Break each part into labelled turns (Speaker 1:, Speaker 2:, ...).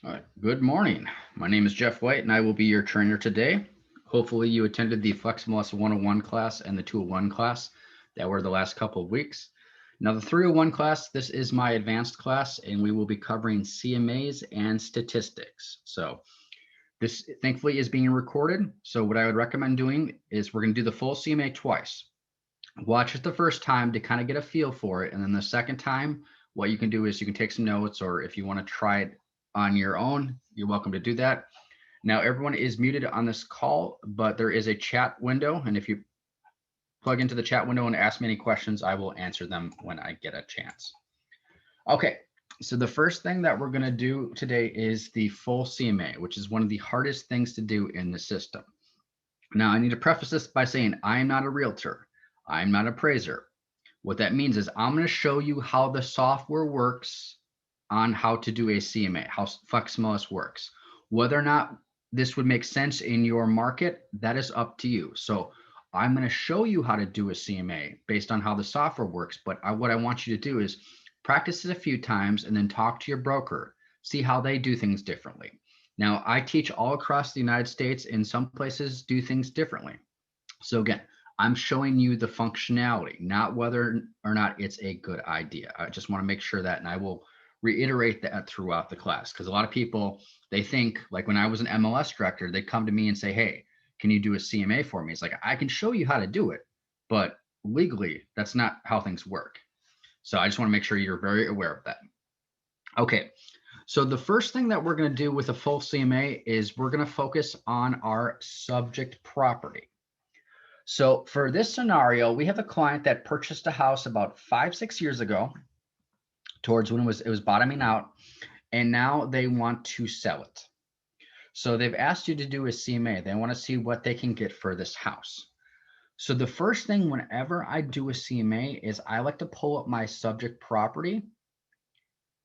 Speaker 1: All right. Good morning. My name is Jeff White, and I will be your trainer today. Hopefully, you attended the Fleximalist 101 class and the 201 class that were the last couple of weeks. Now, the 301 class, this is my advanced class, and we will be covering CMAs and statistics. So, this thankfully is being recorded. So, what I would recommend doing is we're going to do the full CMA twice. Watch it the first time to kind of get a feel for it. And then the second time, what you can do is you can take some notes, or if you want to try it on your own, you're welcome to do that. Now, everyone is muted on this call, but there is a chat window. And if you plug into the chat window and ask me any questions, I will answer them when I get a chance. Okay, so the first thing that we're going to do today is the full CMA, which is one of the hardest things to do in the system. Now, I need to preface this by saying I am not a realtor. I'm not an appraiser. What that means is I'm going to show you how the software works on how to do a CMA, how Fleximalist works. Whether or not this would make sense in your market, that is up to you. So I'm going to show you how to do a CMA based on how the software works. But what I want you to do is practice it a few times and then talk to your broker, see how they do things differently. Now, I teach all across the United States, and some places do things differently. So again, I'm showing you the functionality, not whether or not it's a good idea. I just want to make sure that, and I will reiterate that throughout the class, because a lot of people, they think, like when I was an MLS director, they come to me and say, hey, can you do a CMA for me? It's like, I can show you how to do it, but legally, that's not how things work. So I just want to make sure you're very aware of that. Okay, so the first thing that we're going to do with a full CMA is we're going to focus on our subject property. So for this scenario, we have a client that purchased a house about 5-6 years ago, towards when it was bottoming out, and now they want to sell it. So they've asked you to do a CMA. They want to see what they can get for this house. So the first thing whenever I do a CMA is I like to pull up my subject property.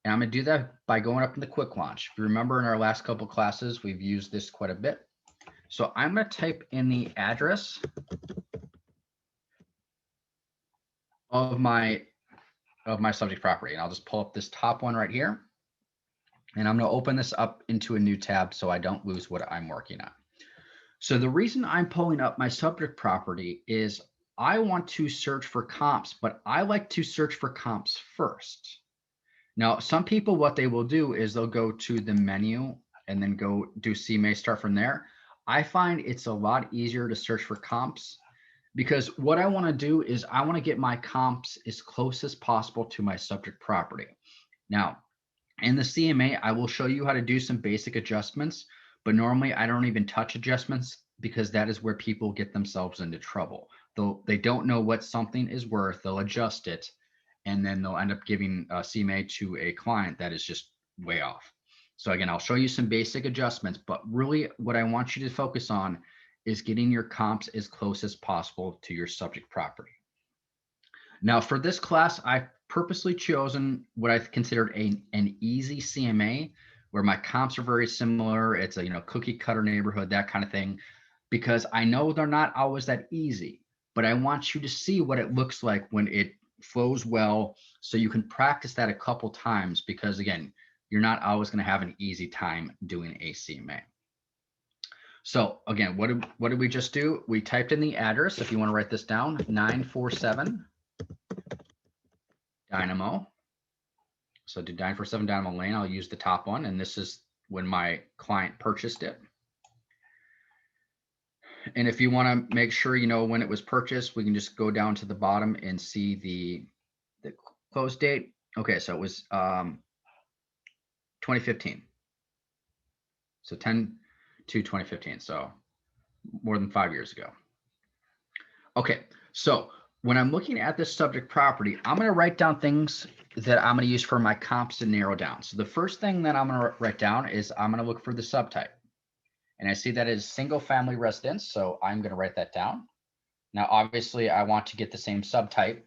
Speaker 1: And I'm going to do that by going up in the quick launch. If you remember in our last couple classes, we've used this quite a bit. So I'm going to type in the address of my subject property. And I'll just pull up this top one right here. And I'm going to open this up into a new tab so I don't lose what I'm working on. So the reason I'm pulling up my subject property is I want to search for comps, but I like to search for comps first. Now, some people, what they will do is they'll go to the menu and then go do CMA, start from there. I find it's a lot easier to search for comps, because what I want to do is I want to get my comps as close as possible to my subject property. Now, in the CMA, I will show you how to do some basic adjustments, but normally I don't even touch adjustments because that is where people get themselves into trouble. They don't know what something is worth, they'll adjust it, and then they'll end up giving a CMA to a client that is just way off. So again, I'll show you some basic adjustments, but really what I want you to focus on is getting your comps as close as possible to your subject property. Now for this class, I've purposely chosen what I've considered an easy CMA, where my comps are very similar. It's a cookie cutter neighborhood, that kind of thing, because I know they're not always that easy, but I want you to see what it looks like when it flows well, so you can practice that a couple times, because again, you're not always going to have an easy time doing a CMA. So again, what did we just do? We typed in the address. If you want to write this down, 947 Dynamo. So do 947 Dynamo Lane. I'll use the top one, and this is when my client purchased it. And if you want to make sure you know when it was purchased, we can just go down to the bottom and see the close date. Okay, so it was 2015. So 10/2/2015. So more than 5 years ago. Okay, so when I'm looking at this subject property, I'm going to write down things that I'm going to use for my comps to narrow down. So the first thing that I'm going to write down is I'm going to look for the subtype. And I see that is single family residence, so I'm going to write that down. Now, obviously, I want to get the same subtype.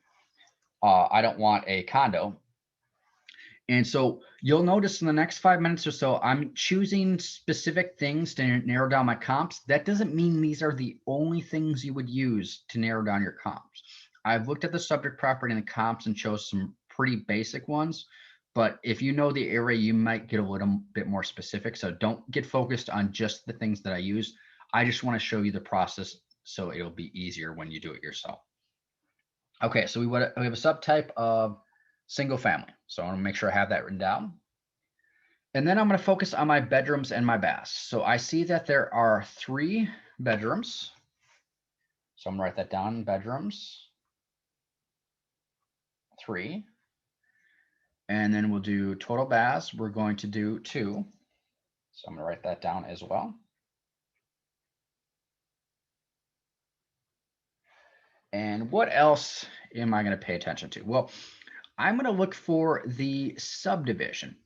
Speaker 1: I don't want a condo. And so you'll notice in the next 5 minutes or so, I'm choosing specific things to narrow down my comps. That doesn't mean these are the only things you would use to narrow down your comps. I've looked at the subject property and the comps and chose some pretty basic ones, But if you know the area, you might get a little bit more specific. So don't get focused on just the things that I use. I just want to show you the process so it'll be easier when you do it yourself. Okay, so we have a subtype of single family. So I want to make sure I have that written down. And then I'm going to focus on my bedrooms and my baths. So I see that there are 3 bedrooms. So I'm going to write that down, bedrooms, 3. And then we'll do total baths. We're going to do 2. So I'm going to write that down as well. And what else am I going to pay attention to? Well, I'm going to look for the subdivision.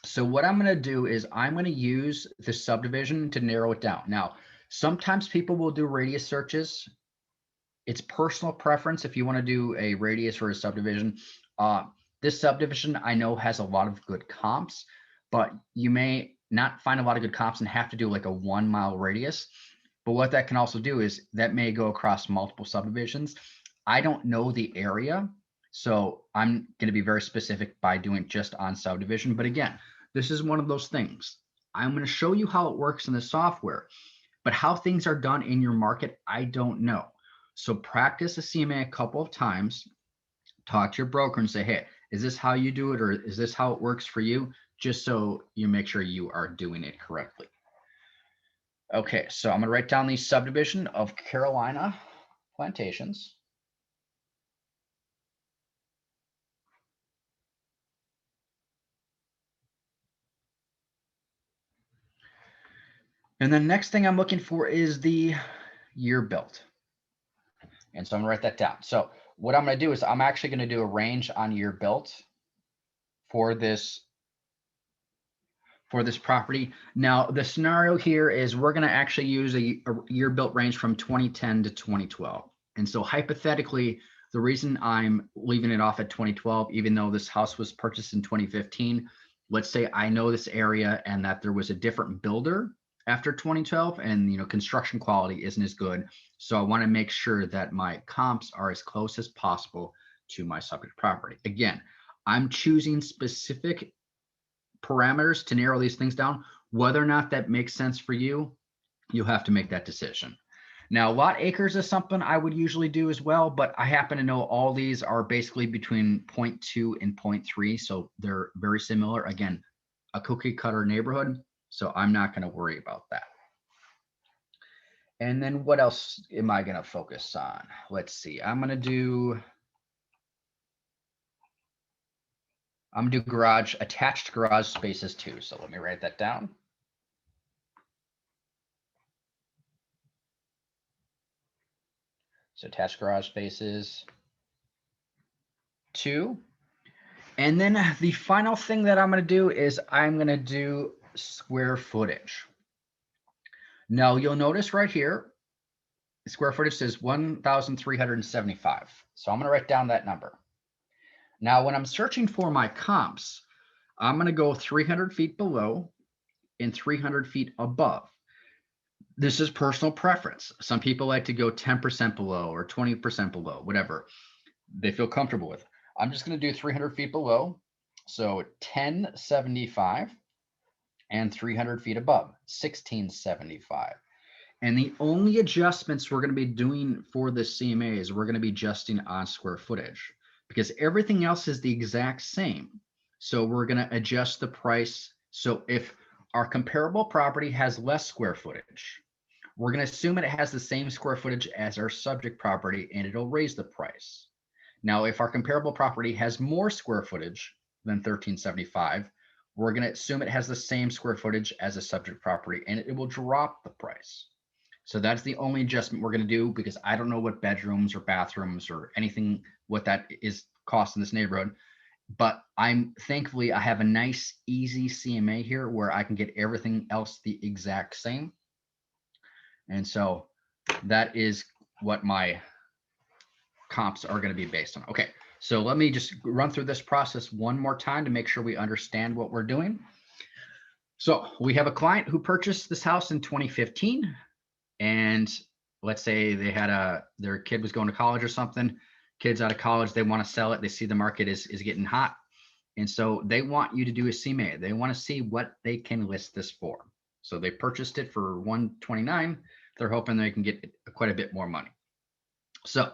Speaker 1: So what I'm going to do is I'm going to use the subdivision to narrow it down. Now, sometimes people will do radius searches. It's personal preference if you want to do a radius or a subdivision. This subdivision I know has a lot of good comps, but you may not find a lot of good comps and have to do like a 1 mile radius. But what that can also do is that may go across multiple subdivisions. I don't know the area, so I'm going to be very specific by doing just on subdivision. But again, this is one of those things. I'm going to show you how it works in the software, but how things are done in your market, I don't know. So practice a CMA a couple of times, talk to your broker and say, hey, is this how you do it? Or is this how it works for you? Just so you make sure you are doing it correctly. Okay, so I'm going to write down the subdivision of Carolina Plantations. And then next thing I'm looking for is the year built. And so I'm going to write that down. So what I'm going to do is I'm actually going to do a range on year built for this property. Now, the scenario here is we're going to actually use a year built range from 2010 to 2012. And so hypothetically, the reason I'm leaving it off at 2012, even though this house was purchased in 2015, let's say I know this area and that there was a different builder after 2012 and construction quality isn't as good. So I want to make sure that my comps are as close as possible to my subject property. Again, I'm choosing specific parameters to narrow these things down. Whether or not that makes sense for you, you'll have to make that decision. Now, lot acres is something I would usually do as well, but I happen to know all these are basically between 0.2 and 0.3, so they're very similar. Again, a cookie cutter neighborhood, so I'm not going to worry about that. And then what else am I going to focus on? Let's see. I'm going to do garage, attached garage spaces too. So let me write that down. So attached garage spaces 2. And then the final thing that I'm going to do is I'm going to do square footage. Now you'll notice right here, the square footage says 1,375. So I'm going to write down that number. Now, when I'm searching for my comps, I'm going to go 300 feet below and 300 feet above. This is personal preference. Some people like to go 10% below or 20% below, whatever they feel comfortable with. I'm just going to do 300 feet below. So 1075 and 300 feet above 1675. And the only adjustments we're going to be doing for this CMA is we're going to be adjusting on square footage because everything else is the exact same. So we're going to adjust the price. So if our comparable property has less square footage, we're going to assume it has the same square footage as our subject property and it'll raise the price. Now, if our comparable property has more square footage than 1375, we're going to assume it has the same square footage as a subject property and it will drop the price. So that's the only adjustment we're going to do because I don't know what bedrooms or bathrooms or anything, what that is cost in this neighborhood. But thankfully, I have a nice, easy CMA here where I can get everything else the exact same. And so that is what my comps are going to be based on. Okay, so let me just run through this process one more time to make sure we understand what we're doing. So we have a client who purchased this house in 2015. And let's say they had their kid was going to college or something, kids out of college, they want to sell it. They see the market is getting hot And so they want you to do a CMA. They want to see what they can list this for. So they purchased it for 129. They're hoping they can get quite a bit more money. So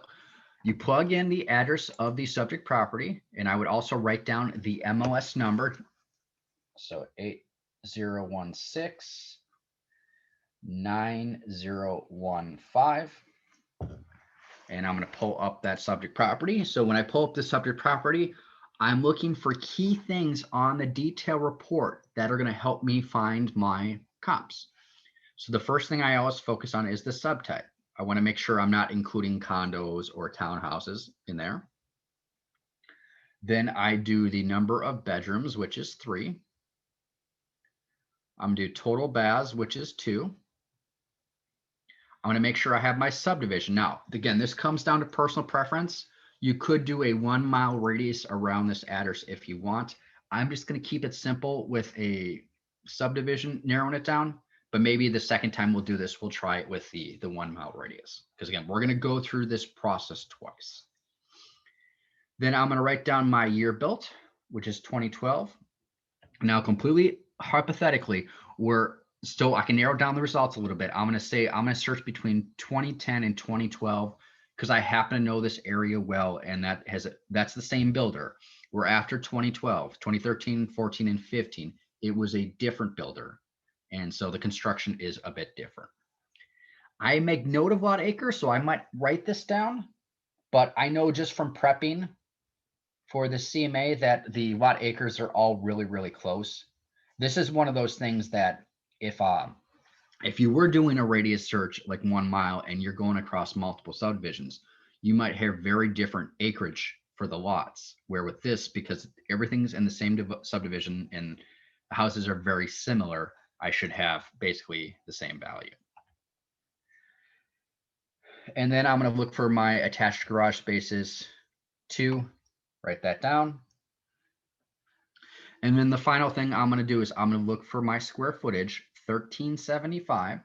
Speaker 1: you plug in the address of the subject property, and I would also write down the MLS number. So 8016-9015. And I'm going to pull up that subject property. So when I pull up the subject property, I'm looking for key things on the detail report that are going to help me find my comps. So the first thing I always focus on is the subtype. I want to make sure I'm not including condos or townhouses in there. Then I do the number of bedrooms, which is 3. I'm going to do total baths, which is 2. I'm going to make sure I have my subdivision. Now, again, this comes down to personal preference. You could do a 1 mile radius around this address if you want. I'm just going to keep it simple with a subdivision, narrowing it down. But maybe the second time we'll do this, we'll try it with the 1 mile radius. Because again, we're going to go through this process twice. Then I'm going to write down my year built, which is 2012. Now, completely hypothetically, so I can narrow down the results a little bit. I'm going to search between 2010 and 2012 because I happen to know this area well, and that's the same builder. Where after 2012, 2013, 14, and 15, it was a different builder. And so the construction is a bit different. I make note of lot acres, so I might write this down, but I know just from prepping for the CMA that the lot acres are all really, really close. This is one of those things that if you were doing a radius search like 1 mile and you're going across multiple subdivisions, you might have very different acreage for the lots. Where with this, because everything's in the same subdivision and houses are very similar, I should have basically the same value. And then I'm going to look for my attached garage spaces 2, write that down. And then the final thing I'm going to do is I'm going to look for my square footage, 1375.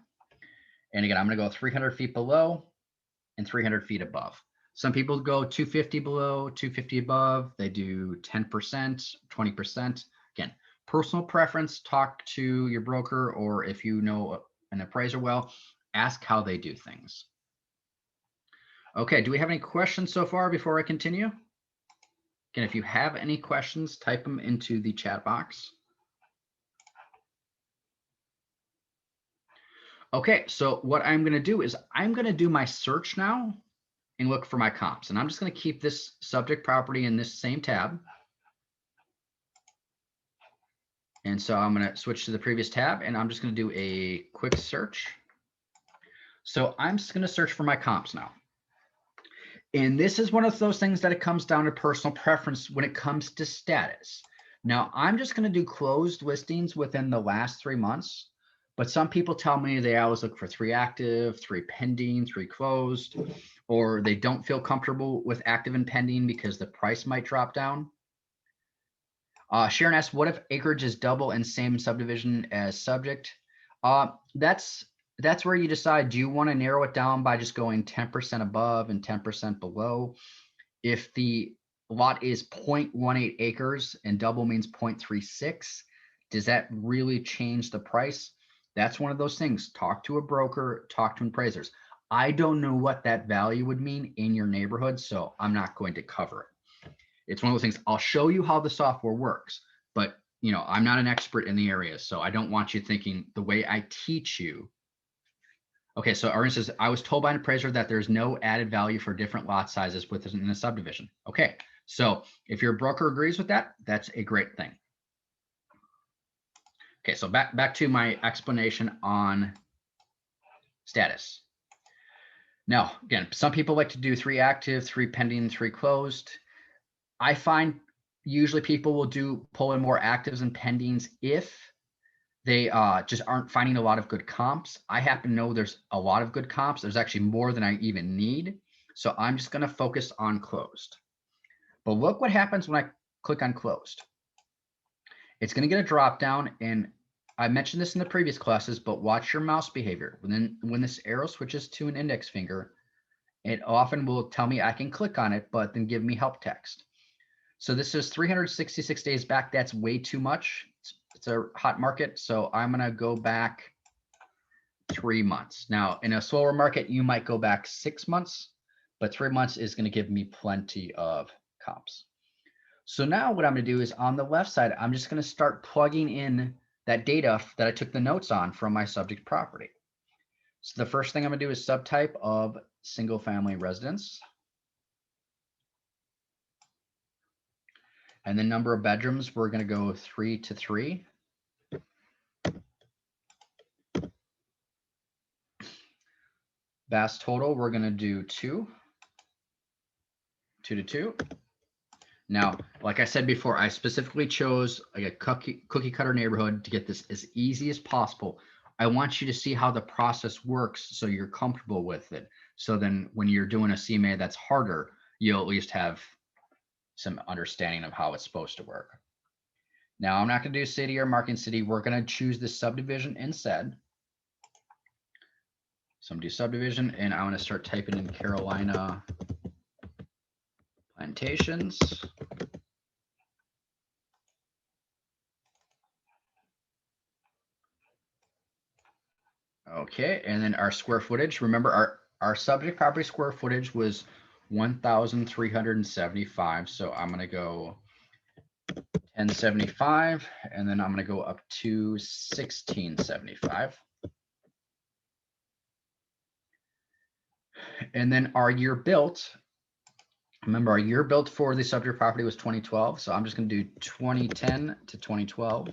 Speaker 1: And again, I'm going to go 300 feet below and 300 feet above. Some people go 250 below, 250 above. They do 10%, 20%. Again, personal preference, talk to your broker, or if you know an appraiser well, ask how they do things. Okay, do we have any questions so far before I continue? Again, if you have any questions, type them into the chat box. Okay, so what I'm going to do is I'm going to do my search now and look for my comps. And I'm just going to keep this subject property in this same tab. And so I'm going to switch to the previous tab, and I'm just going to do a quick search. So I'm just going to search for my comps now. And this is one of those things that it comes down to personal preference when it comes to status. Now, I'm just going to do closed listings within the last 3 months. But some people tell me they always look for 3 active, 3 pending, 3 closed, or they don't feel comfortable with active and pending because the price might drop down. Sharon asks, what if acreage is double and same subdivision as subject? That's where you decide, do you want to narrow it down by just going 10% above and 10% below? If the lot is 0.18 acres and double means 0.36, does that really change the price? That's one of those things. Talk to a broker, talk to appraisers. I don't know what that value would mean in your neighborhood, so I'm not going to cover it. It's one of those things. I'll show you how the software works, but I'm not an expert in the area, so I don't want you thinking the way I teach you. Okay, so Arun says, I was told by an appraiser that there's no added value for different lot sizes within a subdivision. Okay, so if your broker agrees with that, that's a great thing. Okay, so back to my explanation on status. Now, again, some people like to do 3 active, 3 pending, 3 closed. I find usually people will pull in more actives and pendings if they just aren't finding a lot of good comps. I happen to know there's a lot of good comps. There's actually more than I even need. So I'm just going to focus on closed. But look what happens when I click on closed. It's going to get a drop down, and I mentioned this in the previous classes, but watch your mouse behavior. When this arrow switches to an index finger, it often will tell me I can click on it, but then give me help text. So this is 366 days back. That's way too much. It's a hot market. So I'm going to go back 3 months. Now, in a slower market, you might go back 6 months, but 3 months is going to give me plenty of comps. So now what I'm going to do is on the left side, I'm just going to start plugging in that data that I took the notes on from my subject property. So the first thing I'm going to do is subtype of single family residence. And the number of bedrooms, we're going to go 3 to 3. Bass total, we're going to do 2 to 2. Now, like I said before, I specifically chose like a cookie cutter neighborhood to get this as easy as possible. I want you to see how the process works so you're comfortable with it. So then when you're doing a CMA that's harder, you'll at least have some understanding of how it's supposed to work. Now, I'm not going to do city or marking city. We're going to choose the subdivision instead. So I'm going to do subdivision, and I'm going to start typing in Carolina Plantations. Okay, and then our square footage. Remember, our subject property square footage was 1,375. So I'm going to go 1075, and then I'm going to go up to 1675. And then our year built. Remember, our year built for the subject property was 2012. So I'm just going to do 2010 to 2012.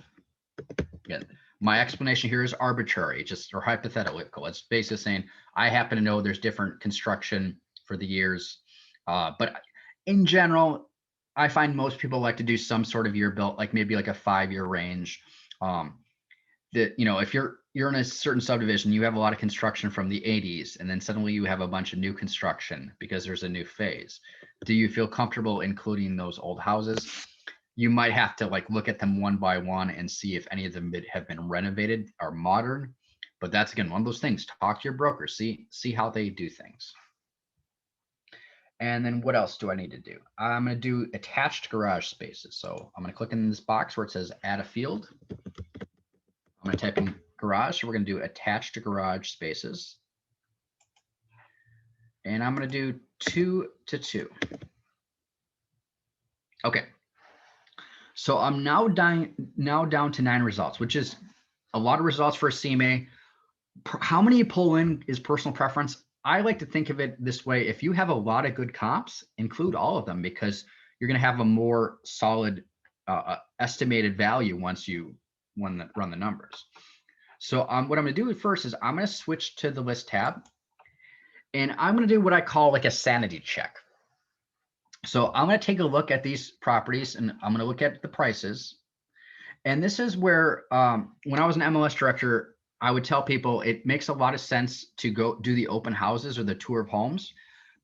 Speaker 1: Again, my explanation here is arbitrary, just or hypothetical. It's basically saying I happen to know there's different construction for the years, but in general, I find most people like to do some sort of year built, like maybe like a 5-year range. That if you're in a certain subdivision, you have a lot of construction from the 80s, and then suddenly you have a bunch of new construction because there's a new phase. Do you feel comfortable including those old houses? You might have to like look at them one by one and see if any of them have been renovated or modern. But that's again one of those things. Talk to your broker, see how they do things. And then what else do I need to do? I'm going to do attached garage spaces. So I'm going to click in this box where it says add a field. I'm going to type in garage. So we're going to do attached garage spaces. And I'm going to do 2 to 2. Okay. So I'm now down to 9 results, which is a lot of results for a CMA. How many you pull in is personal preference. I like to think of it this way. If you have a lot of good comps, include all of them because you're going to have a more solid estimated value once you run the numbers. So what I'm going to do first is I'm going to switch to the list tab, and I'm going to do what I call like a sanity check. So I'm going to take a look at these properties, and I'm going to look at the prices. And this is where when I was an MLS director, I would tell people it makes a lot of sense to go do the open houses or the tour of homes,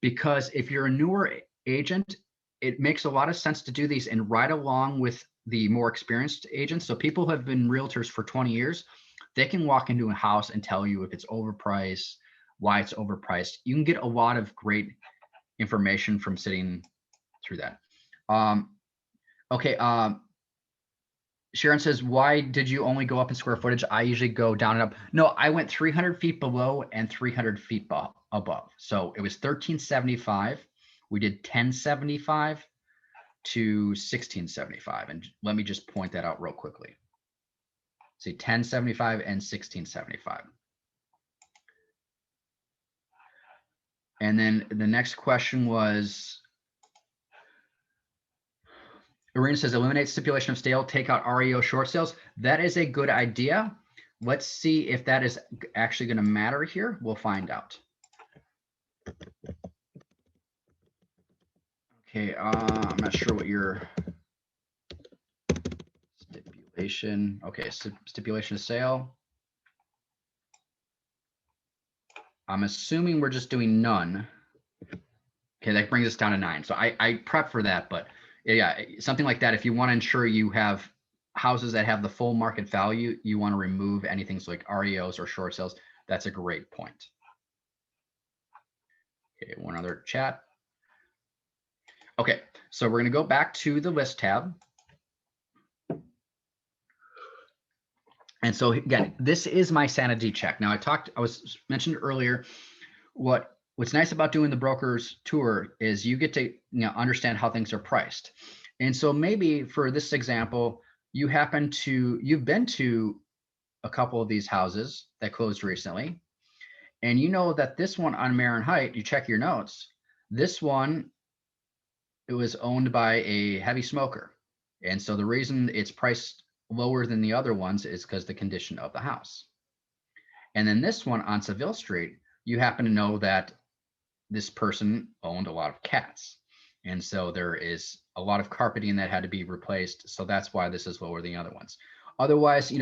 Speaker 1: because if you're a newer agent, it makes a lot of sense to do these and ride along with the more experienced agents. So people who have been realtors for 20 years, they can walk into a house and tell you if it's overpriced, why it's overpriced. You can get a lot of great information from sitting through that. Okay. Sharon says, why did you only go up in square footage? I usually go down and up. No, I went 300 feet below and 300 feet above. So it was 1375. We did 1075 to 1675. And let me just point that out real quickly. See, 1075 and 1675. And then the next question was, Arena says, eliminate stipulation of sale, take out REO short sales. That is a good idea. Let's see if that is actually going to matter here. We'll find out. Okay, I'm not sure what your stipulation. Okay, stipulation of sale. I'm assuming we're just doing none. Okay, that brings us down to 9. So I prep for that, but yeah, something like that. If you want to ensure you have houses that have the full market value, you want to remove anything like REOs or short sales. That's a great point. Okay, one other chat. Okay, so we're going to go back to the list tab. And so again, this is my sanity check. Now I was mentioned earlier, what's nice about doing the broker's tour is you get to understand how things are priced. And so maybe for this example, you've been to a couple of these houses that closed recently, and you know that this one on Marin Height, you check your notes, this one, it was owned by a heavy smoker. And so the reason it's priced lower than the other ones is because the condition of the house. And then this one on Seville Street, you happen to know that this person owned a lot of cats. And so there is a lot of carpeting that had to be replaced. So that's why this is lower than the other ones. Otherwise,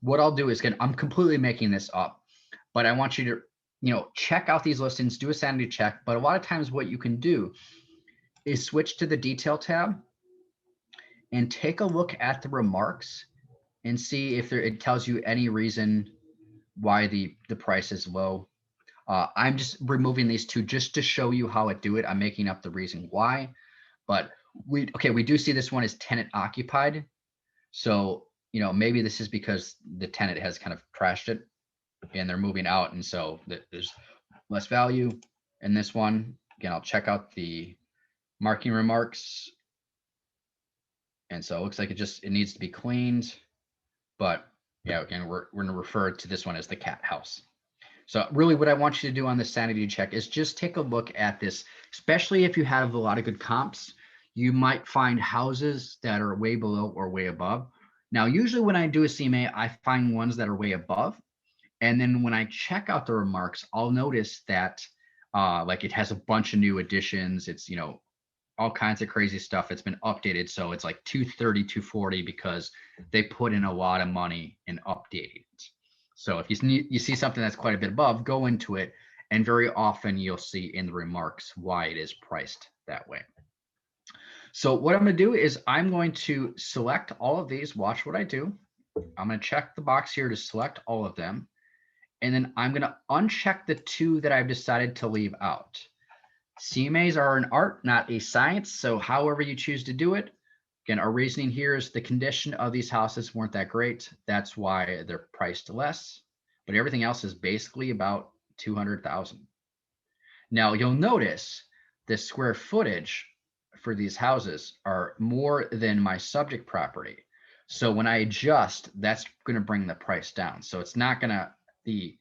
Speaker 1: what I'll do is, again, I'm completely making this up, but I want you to, check out these listings, do a sanity check. But a lot of times what you can do is switch to the detail tab and take a look at the remarks and see if it tells you any reason why the price is low. I'm just removing these two just to show you how I do it. I'm making up the reason why, but we do see this one is tenant occupied. So, maybe this is because the tenant has kind of trashed it and they're moving out. And so there's less value in this one. Again, I'll check out the marking remarks. And so it looks like it needs to be cleaned, but yeah, again, we're going to refer to this one as the cat house. So really what I want you to do on this sanity check is just take a look at this, especially if you have a lot of good comps. You might find houses that are way below or way above. Now, usually when I do a CMA, I find ones that are way above. And then when I check out the remarks, I'll notice that like it has a bunch of new additions. It's, all kinds of crazy stuff. It's been updated. So it's like 230, 240 because they put in a lot of money in updating it. So if you see something that's quite a bit above, go into it. And very often you'll see in the remarks why it is priced that way. So what I'm going to do is I'm going to select all of these. Watch what I do. I'm going to check the box here to select all of them. And then I'm going to uncheck the two that I've decided to leave out. CMAs are an art, not a science. So however you choose to do it, again, our reasoning here is the condition of these houses weren't that great. That's why they're priced less, but everything else is basically about 200,000. Now you'll notice the square footage for these houses are more than my subject property. So when I adjust, that's going to bring the price down. So it's not going to, the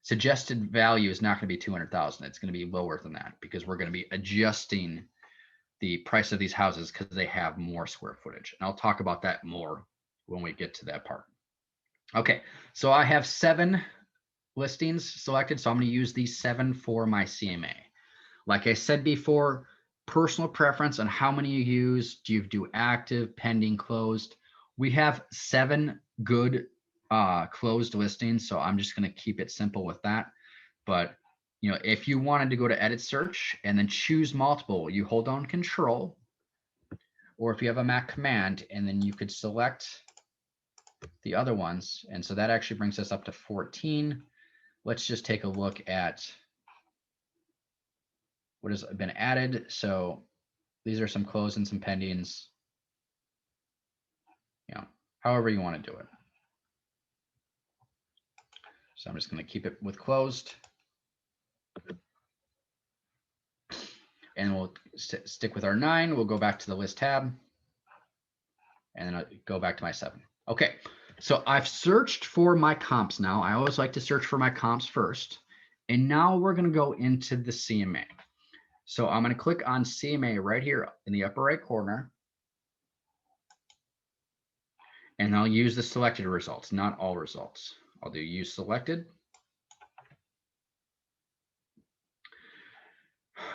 Speaker 1: suggested value is not going to be 200,000. It's going to be lower than that because we're going to be adjusting the price of these houses because they have more square footage. And I'll talk about that more when we get to that part. Okay, so I have 7 listings selected. So I'm going to use these 7 for my CMA. Like I said before, personal preference on how many you use. Do you do active, pending, closed? We have 7 good closed listings, so I'm just going to keep it simple with that. But if you wanted to go to edit search and then choose multiple, you hold down control, or if you have a Mac command, and then you could select the other ones. And so that actually brings us up to 14. Let's just take a look at what has been added. So these are some closed and some pendings, however you want to do it. So I'm just going to keep it with closed. And we'll stick with our 9. We'll go back to the list tab. And then I'll go back to my 7. Okay, so I've searched for my comps now. I always like to search for my comps first. And now we're going to go into the CMA. So I'm going to click on CMA right here in the upper right corner. And I'll use the selected results, not all results. I'll do use selected.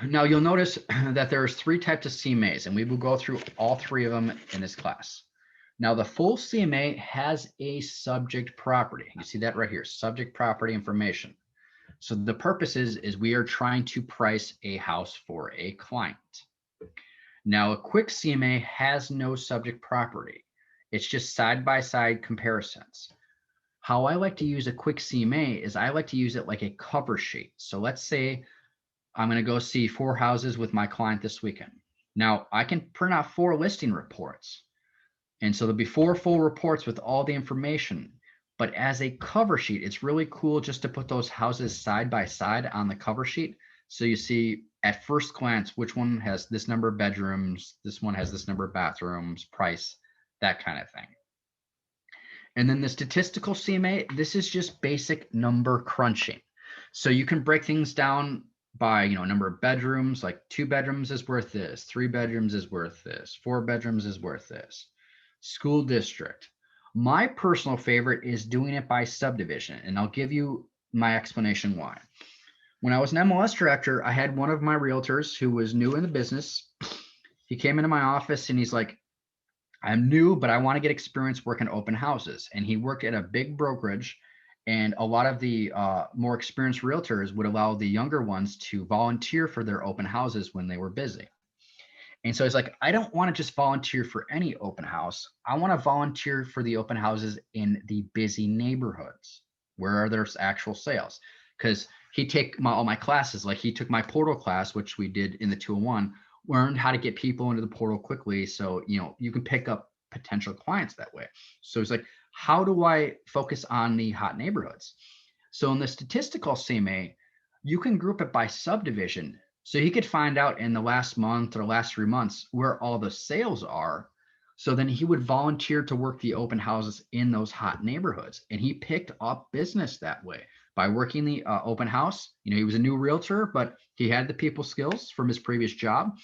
Speaker 1: Now you'll notice that there's 3 types of CMAs, and we will go through all 3 of them in this class. Now the full CMA has a subject property. You see that right here, subject property information. So the purpose is we are trying to price a house for a client. Now a quick CMA has no subject property. It's just side-by-side comparisons. How I like to use a quick CMA is I like to use it like a cover sheet. So let's say I'm going to go see 4 houses with my client this weekend. Now I can print out 4 listing reports. And so there'll be 4 full reports with all the information. But as a cover sheet, it's really cool just to put those houses side by side on the cover sheet. So you see at first glance, which one has this number of bedrooms, this one has this number of bathrooms, price, that kind of thing. And then the statistical CMA, this is just basic number crunching. So you can break things down by, number of bedrooms, like 2 bedrooms is worth this, 3 bedrooms is worth this, 4 bedrooms is worth this. School district. My personal favorite is doing it by subdivision, and I'll give you my explanation why. When I was an MLS director, I had one of my realtors who was new in the business. He came into my office and he's like, I'm new, but I want to get experience working open houses. And he worked at a big brokerage, and a lot of the more experienced realtors would allow the younger ones to volunteer for their open houses when they were busy. And so it's like, I don't want to just volunteer for any open house. I want to volunteer for the open houses in the busy neighborhoods where there's actual sales. Because he'd take all my classes, like he took my portal class, which we did in the 201, learned how to get people into the portal quickly. So, you can pick up potential clients that way. So it's like, how do I focus on the hot neighborhoods? So in the statistical CMA, you can group it by subdivision. So he could find out in the last month or last 3 months where all the sales are. So then he would volunteer to work the open houses in those hot neighborhoods. And he picked up business that way by working the open house. He was a new realtor, but he had the people skills from his previous job.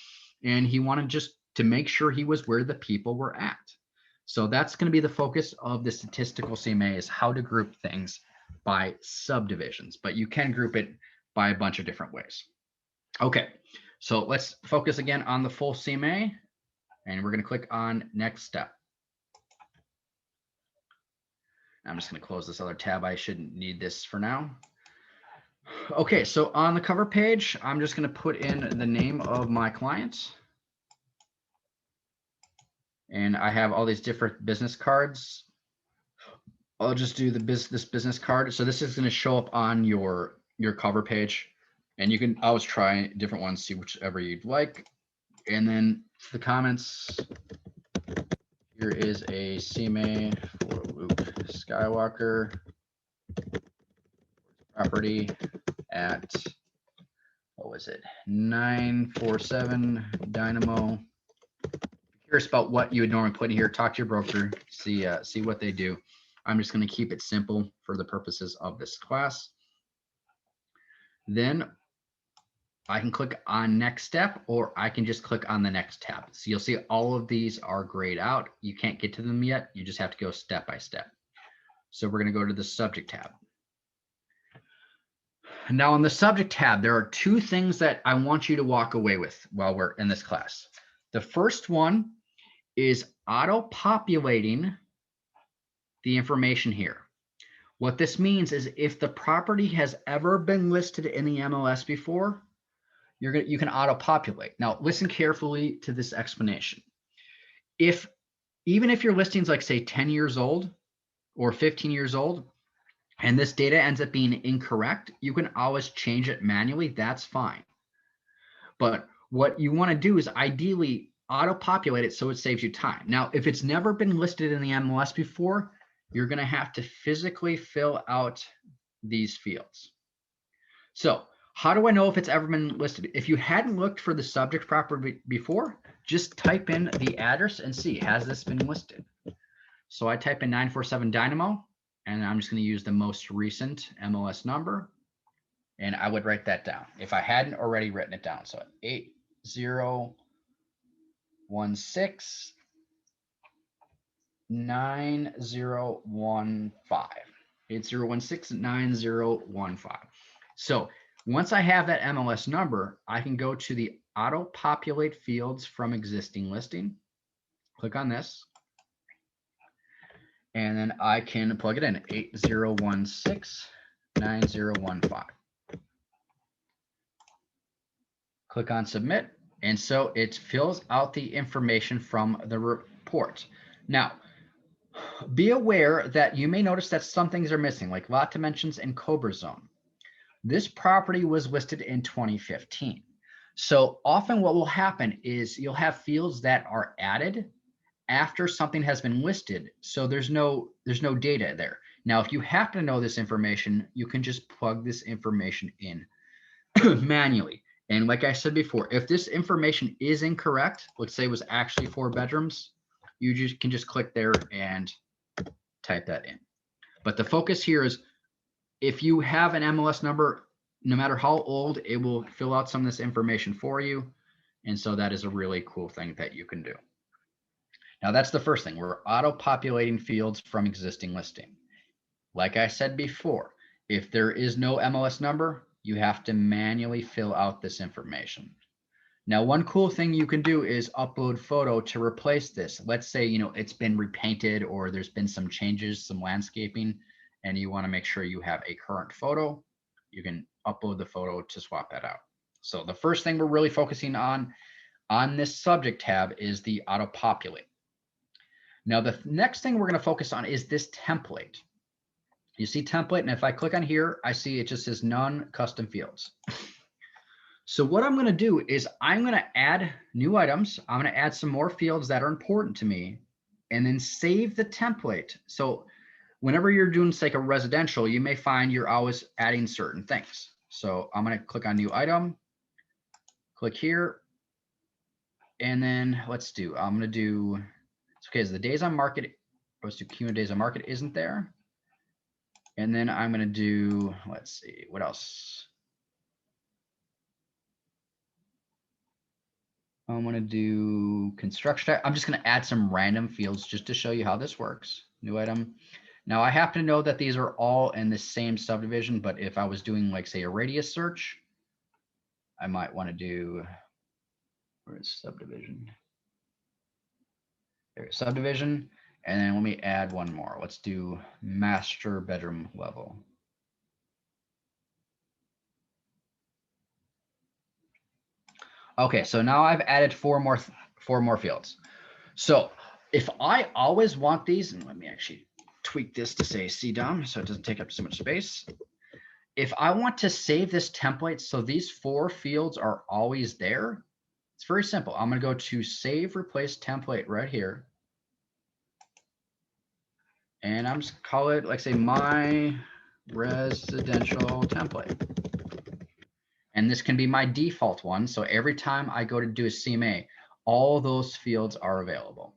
Speaker 1: And he wanted just to make sure he was where the people were at. So that's going to be the focus of the statistical CMA, is how to group things by subdivisions, but you can group it by a bunch of different ways. Okay, so let's focus again on the full CMA, and we're going to click on next step. I'm just going to close this other tab. I shouldn't need this for now. Okay, so on the cover page, I'm just going to put in the name of my client. And I have all these different business cards. I'll just do this business card. So this is going to show up on your cover page. And you can always try different ones, see whichever you'd like. And then for the comments, here is a CMA for Luke Skywalker property at, what was it, 947 Dynamo. Curious about what you would normally put in here. Talk to your broker, see what they do. I'm just going to keep it simple for the purposes of this class. Then I can click on next step, or I can just click on the next tab. So you'll see all of these are grayed out. You can't get to them yet. You just have to go step by step. So we're going to go to the subject tab. Now in the subject tab, there are 2 things that I want you to walk away with while we're in this class. The first one is auto-populating the information here. What this means is if the property has ever been listed in the MLS before, you can auto-populate. Now, listen carefully to this explanation. Even if your listing's like, say, 10 years old or 15 years old, and this data ends up being incorrect, you can always change it manually. That's fine. But what you want to do is ideally auto-populate it so it saves you time. Now, if it's never been listed in the MLS before, you're going to have to physically fill out these fields. So how do I know if it's ever been listed? If you hadn't looked for the subject property before, just type in the address and see, has this been listed? So I type in 947 Dynamo, and I'm just going to use the most recent MLS number, and I would write that down if I hadn't already written it down. So 8016 9015. 8016 9015. So once I have that MLS number, I can go to the auto populate fields from existing listing. Click on this. And then I can plug it in, 8016 9015. Click on submit. And so it fills out the information from the report. Now, be aware that you may notice that some things are missing, like lot dimensions and Cobra zone. This property was listed in 2015. So often what will happen is you'll have fields that are added after something has been listed. So there's no data there. Now, if you happen to know this information, you can just plug this information in manually. And like I said before, if this information is incorrect, let's say it was actually 4 bedrooms, you can just click there and type that in. But the focus here is if you have an MLS number, no matter how old, it will fill out some of this information for you. And so that is a really cool thing that you can do. Now that's the first thing. We're auto-populating fields from existing listing. Like I said before, if there is no MLS number, you have to manually fill out this information. Now, one cool thing you can do is upload photo to replace this. Let's say, it's been repainted or there's been some changes, some landscaping, and you want to make sure you have a current photo. You can upload the photo to swap that out. So the first thing we're really focusing on this subject tab is the auto populate. Now, the next thing we're going to focus on is this template. You see template, and if I click on here, I see it just says none custom fields. So what I'm going to do is I'm going to add new items. I'm going to add some more fields that are important to me and then save the template. So whenever you're doing like a residential, you may find you're always adding certain things. So I'm going to click on new item, click here. And then I'm going to do, it's okay, so the days on market, let's do cumulative days on market isn't there. And then I'm going to do, let's see, what else? I'm going to do construction. I'm just going to add some random fields just to show you how this works. New item. Now I happen to know that these are all in the same subdivision, but if I was doing like say a radius search, I might want to do, where is subdivision? There's subdivision. And then let me add one more. Let's do master bedroom level. Okay, so now I've added four more fields. So if I always want these, and let me actually tweak this to say CDOM so it doesn't take up so much space. If I want to save this template so these 4 fields are always there, it's very simple. I'm going to go to save replace template right here. And I'm just call it like say my residential template. And this can be my default one. So every time I go to do a CMA, all those fields are available.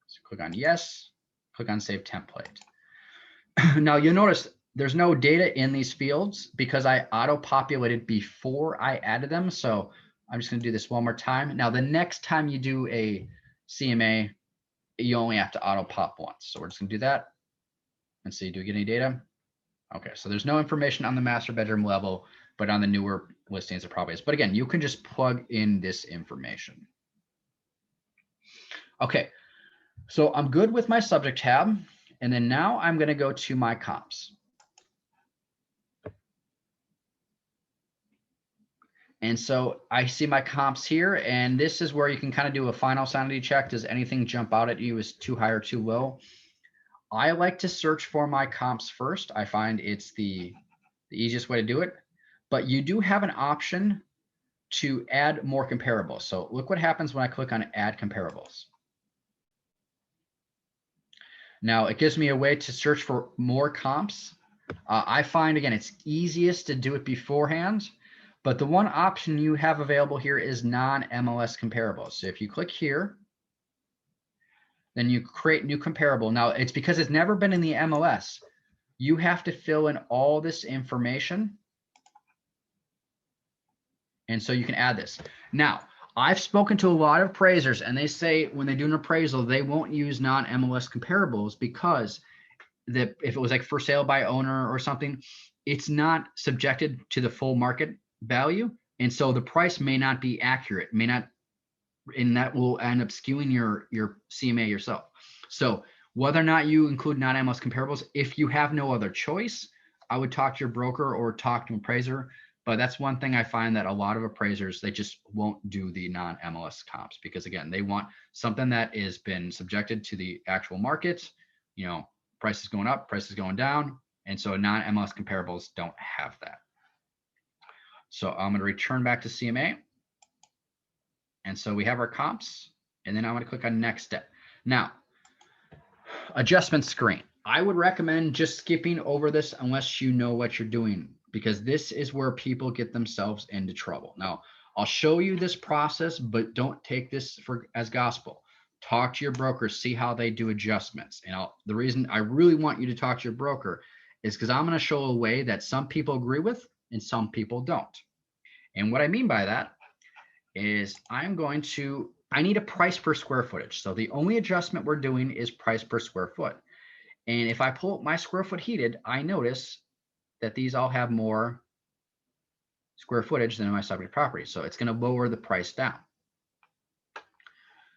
Speaker 1: So click on yes, click on save template. Now you'll notice there's no data in these fields because I auto-populated before I added them. So I'm just going to do this one more time. Now the next time you do a CMA, you only have to auto-pop once. So we're just going to do that and see, do we get any data? Okay, so there's no information on the master bedroom level, but on the newer listings it probably is. But again, you can just plug in this information. Okay, so I'm good with my subject tab. And then now I'm going to go to my comps. And so I see my comps here, and this is where you can kind of do a final sanity check. Does anything jump out at you as too high or too low? I like to search for my comps first. I find it's the easiest way to do it. But you do have an option to add more comparables. So look what happens when I click on add comparables. Now it gives me a way to search for more comps. I find, again, it's easiest to do it beforehand, but the one option you have available here is non-MLS comparables. So if you click here, then you create new comparable. Now it's because it's never been in the MLS. You have to fill in all this information. And so you can add this. Now, I've spoken to a lot of appraisers, and they say when they do an appraisal, they won't use non-MLS comparables because if it was like for sale by owner or something, it's not subjected to the full market value. And so the price may not be accurate, and that will end up skewing your CMA yourself. So whether or not you include non-MLS comparables, if you have no other choice, I would talk to your broker or talk to an appraiser. But that's one thing I find that a lot of appraisers, they just won't do the non-MLS comps because, again, they want something that has been subjected to the actual market, prices going up, prices going down. And so non-MLS comparables don't have that. So I'm going to return back to CMA. And so we have our comps, and then I'm going to click on next step. Now, adjustment screen. I would recommend just skipping over this unless you know what you're doing, because this is where people get themselves into trouble. Now, I'll show you this process, but don't take this as gospel. Talk to your broker, see how they do adjustments. And the reason I really want you to talk to your broker is because I'm going to show a way that some people agree with and some people don't. And what I mean by that is I need a price per square footage. So the only adjustment we're doing is price per square foot. And if I pull up my square foot heated, I notice that these all have more square footage than my subject property. So it's going to lower the price down.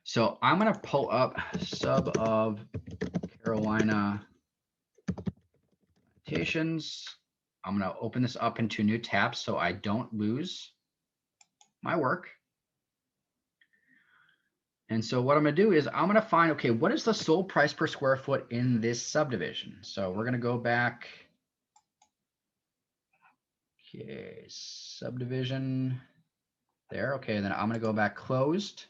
Speaker 1: So I'm going to pull up sub of Carolina Plantations. I'm going to open this up into a new tab so I don't lose my work. And so what I'm going to do is I'm going to find, okay, what is the sold price per square foot in this subdivision? So we're going to go back. Okay, subdivision there. Okay, then I'm going to go back closed.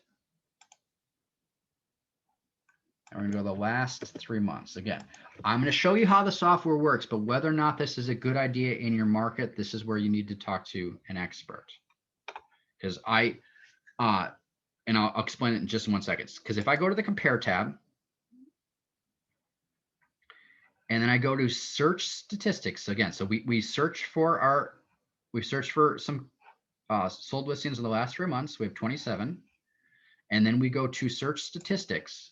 Speaker 1: And we're going to go the last 3 months. Again, I'm going to show you how the software works, but whether or not this is a good idea in your market, this is where you need to talk to an expert. Because and I'll explain it in just 1 second. Because if I go to the compare tab, and then I go to search statistics again. So we search for some sold listings in the last 3 months. We have 27. And then we go to search statistics.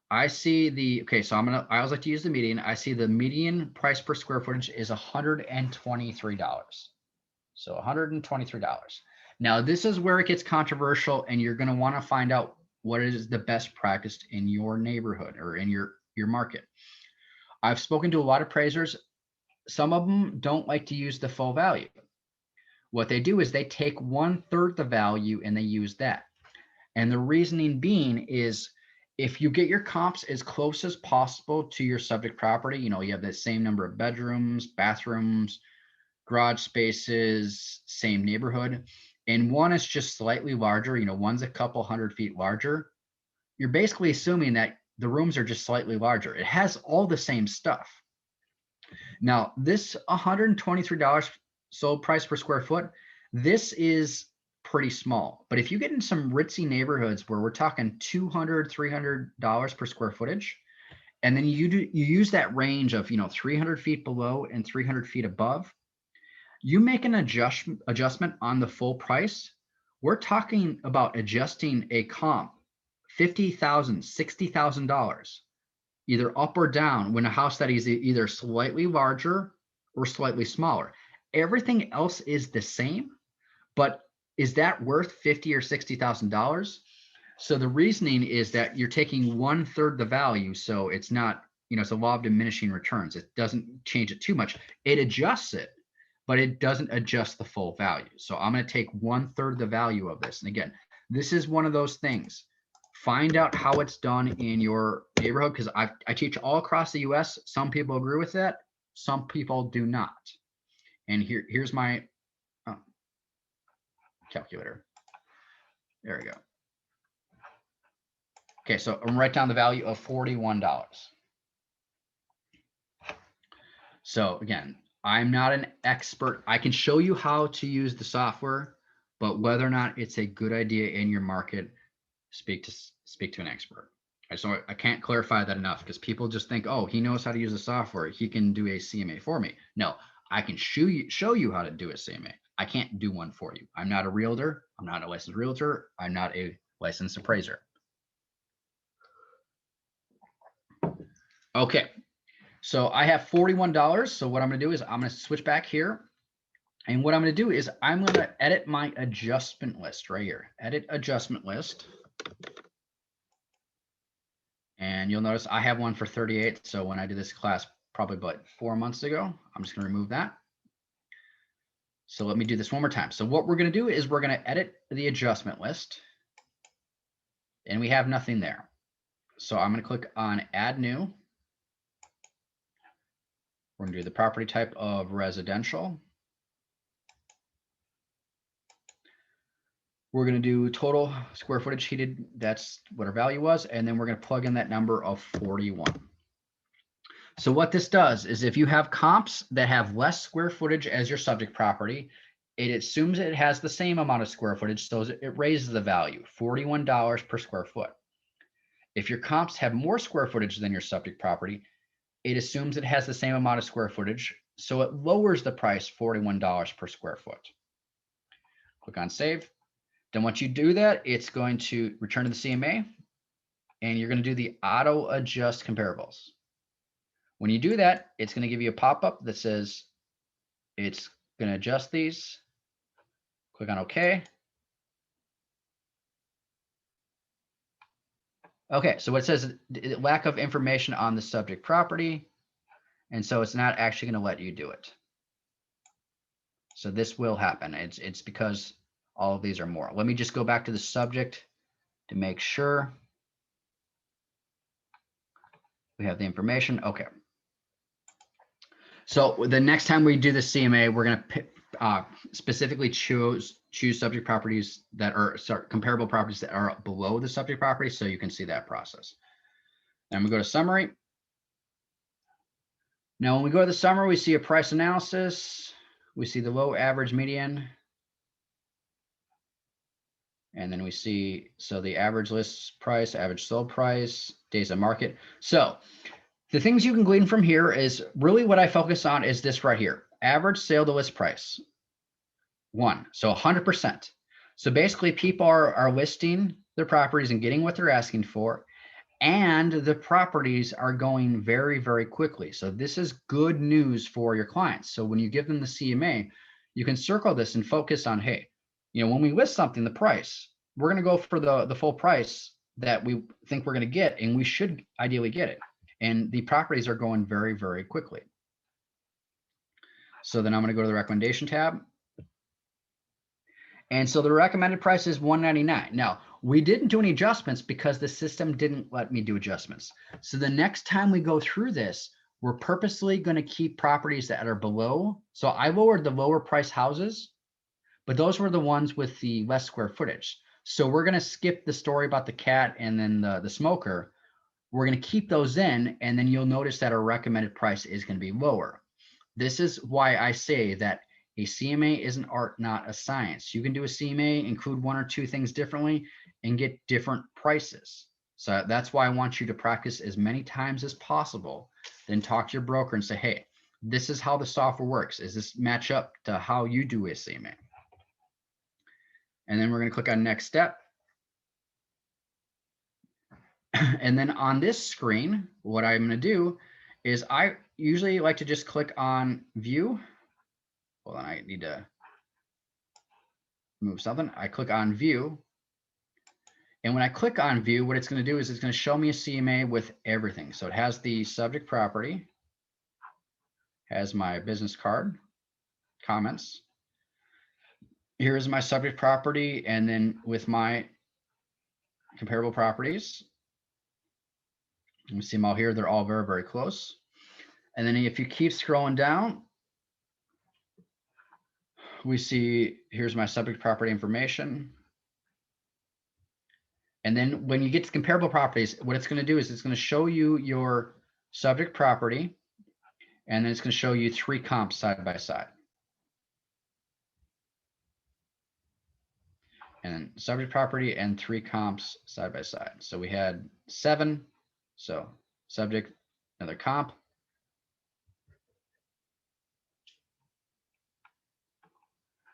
Speaker 1: I see okay, so I always like to use the median. I see the median price per square footage is $123. So $123. Now this is where it gets controversial, and you're going to want to find out what is the best practice in your neighborhood or in your market. I've spoken to a lot of appraisers. Some of them don't like to use the full value. What they do is they take 1/3 the value and they use that. And the reasoning being is if you get your comps as close as possible to your subject property, you have the same number of bedrooms, bathrooms, garage spaces, same neighborhood, and one is just slightly larger, one's a couple 100 feet larger, you're basically assuming that the rooms are just slightly larger. It has all the same stuff. Now, this $123 sold price per square foot, this is pretty small. But if you get in some ritzy neighborhoods where we're talking $200, $300 per square footage, and then you use that range of 300 feet below and 300 feet above, you make an adjustment on the full price. We're talking about adjusting a comp $50,000, $60,000, either up or down, when a house that is either slightly larger or slightly smaller. Everything else is the same, but is that worth $50,000 or $60,000? So the reasoning is that you're taking 1/3 the value, so it's not, it's a law of diminishing returns. It doesn't change it too much. It adjusts it, but it doesn't adjust the full value. So I'm going to take 1/3 the value of this. And again, this is one of those things. Find out how it's done in your neighborhood, because I teach all across the US. Some people agree with that, some people do not. And here's my calculator. There we go. Okay, so I'm gonna write down the value of $41. So again, I'm not an expert. I can show you how to use the software, but whether or not it's a good idea in your market, speak to an expert. I can't clarify that enough, because people just think, oh, he knows how to use the software, he can do a CMA for me. No, I can show you how to do a CMA. I can't do one for you. I'm not a realtor. I'm not a licensed realtor. I'm not a licensed appraiser. Okay, so I have $41. So what I'm going to do is I'm going to switch back here. And what I'm going to do is I'm going to edit my adjustment list right here. Edit adjustment list. And you'll notice I have one for 38. So when I did this class probably about 4 months ago, I'm just going to remove that. So let me do this one more time. So what we're going to do is we're going to edit the adjustment list. And we have nothing there. So I'm going to click on add new. We're going to do the property type of residential. We're going to do total square footage heated. That's what our value was. And then we're going to plug in that number of 41. So what this does is if you have comps that have less square footage as your subject property, it assumes it has the same amount of square footage. So it raises the value, $41 per square foot. If your comps have more square footage than your subject property, it assumes it has the same amount of square footage. So it lowers the price $41 per square foot. Click on save. Then once you do that, it's going to return to the CMA and you're going to do the auto adjust comparables. When you do that, it's going to give you a pop-up that says it's going to adjust these. Click on OK. Okay, so it says lack of information on the subject property. And so it's not actually going to let you do it. So this will happen. It's because all of these are more. Let me just go back to the subject to make sure we have the information. Okay. So the next time we do the CMA, we're going to specifically choose subject properties that are comparable properties that are below the subject property, so you can see that process. Then we go to summary. Now, when we go to the summary, we see a price analysis. We see the low, average, median. And then we see, so the average list price, average sold price, days on market. So the things you can glean from here is really what I focus on is this right here. Average sale to list price, 1. So 100%. So basically people are listing their properties and getting what they're asking for. And the properties are going very, very quickly. So this is good news for your clients. So when you give them the CMA, you can circle this and focus on, hey, when we list something, the price, we're going to go for the full price that we think we're going to get, and we should ideally get it. And the properties are going very, very quickly. So then I'm going to go to the recommendation tab. And so the recommended price is $199. Now, we didn't do any adjustments because the system didn't let me do adjustments. So the next time we go through this, we're purposely going to keep properties that are below. So I lowered the lower price houses, but those were the ones with the less square footage. So we're going to skip the story about the cat and then the smoker. We're going to keep those in, and then you'll notice that our recommended price is going to be lower. This is why I say that a CMA is an art, not a science. You can do a CMA, include 1 or 2 things differently, and get different prices. So that's why I want you to practice as many times as possible. Then talk to your broker and say, hey, this is how the software works. Does this match up to how you do a CMA? And then we're going to click on next step. And then on this screen, what I'm going to do is I usually like to just click on view. Hold on, I need to move something. I click on view. And when I click on view, what it's going to do is it's going to show me a CMA with everything. So it has the subject property, has my business card, comments. Here's my subject property, and then with my comparable properties. You see them all here. They're all very, very close. And then if you keep scrolling down, we see here's my subject property information. And then when you get to comparable properties, what it's going to do is it's going to show you your subject property, and then it's going to show you 3 comps side by side. And then subject property and 3 comps side by side. So we had 7. So subject, another comp.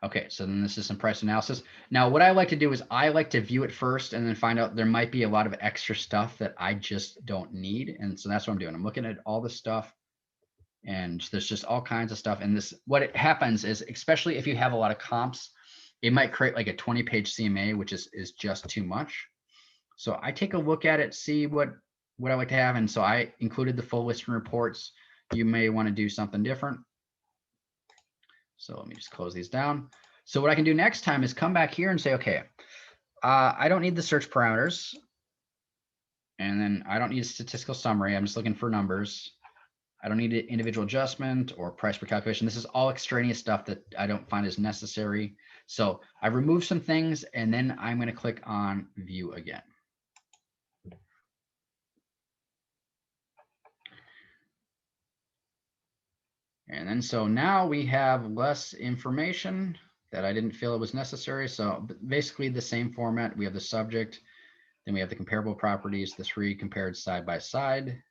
Speaker 1: Okay, so then this is some price analysis. Now, what I like to do is I like to view it first and then find out there might be a lot of extra stuff that I just don't need. And so that's what I'm doing. I'm looking at all the stuff, and there's just all kinds of stuff. And this, what it happens is, especially if you have a lot of comps, it might create like a 20-page CMA, which is just too much. So I take a look at it, see what I like to have. And so I included the full listing reports. You may want to do something different. So let me just close these down. So what I can do next time is come back here and say, okay, I don't need the search parameters. And then I don't need a statistical summary. I'm just looking for numbers. I don't need an individual adjustment or price per calculation. This is all extraneous stuff that I don't find is necessary. So I removed some things and then I'm going to click on view again. And then so now we have less information that I didn't feel it was necessary. So basically the same format. We have the subject, then we have the comparable properties, the three compared side by side.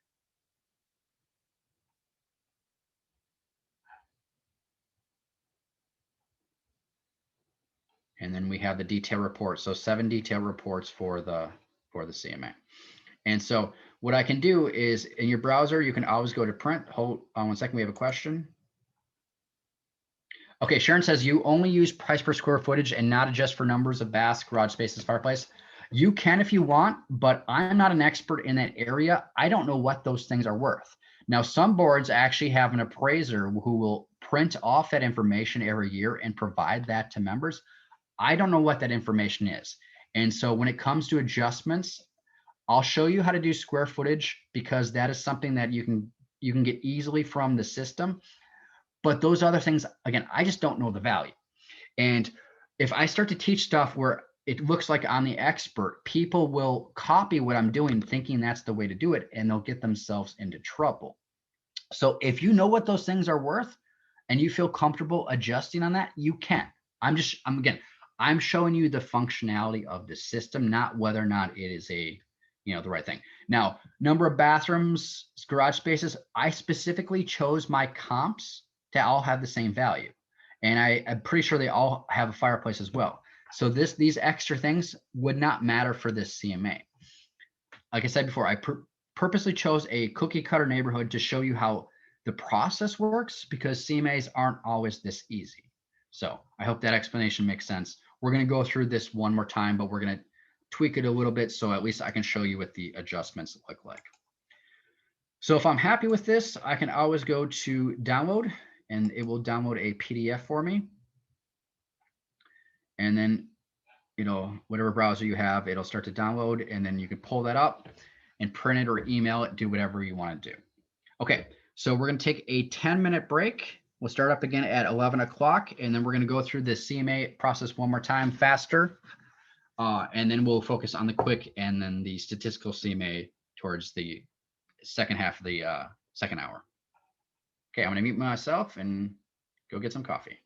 Speaker 1: And then we have the detail report. So 7 detail reports for the CMA. And so what I can do is in your browser, you can always go to print. Hold on 1 second. We have a question. Okay, Sharon says you only use price per square footage and not adjust for numbers of baths, garage spaces, fireplace. You can if you want, but I'm not an expert in that area. I don't know what those things are worth. Now, some boards actually have an appraiser who will print off that information every year and provide that to members. I don't know what that information is. And so when it comes to adjustments, I'll show you how to do square footage because that is something that you can get easily from the system. But those other things, again, I just don't know the value. And if I start to teach stuff where it looks like I'm the expert, people will copy what I'm doing thinking that's the way to do it, and they'll get themselves into trouble. So if you know what those things are worth and you feel comfortable adjusting on that, you can. I'm showing you the functionality of the system, not whether or not it is the right thing. Now, number of bathrooms, garage spaces, I specifically chose my comps to all have the same value. And I'm pretty sure they all have a fireplace as well. So these extra things would not matter for this CMA. Like I said before, I purposely chose a cookie cutter neighborhood to show you how the process works because CMAs aren't always this easy. So I hope that explanation makes sense. We're going to go through this one more time, but we're going to tweak it a little bit so at least I can show you what the adjustments look like. So if I'm happy with this, I can always go to download and it will download a PDF for me. And then, whatever browser you have, it'll start to download and then you can pull that up and print it or email it, do whatever you want to do. Okay, so we're going to take a 10-minute break. We'll start up again at 11 o'clock, and then we're going to go through the CMA process one more time faster. And then we'll focus on the quick and then the statistical CMA towards the second half of the second hour. Okay, I'm going to mute myself and go get some coffee.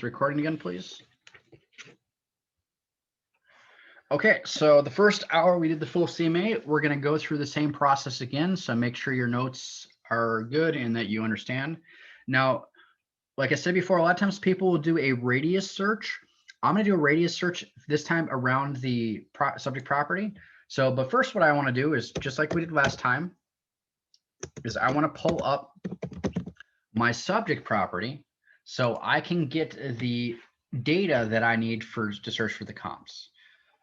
Speaker 1: recording again, please. Okay, so the first hour we did the full CMA. We're going to go through the same process again. So make sure your notes are good and that you understand. Now, like I said before, a lot of times people will do a radius search. I'm going to do a radius search this time around the subject property. So, but first what I want to do is, just like we did last time, is I want to pull up my subject property so I can get the data that I need to search for the comps.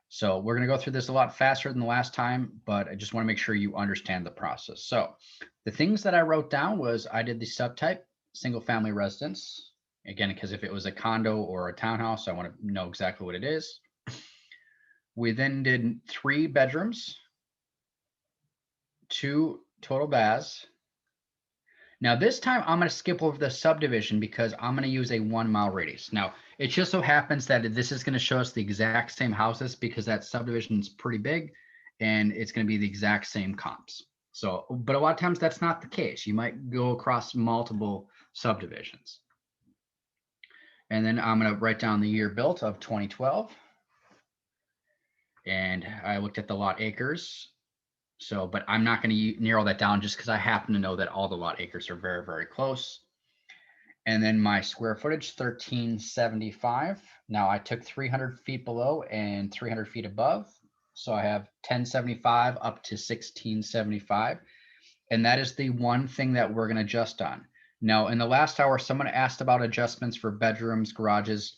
Speaker 1: So we're going to go through this a lot faster than the last time, but I just want to make sure you understand the process. So the things that I wrote down was I did the subtype, single family residence. Again, because if it was a condo or a townhouse, I want to know exactly what it is. We then did 3 bedrooms, 2 total baths. Now this time I'm going to skip over the subdivision because I'm going to use a 1 mile radius. Now it just so happens that this is going to show us the exact same houses because that subdivision is pretty big and it's going to be the exact same comps. So, but a lot of times that's not the case. You might go across multiple subdivisions. And then I'm going to write down the year built of 2012. And I looked at the lot acres. So, but I'm not going to narrow that down just because I happen to know that all the lot acres are very, very close. And then my square footage, 1375. Now I took 300 feet below and 300 feet above. So I have 1075 up to 1675. And that is the one thing that we're going to adjust on. Now, in the last hour, someone asked about adjustments for bedrooms, garages.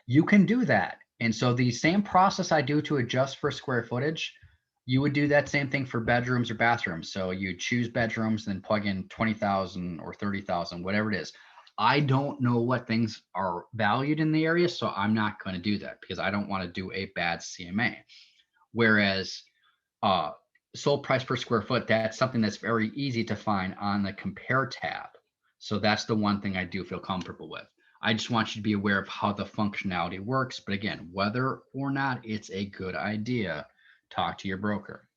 Speaker 1: You can do that. And so the same process I do to adjust for square footage, you would do that same thing for bedrooms or bathrooms. So you choose bedrooms, then plug in 20,000 or 30,000, whatever it is. I don't know what things are valued in the area, so I'm not going to do that because I don't want to do a bad CMA. Whereas sold price per square foot, that's something that's very easy to find on the compare tab. So that's the one thing I do feel comfortable with. I just want you to be aware of how the functionality works. But again, whether or not it's a good idea, talk to your broker.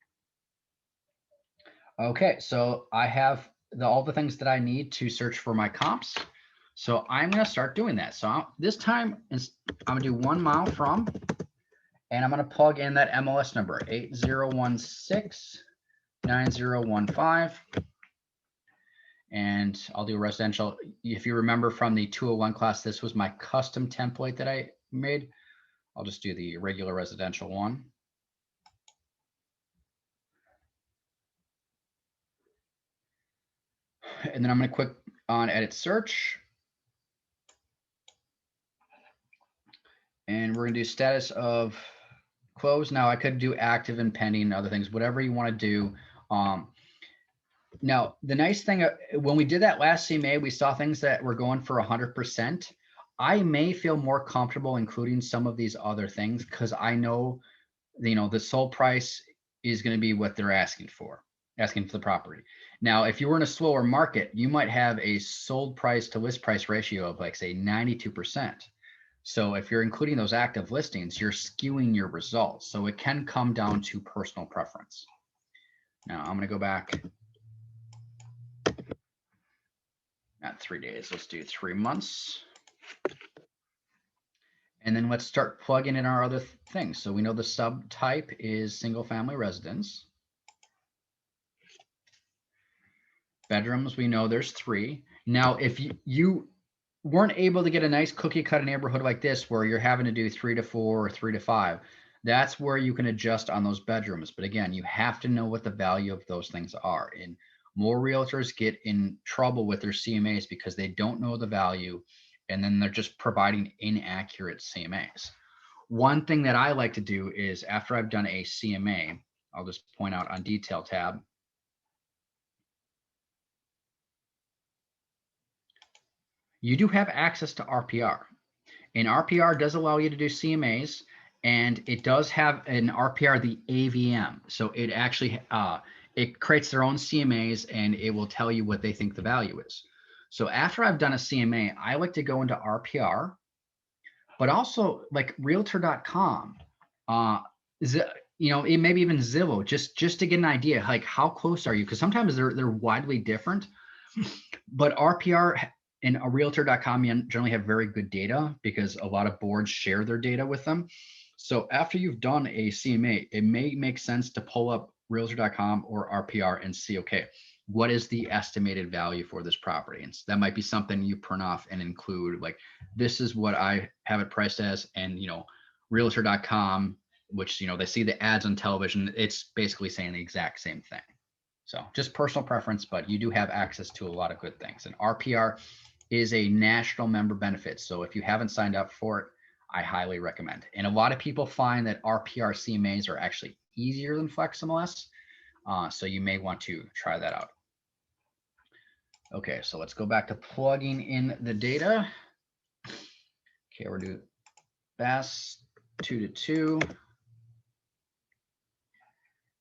Speaker 1: Okay, so I have all the things that I need to search for my comps. So I'm going to start doing that. So this time I'm going to do 1 mile from, and I'm going to plug in that MLS number, 80169015. And I'll do residential. If you remember from the 201 class, this was my custom template that I made. I'll just do the regular residential one. And then I'm going to click on edit search. And we're going to do status of closed. Now I could do active and pending and other things, whatever you want to do. Now, the nice thing, when we did that last CMA, we saw things that were going for 100%. I may feel more comfortable including some of these other things because I know, the sold price is going to be what they're asking for the property. Now, if you were in a slower market, you might have a sold price to list price ratio of like, say, 92%. So if you're including those active listings, you're skewing your results. So it can come down to personal preference. Now, I'm going to go back. Not 3 days, let's do 3 months. And then let's start plugging in our other things. So we know the subtype is single family residence. Bedrooms, we know there's 3. Now, if you weren't able to get a nice cookie cutter neighborhood like this, where you're having to do 3 to 4 or 3 to 5, that's where you can adjust on those bedrooms. But again, you have to know what the value of those things are. And more realtors get in trouble with their CMAs because they don't know the value, and then they're just providing inaccurate CMAs. One thing that I like to do is after I've done a CMA, I'll just point out on detail tab. You do have access to RPR, and RPR does allow you to do CMAs, and it does have an RPR, the AVM. So it actually, it creates their own CMAs and it will tell you what they think the value is. So after I've done a CMA, I like to go into RPR, but also like realtor.com, maybe even Zillow, just to get an idea, like how close are you? Because sometimes they're widely different, but RPR in a realtor.com, you generally have very good data because a lot of boards share their data with them. So after you've done a CMA, it may make sense to pull up realtor.com or RPR and see, okay, what is the estimated value for this property? And so that might be something you print off and include, like, this is what I have it priced as, and, you know, realtor.com, which, you know, they see the ads on television, it's basically saying the exact same thing. So just personal preference, but you do have access to a lot of good things. And RPR is a national member benefit. So if you haven't signed up for it, I highly recommend. And a lot of people find that RPR CMAs are actually easier than FlexMLS. So you may want to try that out. Okay, so let's go back to plugging in the data. Okay, we're doing BAS 2:2.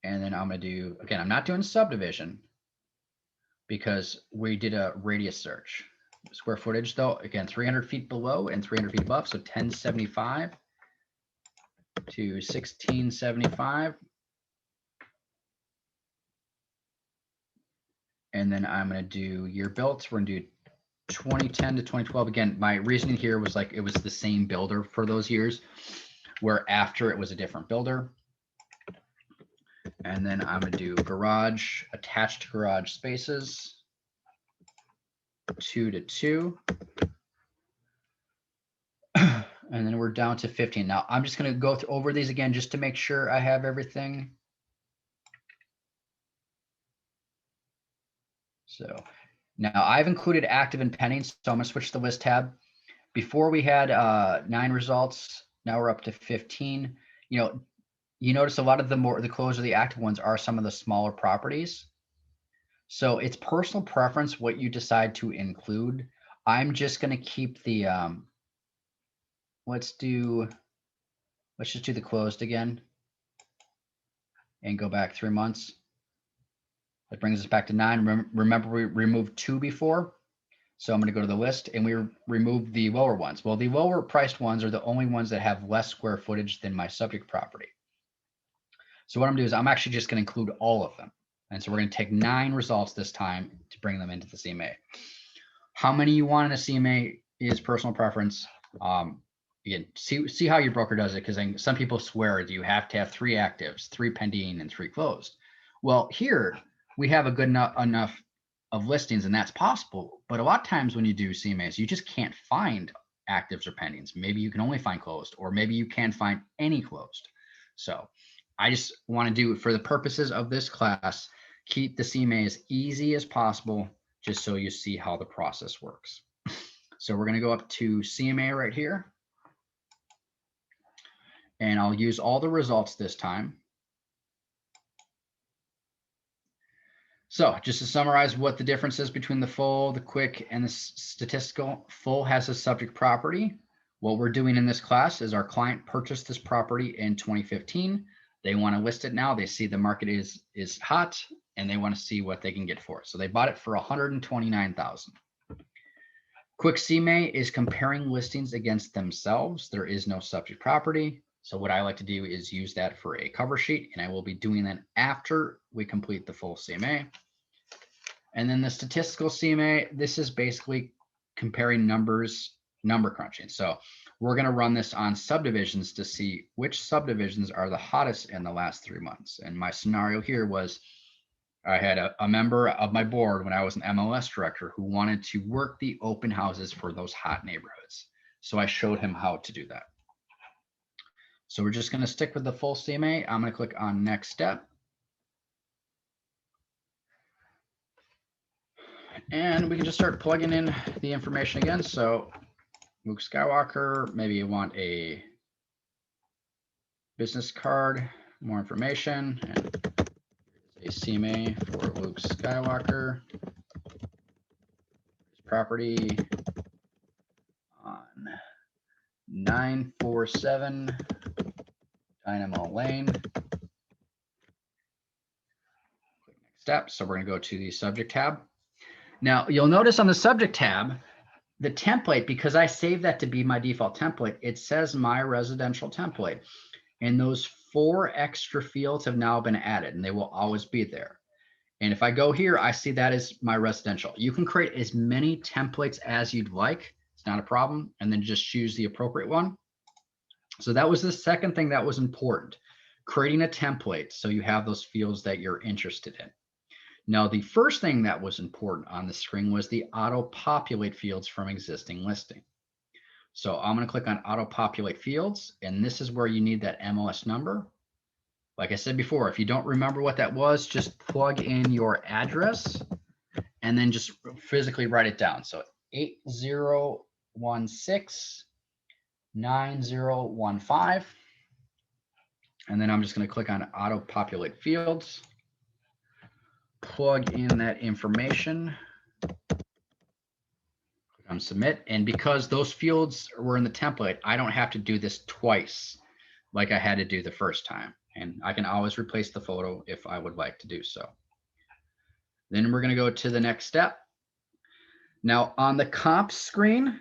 Speaker 1: And then I'm going to do, again, I'm not doing subdivision because we did a radius search. Square footage though, again, 300 feet below and 300 feet above. So 1075 to 1675. And then I'm going to do year built. We're going to do 2010 to 2012. Again, my reasoning here was like, it was the same builder for those years, where after it was a different builder. And then I'm going to do garage, attached garage spaces, 2:2. And then we're down to 15. Now I'm just going to go over these again just to make sure I have everything. So now I've included active and pending, so I'm going to switch to the list tab. Before we had 9 results, now we're up to 15. You know, you notice a lot of the closer the active ones are some of the smaller properties. So it's personal preference what you decide to include. I'm just going to keep the let's just do the closed again and go back 3 months. That brings us back to 9. Remember we removed 2 before. So I'm going to go to the list and we remove the lower ones. Well, the lower priced ones are the only ones that have less square footage than my subject property. So what I'm going to do is I'm actually just going to include all of them. And so we're going to take 9 results this time to bring them into the CMA. How many you want in a CMA is personal preference. Again, see how your broker does it, because some people swear you have to have 3 actives, 3 pending, and 3 closed. Well, here we have a good enough of listings, and that's possible. But a lot of times when you do CMAs, you just can't find actives or pendings. Maybe you can only find closed, or maybe you can't find any closed. So I just want to do, for the purposes of this class, keep the CMA as easy as possible, just so you see how the process works. So we're going to go up to CMA right here. And I'll use all the results this time. So just to summarize what the difference is between the full, the quick, and the statistical. Full has a subject property. What we're doing in this class is our client purchased this property in 2015. They want to list it now. They see the market is hot and they want to see what they can get for it. So they bought it for $129,000. Quick CMA is comparing listings against themselves. There is no subject property. So what I like to do is use that for a cover sheet, and I will be doing that after we complete the full CMA. And then the statistical CMA, this is basically comparing numbers, number crunching. So we're going to run this on subdivisions to see which subdivisions are the hottest in the last 3 months. And my scenario here was I had a member of my board when I was an MLS director who wanted to work the open houses for those hot neighborhoods. So I showed him how to do that. So we're just going to stick with the full CMA. I'm going to click on next step. And we can just start plugging in the information again. So Luke Skywalker, maybe you want a business card, more information, and a CMA for Luke Skywalker. Property on 947 Dynamo Lane. Click next step. So we're going to go to the subject tab. Now you'll notice on the subject tab, the template, because I saved that to be my default template, it says my residential template. And those 4 extra fields have now been added and they will always be there. And if I go here, I see that is my residential. You can create as many templates as you'd like. It's not a problem. And then just choose the appropriate one. So that was the second thing that was important, creating a template so you have those fields that you're interested in. Now, the first thing that was important on the screen was the auto-populate fields from existing listing. So I'm going to click on auto-populate fields, and this is where you need that MLS number. Like I said before, if you don't remember what that was, just plug in your address and then just physically write it down. So 8016-9015. And then I'm just going to click on auto populate fields, plug in that information, click on submit. And because those fields were in the template, I don't have to do this twice like I had to do the first time. And I can always replace the photo if I would like to do so. Then we're going to go to the next step. Now on the comp screen,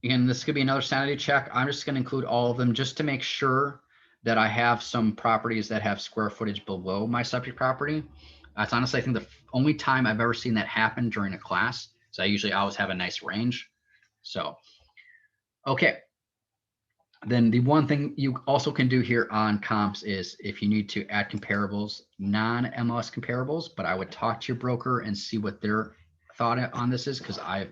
Speaker 1: and this could be another sanity check, I'm just going to include all of them just to make sure that I have some properties that have square footage below my subject property. That's honestly, I think the only time I've ever seen that happen during a class. So I usually always have a nice range. So, okay. Then the one thing you also can do here on comps is if you need to add comparables, non-MLS comparables, but I would talk to your broker and see what their thought on this is, because I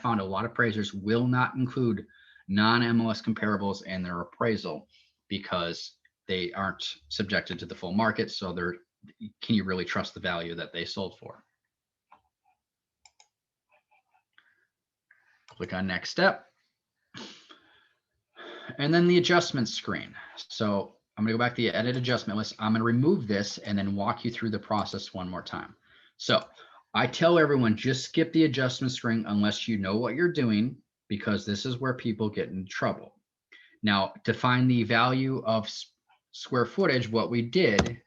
Speaker 1: found a lot of appraisers will not include non-MLS comparables in their appraisal because they aren't subjected to the full market. So can you really trust the value that they sold for? Click on next step. And then the adjustment screen. So I'm going to go back to the edit adjustment list. I'm going to remove this and then walk you through the process one more time. So I tell everyone, just skip the adjustment screen unless you know what you're doing, because this is where people get in trouble. Now, to find the value of square footage, what we did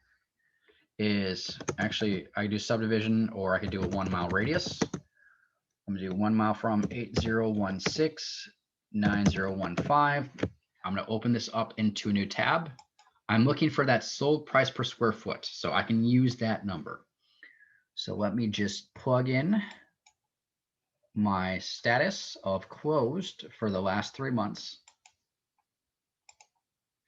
Speaker 1: is actually I do subdivision, or I could do a 1 mile radius. I'm going to do 1 mile from 8016-9015. I'm going to open this up into a new tab. I'm looking for that sold price per square foot, so I can use that number. So let me just plug in my status of closed for the last 3 months.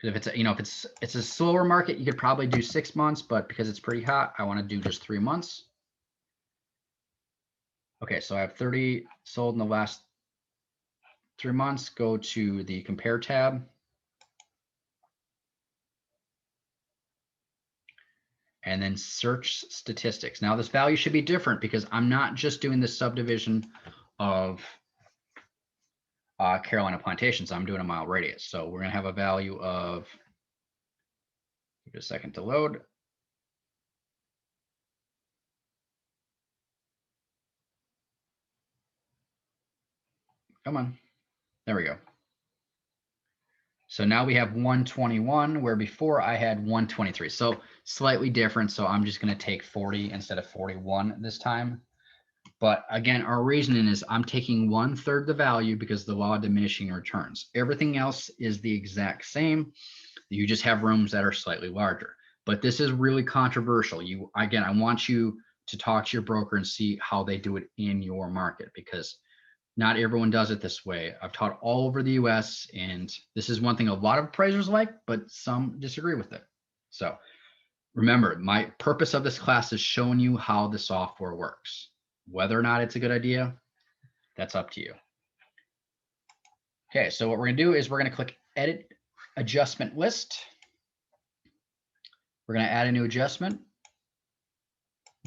Speaker 1: Because if it's it's a slower market, you could probably do 6 months, but because it's pretty hot, I want to do just 3 months. Okay, so I have 30 sold in the last 3 months. Go to the compare tab. And then search statistics. Now this value should be different because I'm not just doing the subdivision of Carolina Plantations. I'm doing a mile radius. So we're going to have a value of, give it a second to load. Come on. There we go. So now we have 121, where before I had 123. So slightly different. So I'm just going to take 40 instead of 41 this time. But again, our reasoning is I'm taking 1/3 the value because the law of diminishing returns. Everything else is the exact same. You just have rooms that are slightly larger. But this is really controversial. Again, I want you to talk to your broker and see how they do it in your market, because not everyone does it this way. I've taught all over the US, and this is one thing a lot of appraisers like, but some disagree with it. So remember, my purpose of this class is showing you how the software works. Whether or not it's a good idea, that's up to you. Okay, so what we're gonna do is we're gonna click Edit Adjustment List. We're gonna add a new adjustment.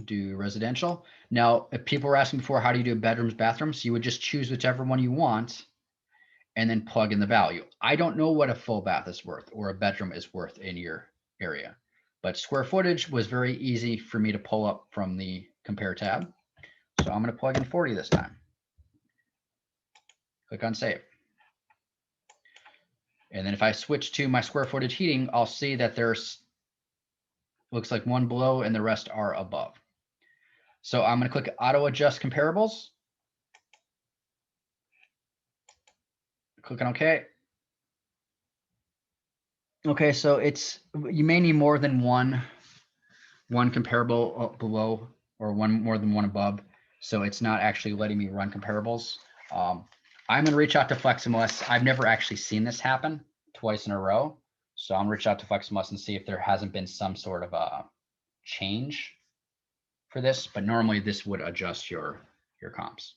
Speaker 1: Do residential. Now, if people were asking before, how do you do bedrooms, bathrooms? You would just choose whichever one you want and then plug in the value. I don't know what a full bath is worth or a bedroom is worth in your area, but square footage was very easy for me to pull up from the compare tab. So I'm going to plug in 40 this time. Click on save. And then if I switch to my square footage heating, I'll see that there's, looks like one below and the rest are above. So I'm going to click auto adjust comparables. Click on OK. Okay, so you may need more than one one comparable below or one more than one above. So it's not actually letting me run comparables. I'm going to reach out to FlexMLS. I've never actually seen this happen twice in a row. So I'm going to reach out to FlexMLS and see if there hasn't been some sort of a change for this, but normally this would adjust your comps.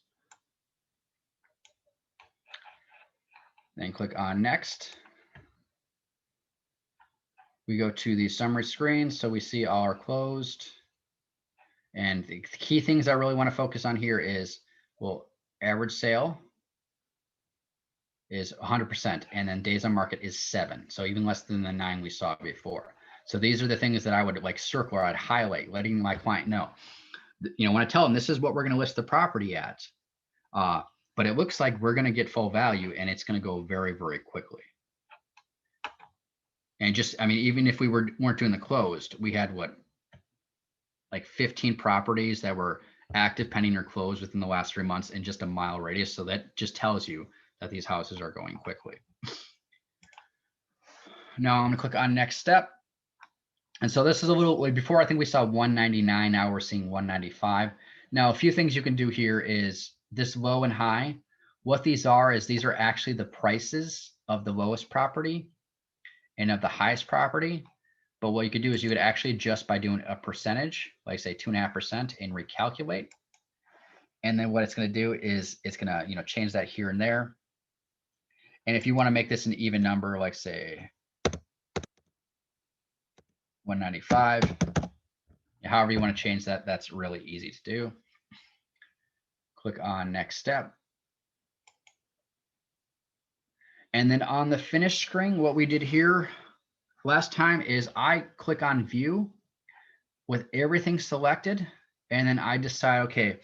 Speaker 1: Then click on next. We go to the summary screen. So we see all are closed. And the key things I really want to focus on here is, well, average sale is 100%, and then days on market is 7. So even less than the 9 we saw before. So these are the things that I would like circle or I'd highlight, letting my client know. You know, when I tell them this is what we're going to list the property at, but it looks like we're going to get full value and it's going to go very, very quickly. And just, I mean, even if we weren't doing the closed, we had what, like 15 properties that were active, pending, or closed within the last 3 months in just a mile radius. So that just tells you that these houses are going quickly. Now I'm going to click on next step. And so this is a little, like before I think we saw 199, now we're seeing 195. Now a few things you can do here is this low and high. What these are is these are actually the prices of the lowest property and of the highest property. But what you could do is you could actually adjust by doing a percentage, like say 2.5%, and recalculate. And then what it's going to do is it's going to, you know, change that here and there. And if you want to make this an even number, like say 195, however you want to change that, that's really easy to do. Click on next step. And then on the finish screen, what we did here last time is I click on view with everything selected, and then I decide, okay,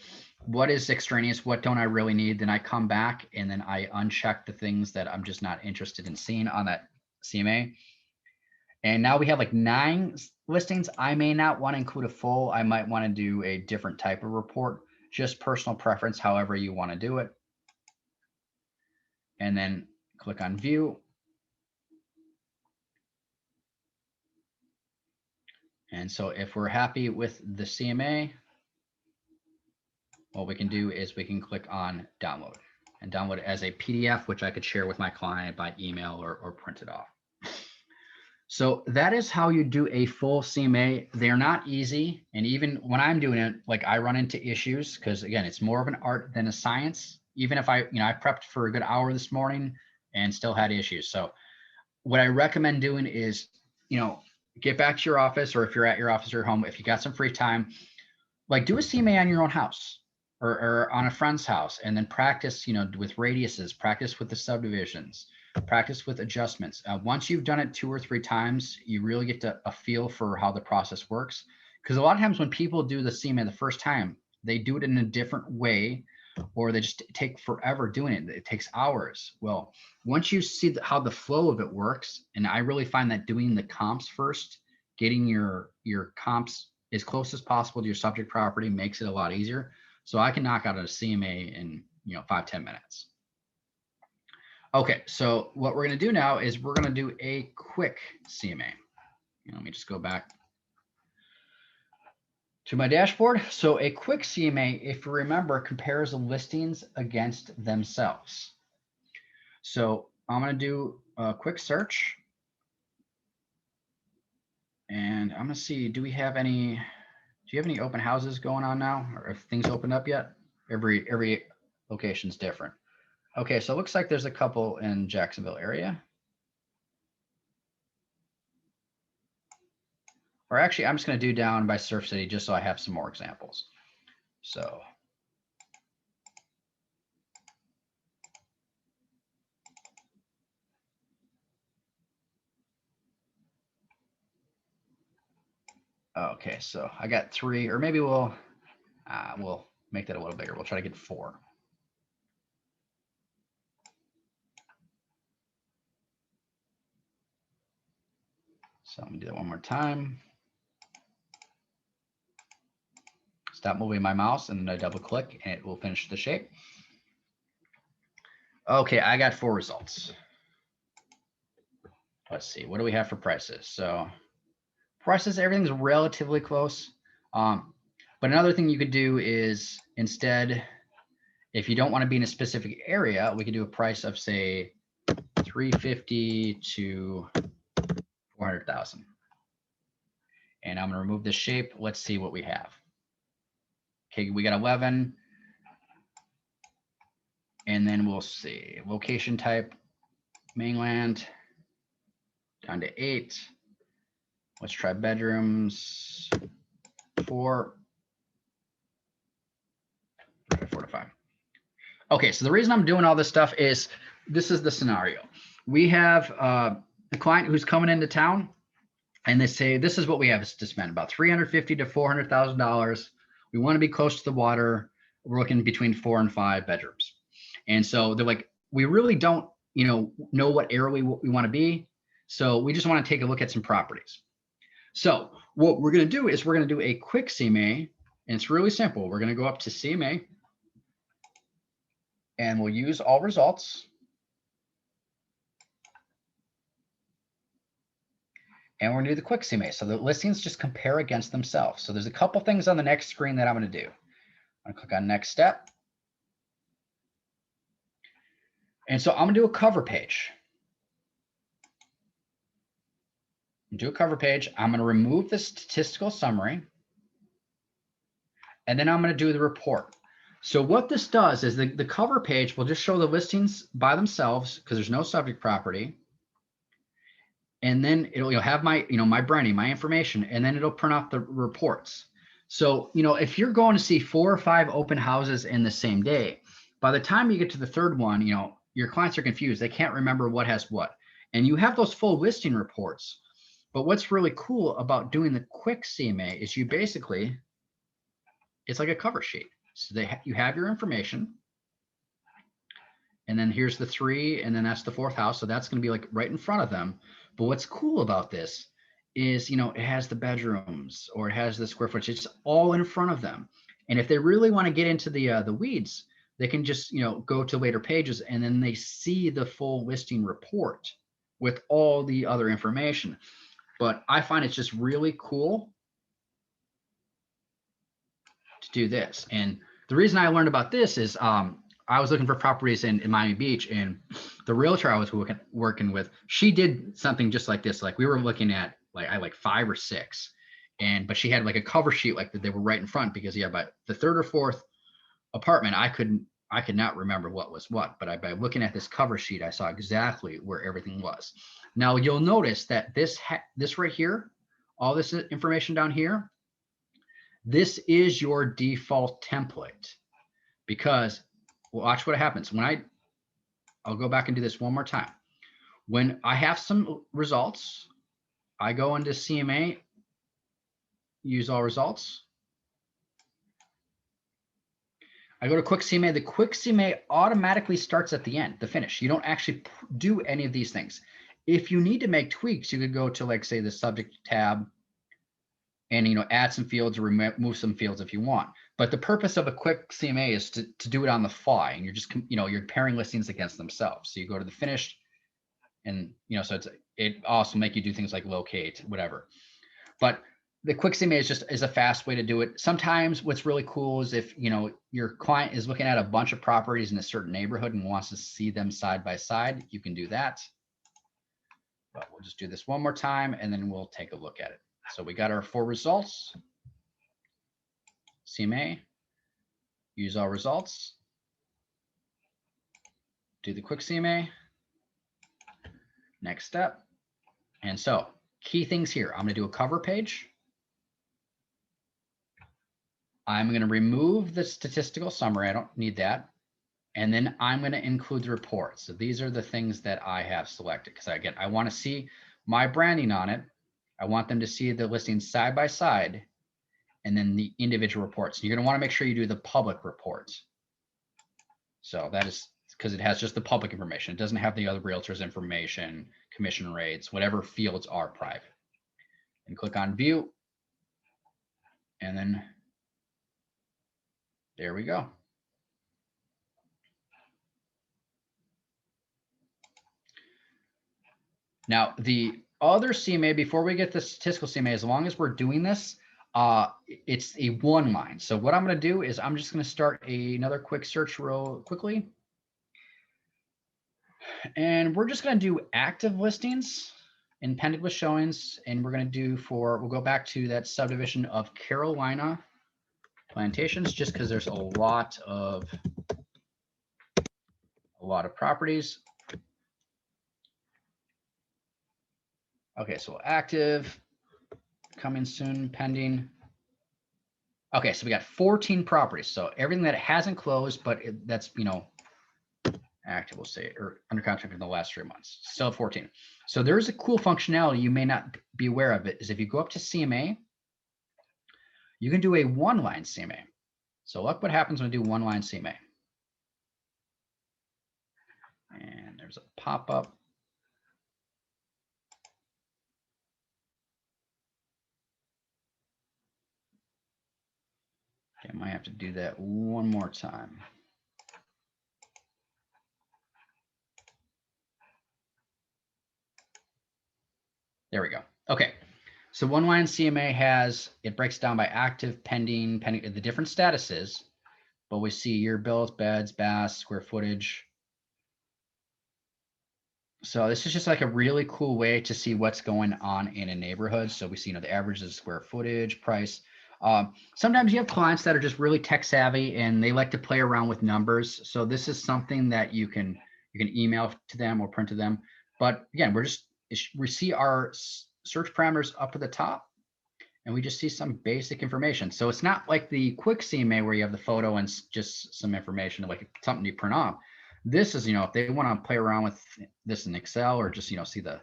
Speaker 1: what is extraneous? What don't I really need? Then I come back and then I uncheck the things that I'm just not interested in seeing on that CMA. And now we have like 9 listings. I may not want to include a full. I might want to do a different type of report, just personal preference, however you want to do it. And then click on view. And so if we're happy with the CMA, what we can do is we can click on download and download it as a PDF, which I could share with my client by email or print it off. So that is how you do a full CMA. They're not easy. And even when I'm doing it, like I run into issues because again, it's more of an art than a science. Even if I prepped for a good hour this morning and still had issues. So what I recommend doing is, get back to your office, or if you're at your office or home, if you got some free time, like do a CMA on your own house or on a friend's house, and then practice, with radiuses, practice with the subdivisions, practice with adjustments. Once you've done it 2 or 3 times, you really get a feel for how the process works. Because a lot of times when people do the CMA the first time, they do it in a different way, or they just take forever doing it. It takes hours. Well, once you see how the flow of it works, and I really find that doing the comps first, getting your comps as close as possible to your subject property makes it a lot easier. So I can knock out a CMA in 5-10 minutes. Okay, so what we're going to do now is we're going to do a quick CMA. Let me just go back to my dashboard. So a quick CMA, if you remember, compares the listings against themselves. So I'm going to do a quick search. And I'm going to see, do you have any open houses going on now? Or if things opened up yet? Every location's different. Okay, so it looks like there's a couple in Jacksonville area. Or actually, I'm just going to do down by Surf City just so I have some more examples. So okay, so I got 3, or maybe we'll make that a little bigger. We'll try to get 4. So let me do that one more time. Stop moving my mouse and then I double click and it will finish the shape. Okay, I got 4 results. Let's see, what do we have for prices? So prices, everything's relatively close. But another thing you could do is instead, if you don't want to be in a specific area, we could do a price of say 350 to 400,000. And I'm going to remove the shape. Let's see what we have. Okay, we got 11. And then we'll see location type, mainland, down to 8. Let's try bedrooms, 4. 4 to 5. Okay, so the reason I'm doing all this stuff is this is the scenario. We have a client who's coming into town, and they say this is what we have to spend, about $350,000 to $400,000. We want to be close to the water. We're looking between 4 and 5 bedrooms, and so they're like, we really don't, know what area we want to be, so we just want to take a look at some properties. So what we're going to do is we're going to do a quick CMA, and it's really simple. We're going to go up to CMA. And we'll use all results. And we're going to do the quick CMA. So the listings just compare against themselves. So there's a couple things on the next screen that I'm going to do. I'm going to click on next step. And so I'm going to do a cover page. Do a cover page. I'm going to remove the statistical summary. And then I'm going to do the report. So what this does is the cover page will just show the listings by themselves because there's no subject property. And then it'll have my, my branding, my information, and then it'll print off the reports. So, if you're going to see 4 or 5 open houses in the same day, by the time you get to the third one, your clients are confused. They can't remember what has what. And you have those full listing reports. But what's really cool about doing the quick CMA is you basically, it's like a cover sheet. So you have your information, and then here's the 3, and then that's the 4th house. So that's going to be like right in front of them. But what's cool about this is, it has the bedrooms or it has the square footage. It's all in front of them. And if they really want to get into the weeds, they can just, go to later pages, and then they see the full listing report with all the other information. But I find it's just really cool to do this. And the reason I learned about this is I was looking for properties in Miami Beach, and the realtor I was working with, she did something just like this. Like we were looking at like 5 or 6, but she had like a cover sheet like that they were right in front, because by the 3rd or 4th apartment, I could not remember what was what, but by looking at this cover sheet, I saw exactly where everything was. Now you'll notice that this right here, all this information down here, this is your default template, because watch what happens when I'll go back and do this one more time. When I have some results, I go into CMA, use all results. I go to quick CMA. The quick CMA automatically starts at the end, the finish. You don't actually do any of these things. If you need to make tweaks, you could go to, like, say, the subject tab and, add some fields or remove some fields if you want. But the purpose of a quick CMA is to do it on the fly, and you're just, you're pairing listings against themselves. So you go to the finished, and, so it also make you do things like locate, whatever. But the quick CMA is a fast way to do it. Sometimes what's really cool is if, your client is looking at a bunch of properties in a certain neighborhood and wants to see them side by side, you can do that. But we'll just do this one more time, and then we'll take a look at it. So we got our 4 results. CMA, use all results. Do the quick CMA. Next step. And so key things here. I'm going to do a cover page. I'm going to remove the statistical summary. I don't need that. And then I'm going to include the report. So these are the things that I have selected, because again, I want to see my branding on it. I want them to see the listings side by side, and then the individual reports. You're going to want to make sure you do the public reports. So that is because it has just the public information. It doesn't have the other realtors' information, commission rates, whatever fields are private. And click on view. And then there we go. Now, the other CMA, before we get the statistical CMA, as long as we're doing this, it's a one line. So what I'm going to do is I'm just going to start another quick search real quickly. And we're just going to do active listings and pending list showings. And we're going to do we'll go back to that subdivision of Carolina Plantations, just because there's a lot of properties. Okay, so active, coming soon, pending. Okay, so we got 14 properties. So everything that hasn't closed, but that's, active, we'll say, or under contract in the last 3 months, still 14. So there's a cool functionality you may not be aware of. It is if you go up to CMA, you can do a one-line CMA. So look what happens when I do one-line CMA. And there's a pop-up. Okay, I might have to do that one more time. There we go. Okay. So one line CMA it breaks down by active, pending, the different statuses, but we see year built, beds, baths, square footage. So this is just like a really cool way to see what's going on in a neighborhood. So we see, the average is square footage, price. Sometimes you have clients that are just really tech savvy and they like to play around with numbers. So this is something that you can email to them or print to them. But again, we see our search parameters up at the top, and we just see some basic information. So it's not like the quick CMA where you have the photo and just some information, like something you print off. This is, if they want to play around with this in Excel or just, see the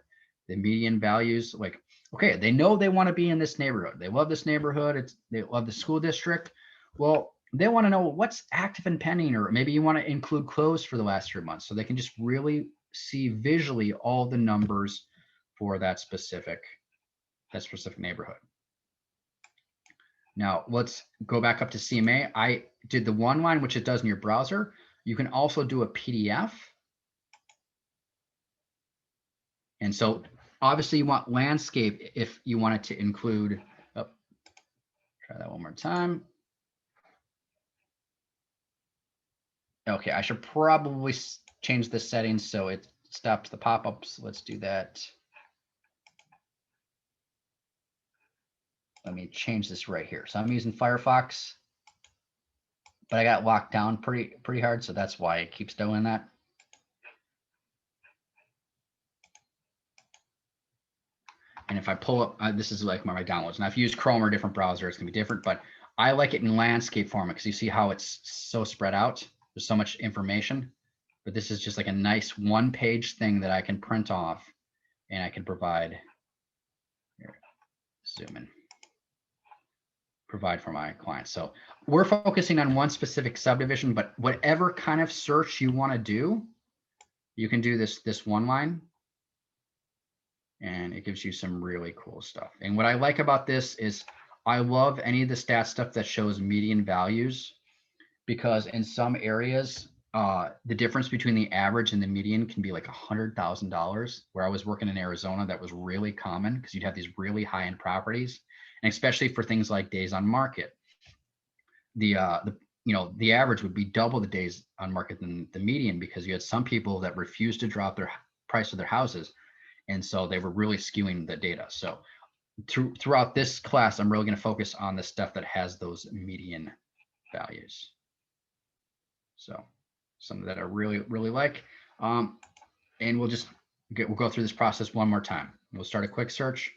Speaker 1: median values, like, okay, they know they want to be in this neighborhood. They love this neighborhood. They love the school district. Well, they want to know what's active and pending, or maybe you want to include closed for the last 3 months. So they can just really see visually all the numbers for that specific neighborhood. Now let's go back up to CMA. I did the one line, which it does in your browser. You can also do a PDF. And so obviously you want landscape if you wanted to include, try that one more time. Okay, I should probably change the settings so it stops the pop-ups. Let's do that. Let me change this right here. So I'm using Firefox, but I got locked down pretty hard, so that's why it keeps doing that. And if I pull up, this is like my downloads. Now, if you use Chrome or a different browser, it's gonna be different, but I like it in landscape format because you see how it's so spread out. There's so much information, but this is just like a nice one-page thing that I can print off and I can provide, here, zoom in, provide for my clients. So we're focusing on one specific subdivision, but whatever kind of search you wanna do, you can do this one line, and it gives you some really cool stuff. And what I like about this is I love any of the stat stuff that shows median values, because in some areas, the difference between the average and the median can be like $100,000. Where I was working in Arizona, that was really common because you'd have these really high-end properties, and especially for things like days on market, the average would be double the days on market than the median, because you had some people that refused to drop their price of their houses. And so they were really skewing the data. So throughout this class, I'm really going to focus on the stuff that has those median values. So some that I really, really like. And we'll go through this process one more time. We'll start a quick search.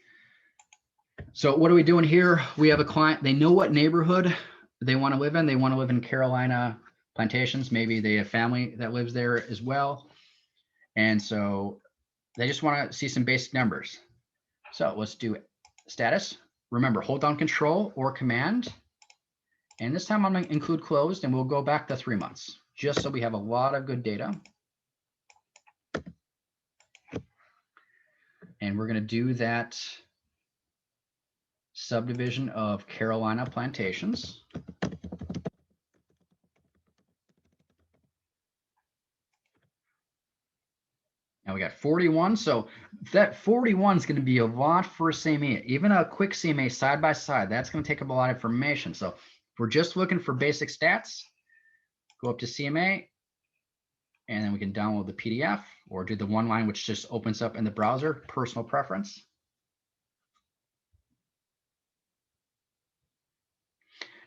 Speaker 1: So what are we doing here? We have a client, they know what neighborhood they want to live in. They want to live in Carolina Plantations. Maybe they have family that lives there as well. And so they just want to see some basic numbers. So let's do status. Remember, hold down Control or Command. And this time I'm going to include closed, and we'll go back to 3 months, just so we have a lot of good data. And we're going to do that subdivision of Carolina Plantations. Now we got 41. So that 41 is going to be a lot for a CMA. Even a quick CMA side by side, that's going to take up a lot of information. So if we're just looking for basic stats, go up to CMA, and then we can download the PDF or do the one line, which just opens up in the browser, personal preference.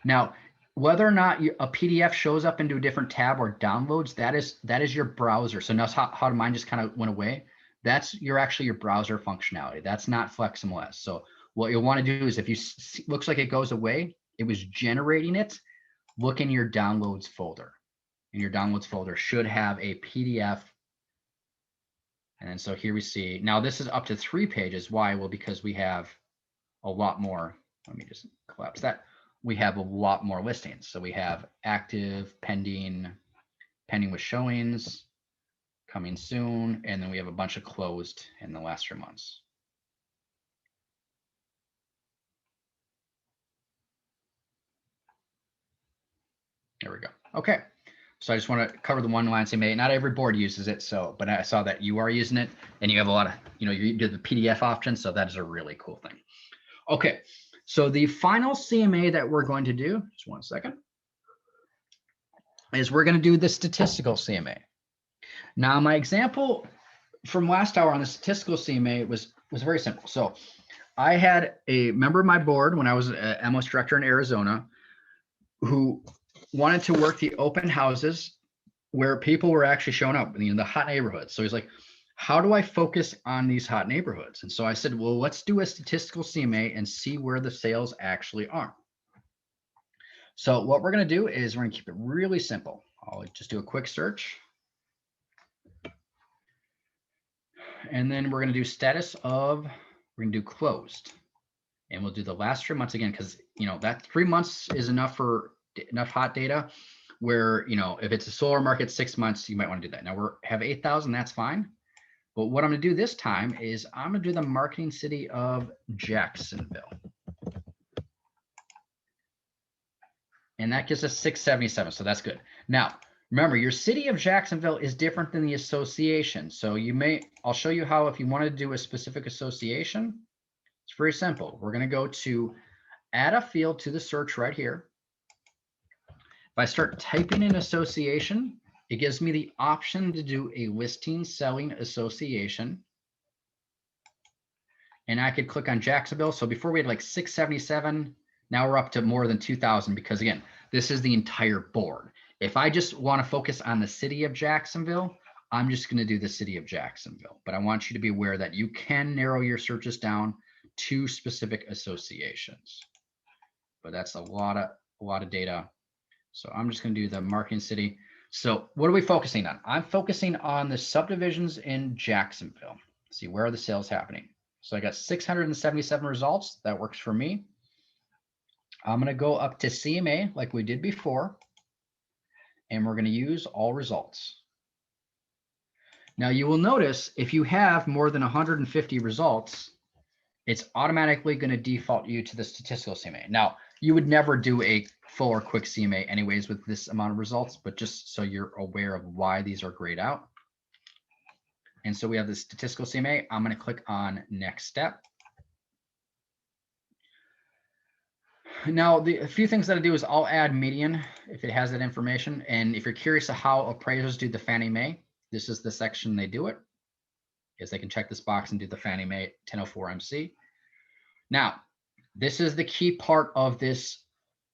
Speaker 1: Now, whether or not a PDF shows up into a different tab or downloads, that is your browser. So notice how mine just kind of went away. That's actually your browser functionality. That's not FlexMLS. So what you'll want to do is if you looks like it goes away, it was generating it, look in your downloads folder. And your downloads folder should have a PDF. And then so here we see, now this is up to 3 pages. Why? Well, because we have a lot more. Let me just collapse that. We have a lot more listings. So we have active, pending, pending with showings, coming soon, and then we have a bunch of closed in the last 3 months. There we go. Okay. So I just want to cover the one line CMA. Not every board uses it, so but I saw that you are using it, and you have a lot of, you did the PDF option, so that is a really cool thing. Okay, so the final CMA that we're going to do, just one second, is we're going to do the statistical CMA. Now, my example from last hour on the statistical CMA was very simple. So I had a member of my board when I was an MLS director in Arizona who wanted to work the open houses where people were actually showing up in the hot neighborhoods. So he's like, how do I focus on these hot neighborhoods? And so I said, well, let's do a statistical CMA and see where the sales actually are. So what we're going to do is we're going to keep it really simple. I'll just do a quick search. And then we're going to do status of, we're going to do closed. And we'll do the last 3 months again, because that 3 months is enough for enough hot data where, if it's a solar market, 6 months, you might want to do that. Now we have 8,000, that's fine. But what I'm going to do this time is I'm going to do the marketing city of Jacksonville. And that gives us 677, so that's good. Now, remember, your city of Jacksonville is different than the association. So I'll show you how, if you want to do a specific association, it's very simple. We're going to go to add a field to the search right here. If I start typing in association, it gives me the option to do a listing selling association. And I could click on Jacksonville. So before we had like 677, now we're up to more than 2,000 because again, this is the entire board. If I just want to focus on the city of Jacksonville, I'm just going to do the city of Jacksonville. But I want you to be aware that you can narrow your searches down to specific associations. But that's a lot of data. So I'm just going to do the marketing city. So what are we focusing on? I'm focusing on the subdivisions in Jacksonville. See, where are the sales happening? So I got 677 results. That works for me. I'm going to go up to CMA like we did before, and we're going to use all results. Now you will notice if you have more than 150 results, it's automatically going to default you to the statistical CMA. Now, you would never do a full or quick CMA anyways with this amount of results, but just so you're aware of why these are grayed out. And so we have the statistical CMA. I'm going to click on next step. Now, a few things that I do is I'll add median if it has that information. And if you're curious of how appraisers do the Fannie Mae, this is the section they do it, is they can check this box and do the Fannie Mae 1004 MC. Now, this is the key part of this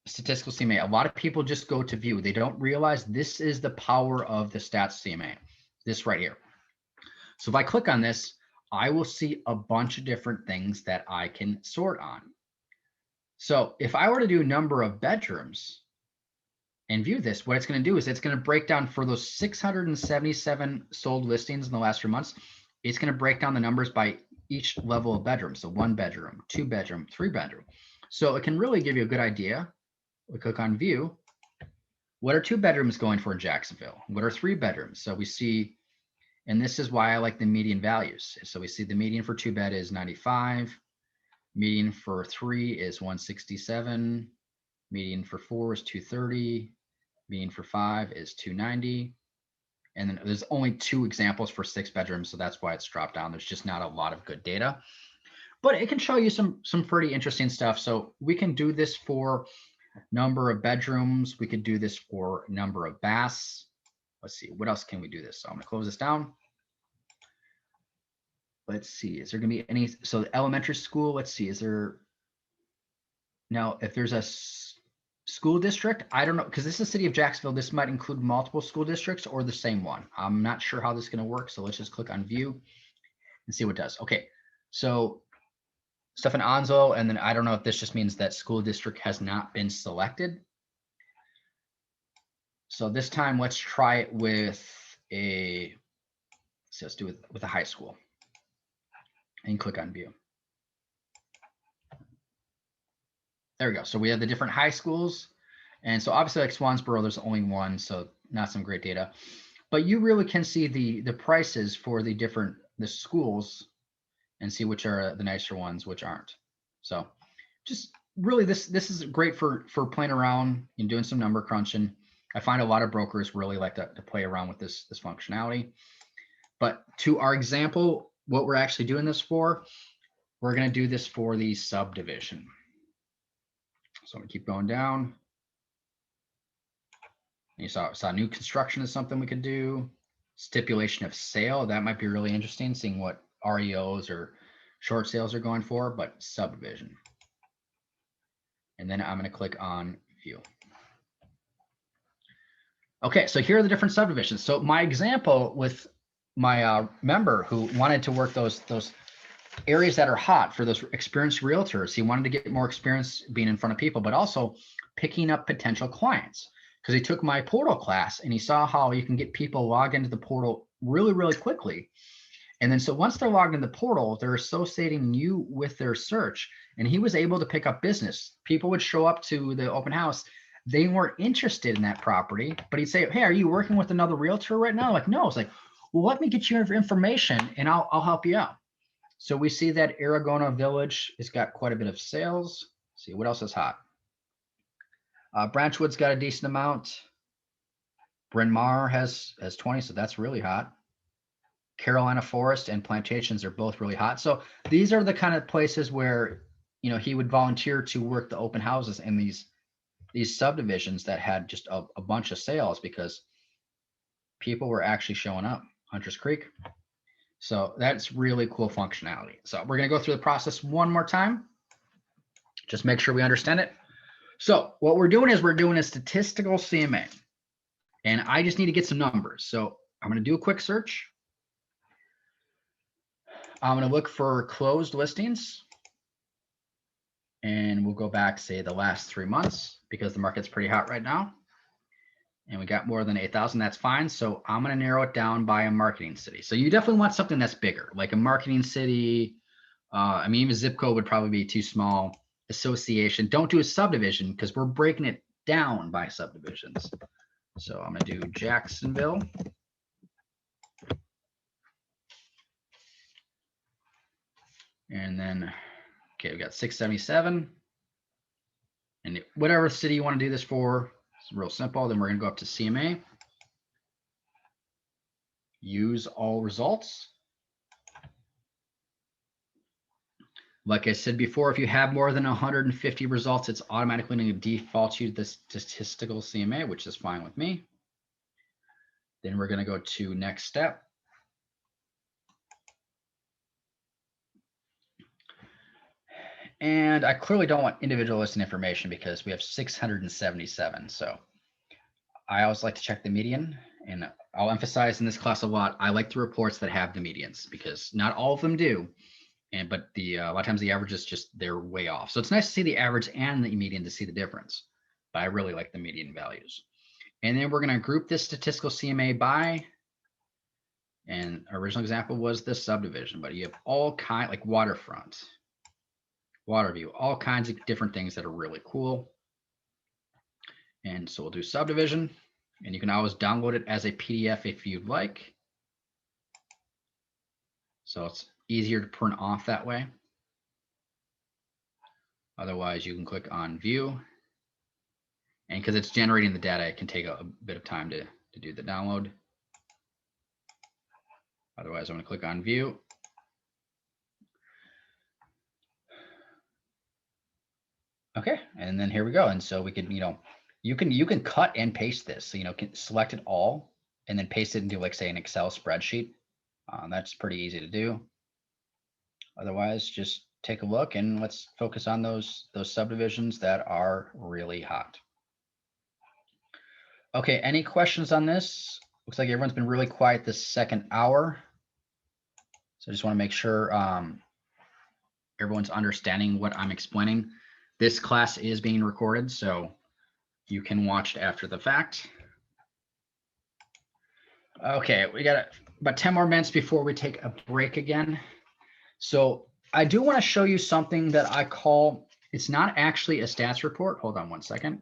Speaker 1: statistical CMA. A lot of people just go to view. They don't realize this is the power of the stats CMA, this right here. So if I click on this, I will see a bunch of different things that I can sort on. So if I were to do number of bedrooms and view this, what it's going to do is it's going to break down for those 677 sold listings in the last 3 months. It's going to break down the numbers by each level of bedroom. So 1 bedroom, 2 bedroom, 3 bedroom. So it can really give you a good idea. We click on view. What are 2 bedrooms going for in Jacksonville? What are 3 bedrooms? So we see, and this is why I like the median values. So we see the median for 2 bed is 95. Median for 3 is 167. Median for 4 is 230. Median for 5 is 290. And then there's only 2 examples for 6 bedrooms, so that's why it's dropped down. There's just not a lot of good data, but it can show you some pretty interesting stuff. So we can do this for number of bedrooms. We could do this for number of baths. Let's see, what else can we do this? So I'm gonna close this down. Let's see, is there gonna be any, so the elementary school, let's see, is there, now if there's a school district, I don't know, because this is the city of Jacksonville, this might include multiple school districts or the same one. I'm not sure how this is gonna work, so let's just click on view and see what it does. Okay, so stuff in Onslow, and then I don't know if this just means that school district has not been selected. So this time, let's try it with a, so let's do it with a high school. And click on view. There we go. So we have the different high schools. And so obviously like Swansboro, there's only one, so not some great data. But you really can see the prices for the schools and see which are the nicer ones, which aren't. So just really this is great for playing around and doing some number crunching. I find a lot of brokers really like to play around with this functionality. But to our example, what we're actually doing this for, we're going to do this for the subdivision. So I'm going to keep going down. You saw new construction is something we could do. Stipulation of sale, that might be really interesting, seeing what REOs or short sales are going for, but subdivision. And then I'm going to click on view. Okay, so here are the different subdivisions. So my example with my member who wanted to work those areas that are hot for those experienced realtors, he wanted to get more experience being in front of people, but also picking up potential clients. Because he took my portal class and he saw how you can get people logged into the portal really, really quickly. And then so once they're logged in the portal, they're associating you with their search. And he was able to pick up business. People would show up to the open house. They weren't interested in that property, but he'd say, hey, are you working with another realtor right now? Like, no. It's like, well, let me get you information and I'll help you out. So we see that Aragona Village has got quite a bit of sales. Let's see what else is hot. Branchwood's got a decent amount. Bryn Mawr has 20, so that's really hot. Carolina Forest and Plantations are both really hot. So these are the kind of places where, you know, he would volunteer to work the open houses in these subdivisions that had just a bunch of sales because people were actually showing up. Hunters Creek. So that's really cool functionality. So we're going to go through the process one more time. Just make sure we understand it. So what we're doing is we're doing a statistical CMA. And I just need to get some numbers. So I'm going to do a quick search. I'm going to look for closed listings. And we'll go back, say, the last 3 months because the market's pretty hot right now. And we got more than 8,000. That's fine. So I'm going to narrow it down by a marketing city. So you definitely want something that's bigger, like a marketing city. I mean, even zip code would probably be too small. Association. Don't do a subdivision because we're breaking it down by subdivisions. So I'm going to do Jacksonville. And then, okay, we got 677. And whatever city you want to do this for, it's real simple. Then we're going to go up to CMA. Use all results. Like I said before, if you have more than 150 results, it's automatically going to default you to the statistical CMA, which is fine with me. Then we're going to go to next step. And I clearly don't want individual listing information because we have 677. So I always like to check the median, and I'll emphasize in this class a lot. I like the reports that have the medians because not all of them do. But a lot of times the average is just, they're way off. So it's nice to see the average and the median to see the difference. But I really like the median values. And then we're going to group this statistical CMA by, and our original example was this subdivision, but you have all kind, like waterfront, water view, all kinds of different things that are really cool. And so we'll do subdivision, and you can always download it as a PDF if you'd like. So it's easier to print off that way. Otherwise, you can click on view. And because it's generating the data, it can take a bit of time to do the download. Otherwise, I'm going to click on view. Okay, and then here we go. And so we can, you can cut and paste this. So, can select it all and then paste it into, like, say, an Excel spreadsheet. That's pretty easy to do. Otherwise, just take a look and let's focus on those subdivisions that are really hot. Okay, any questions on this? Looks like everyone's been really quiet this second hour. So I just want to make sure everyone's understanding what I'm explaining. This class is being recorded, so you can watch it after the fact. Okay, we got about 10 more minutes before we take a break again. So I do want to show you something that I call, it's not actually a stats report. Hold on one second.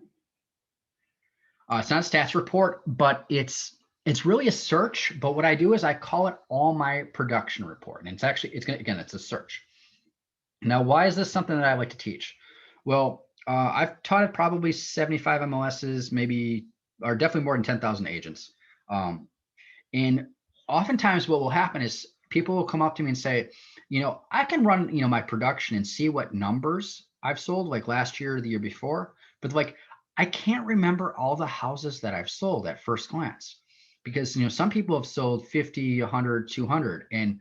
Speaker 1: It's not a stats report, but it's really a search. But what I do is I call it all my production report. And it's a search. Now, why is this something that I like to teach? Well, I've taught it probably 75 MLSs, maybe, or definitely more than 10,000 agents. And oftentimes what will happen is people will come up to me and say, I can run, my production and see what numbers I've sold, like last year or the year before, but like, I can't remember all the houses that I've sold at first glance, because, some people have sold 50, 100, 200. And,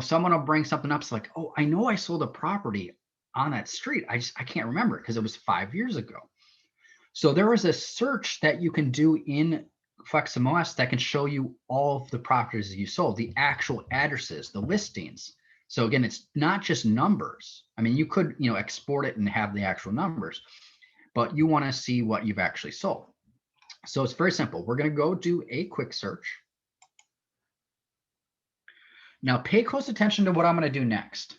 Speaker 1: someone will bring something up. It's like, oh, I know I sold a property on that street. I can't remember it because it was 5 years ago. So there is a search that you can do in FlexMLS that can show you all of the properties that you sold, the actual addresses, the listings. So again, it's not just numbers. I mean, you could, export it and have the actual numbers, but you want to see what you've actually sold. So it's very simple. We're going to go do a quick search. Now pay close attention to what I'm going to do next.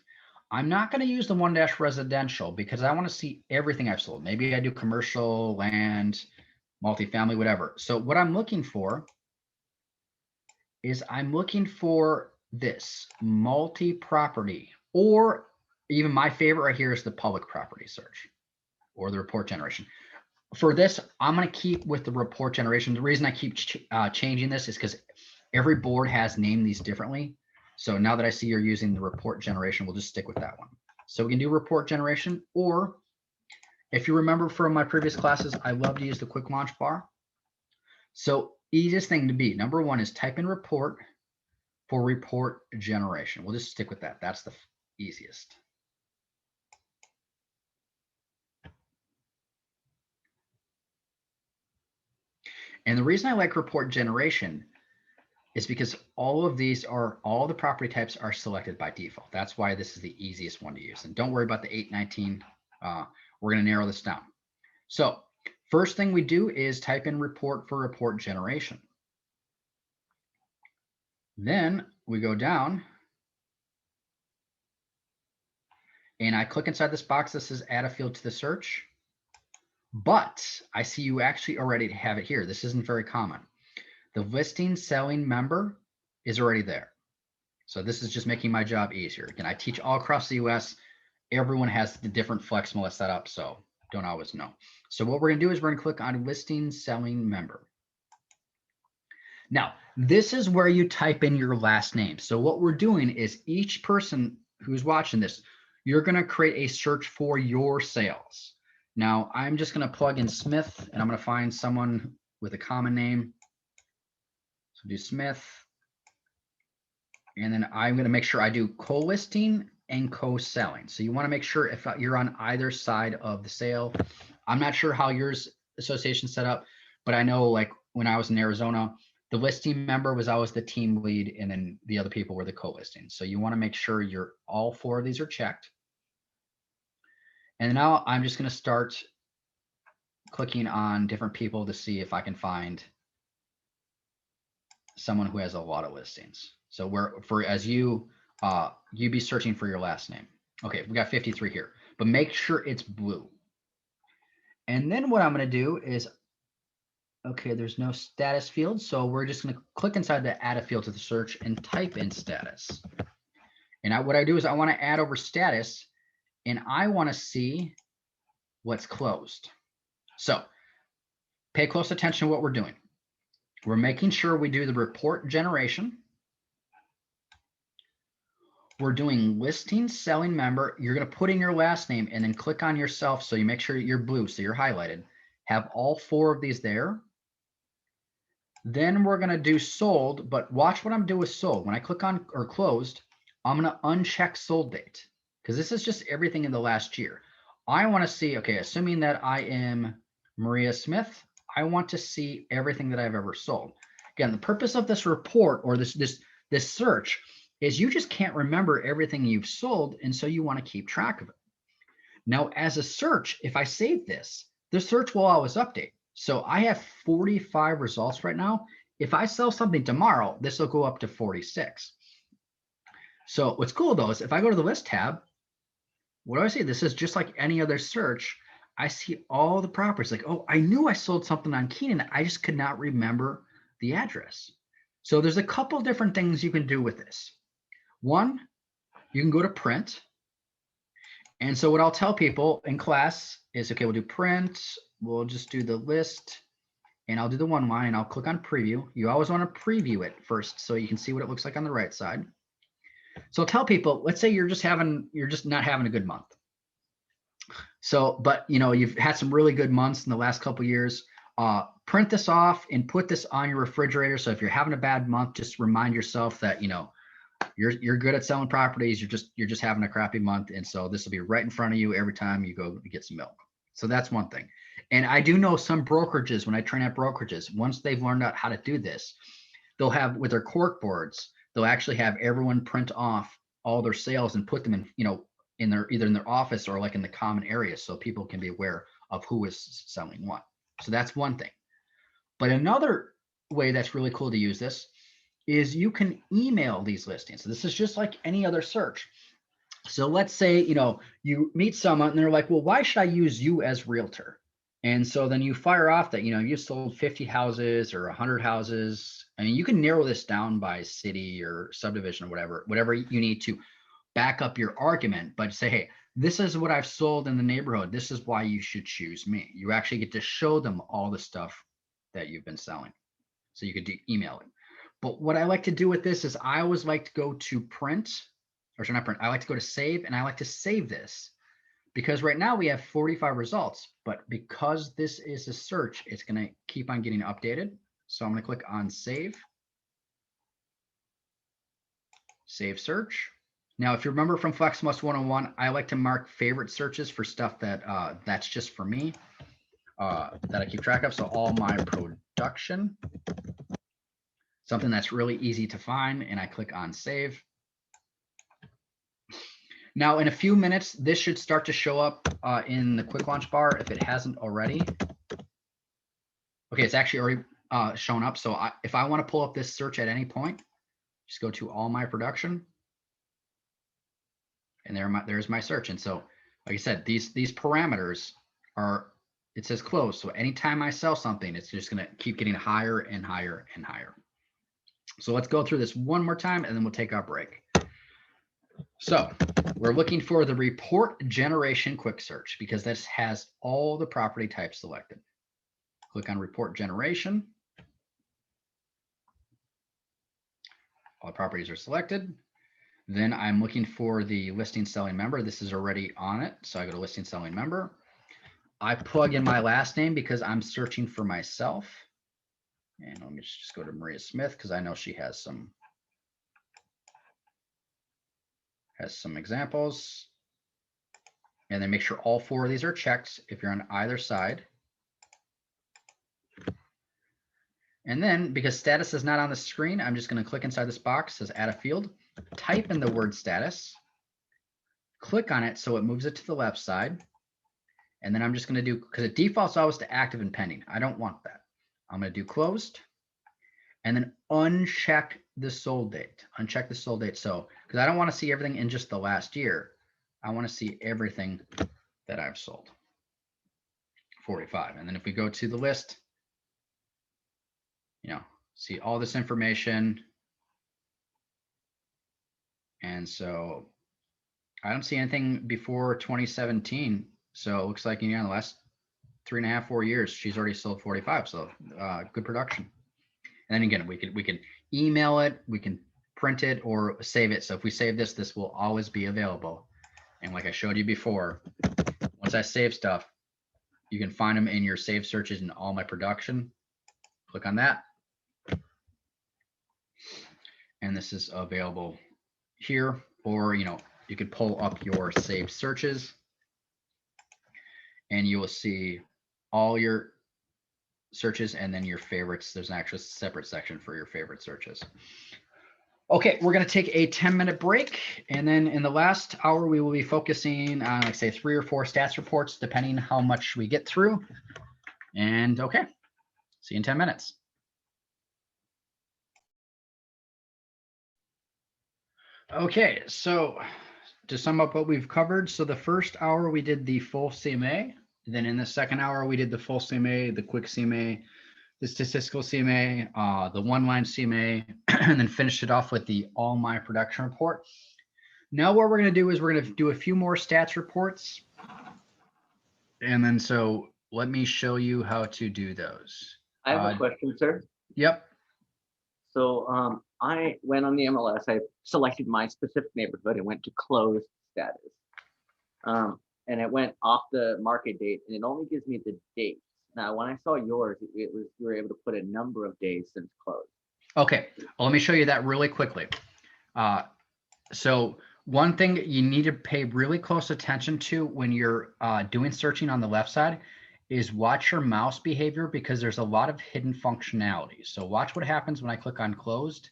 Speaker 1: I'm not going to use the 1-residential because I want to see everything I've sold. Maybe I do commercial, land, multifamily, whatever. So what I'm looking for is I'm looking for this multi-property, or even my favorite right here is the public property search or the report generation. For this, I'm going to keep with the report generation. The reason I keep changing this is because every board has named these differently. So now that I see you're using the report generation, we'll just stick with that one. So we can do report generation, or if you remember from my previous classes, I love to use the quick launch bar. So easiest thing to be, number one is type in report for report generation. We'll just stick with that. That's the easiest. And the reason I like report generation is because all the property types are selected by default. That's why this is the easiest one to use. And don't worry about the 819. We're going to narrow this down. So first thing we do is type in report for report generation. Then we go down and I click inside this box that says add a field to the search. But I see you actually already have it here. This isn't very common. The listing selling member is already there. So this is just making my job easier. Again, I teach all across the US. Everyone has the different FlexMLS setup, so don't always know. So what we're going to do is we're going to click on listing selling member. Now, this is where you type in your last name. So what we're doing is each person who's watching this, you're going to create a search for your sales. Now, I'm just going to plug in Smith, and I'm going to find someone with a common name. So do Smith. And then I'm going to make sure I do co-listing and co-selling. So you want to make sure if you're on either side of the sale. I'm not sure how yours association set up, but I know, like, when I was in Arizona, the listing member was always the team lead, and then the other people were the co-listing. So you want to make sure all 4 of these are checked. And now I'm just going to start clicking on different people to see if I can find someone who has a lot of listings. So you be searching for your last name. Okay, we got 53 here, but make sure it's blue. And then what I'm going to do is, okay, there's no status field. So we're just going to click inside the add a field to the search and type in status. And what I do is I want to add over status, and I want to see what's closed. So pay close attention to what we're doing. We're making sure we do the report generation. we're doing listing, selling member. You're going to put in your last name and then click on yourself. So you make sure you're blue, so you're highlighted. Have all 4 of these there. Then we're going to do sold, but watch what I'm doing with sold. When I click on or closed, I'm going to uncheck sold date because this is just everything in the last year. I want to see, okay, assuming that I am Maria Smith, I want to see everything that I've ever sold. Again, the purpose of this report or this search is you just can't remember everything you've sold, and so you want to keep track of it. Now, as a search, if I save this, the search will always update. So I have 45 results right now. If I sell something tomorrow, this will go up to 46. So what's cool though is if I go to the list tab, what do I see? This is just like any other search. I see all the properties like, oh, I knew I sold something on Keenan. I just could not remember the address. So there's a couple different things you can do with this. One, you can go to print. And so what I'll tell people in class is, okay, we'll do print. We'll just do the list and I'll do the one line. I'll click on preview. You always want to preview it first so you can see what it looks like on the right side. So I'll tell people, let's say you're just not having a good month. So, but you've had some really good months in the last couple of years. Print this off and put this on your refrigerator. So if you're having a bad month, just remind yourself that, you're good at selling properties. You're just having a crappy month. And so this will be right in front of you every time you go to get some milk. So that's one thing. And I do know some brokerages, when I train at brokerages, once they've learned out how to do this, they'll have with their cork boards, they'll actually have everyone print off all their sales and put them in, either in their office or like in the common areas so people can be aware of who is selling what. So that's one thing. But another way that's really cool to use this is you can email these listings. So this is just like any other search. So let's say, you meet someone and they're like, well, why should I use you as realtor? And so then you fire off that, you sold 50 houses or 100 houses. I mean, you can narrow this down by city or subdivision or whatever you need to back up your argument, but say, hey, this is what I've sold in the neighborhood. This is why you should choose me. You actually get to show them all the stuff that you've been selling. So you could email it. But what I like to do with this is I always like to go to print, or sorry, not print. I like to go to save, and I like to save this because right now we have 45 results, but because this is a search, it's going to keep on getting updated. So I'm going to click on save search. Now, if you remember from FlexMust 101, I like to mark favorite searches for stuff that that's just for me, that I keep track of. So all my production, something that's really easy to find, and I click on save. Now, in a few minutes, this should start to show up in the quick launch bar if it hasn't already. Okay, it's actually already shown up. So if I want to pull up this search at any point, just go to all my production. And there's my search. And so, like I said, these parameters are, it says close. So anytime I sell something, it's just going to keep getting higher and higher and higher. So let's go through this one more time and then we'll take our break. So we're looking for the report generation quick search because this has all the property types selected. Click on report generation. All the properties are selected. Then I'm looking for the listing selling member. This is already on it. So I go to listing selling member. I plug in my last name because I'm searching for myself. And let me just go to Maria Smith because I know she has some examples. And then make sure all 4 of these are checked if you're on either side. And then because status is not on the screen, I'm just going to click inside this box, it says add a field, type in the word status, click on it so it moves it to the left side. And then I'm just going to do, because it defaults always to active and pending. I don't want that. I'm going to do closed and then uncheck the sold date. Uncheck the sold date. So, because I don't want to see everything in just the last year. I want to see everything that I've sold. 45. And then if we go to the list, see all this information. And so I don't see anything before 2017. So it looks like in the last 3.5, 4 years, she's already sold 45. So good production. And then again, we can email it. We can print it or save it. So if we save this, this will always be available. And like I showed you before, once I save stuff, you can find them in your saved searches in all my production. Click on that. And this is available here, or you could pull up your saved searches and you will see all your searches and then your favorites. There's an actual separate section for your favorite searches. Okay, we're going to take a 10-minute break. And then in the last hour, we will be focusing on, like, say, 3 or 4 stats reports, depending how much we get through. And okay, see you in 10 minutes. Okay, so to sum up what we've covered, so the first hour we did the full CMA. Then in the second hour, we did the full CMA, the quick CMA, the statistical CMA, the one-line CMA, and then finished it off with the all my production report. Now what we're going to do is we're going to do a few more stats reports. And then so let me show you how to do those.
Speaker 2: I have a question, sir.
Speaker 1: Yep.
Speaker 2: So I went on the MLS. I selected my specific neighborhood and went to closed status. And it went off the market date, and it only gives me the date. Now, when I saw yours, it was you were able to put a number of days since closed.
Speaker 1: Okay, well, let me show you that really quickly. So one thing you need to pay really close attention to when you're doing searching on the left side is watch your mouse behavior, because there's a lot of hidden functionality. So watch what happens when I click on closed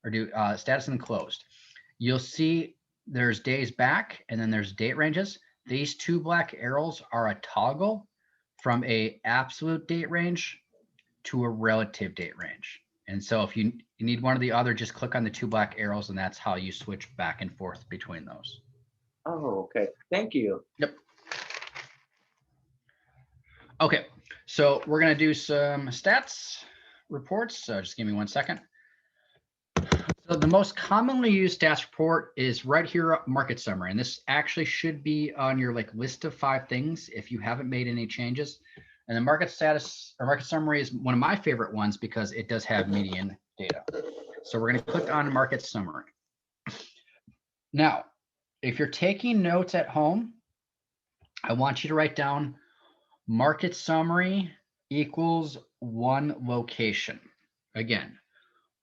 Speaker 1: or do status and closed. You'll see there's days back and then there's date ranges. These 2 black arrows are a toggle from a absolute date range to a relative date range. And so if you need one or the other, just click on the 2 black arrows, and that's how you switch back and forth between those.
Speaker 2: Oh, okay. Thank you.
Speaker 1: Yep. Okay, so we're going to do some stats reports. So just give me 1 second. So the most commonly used stats report is right here, market summary. And this actually should be on your list of 5 things if you haven't made any changes. And the market status or market summary is one of my favorite ones because it does have median data. So we're going to click on market summary. Now, if you're taking notes at home, I want you to write down market summary equals 1 location. Again,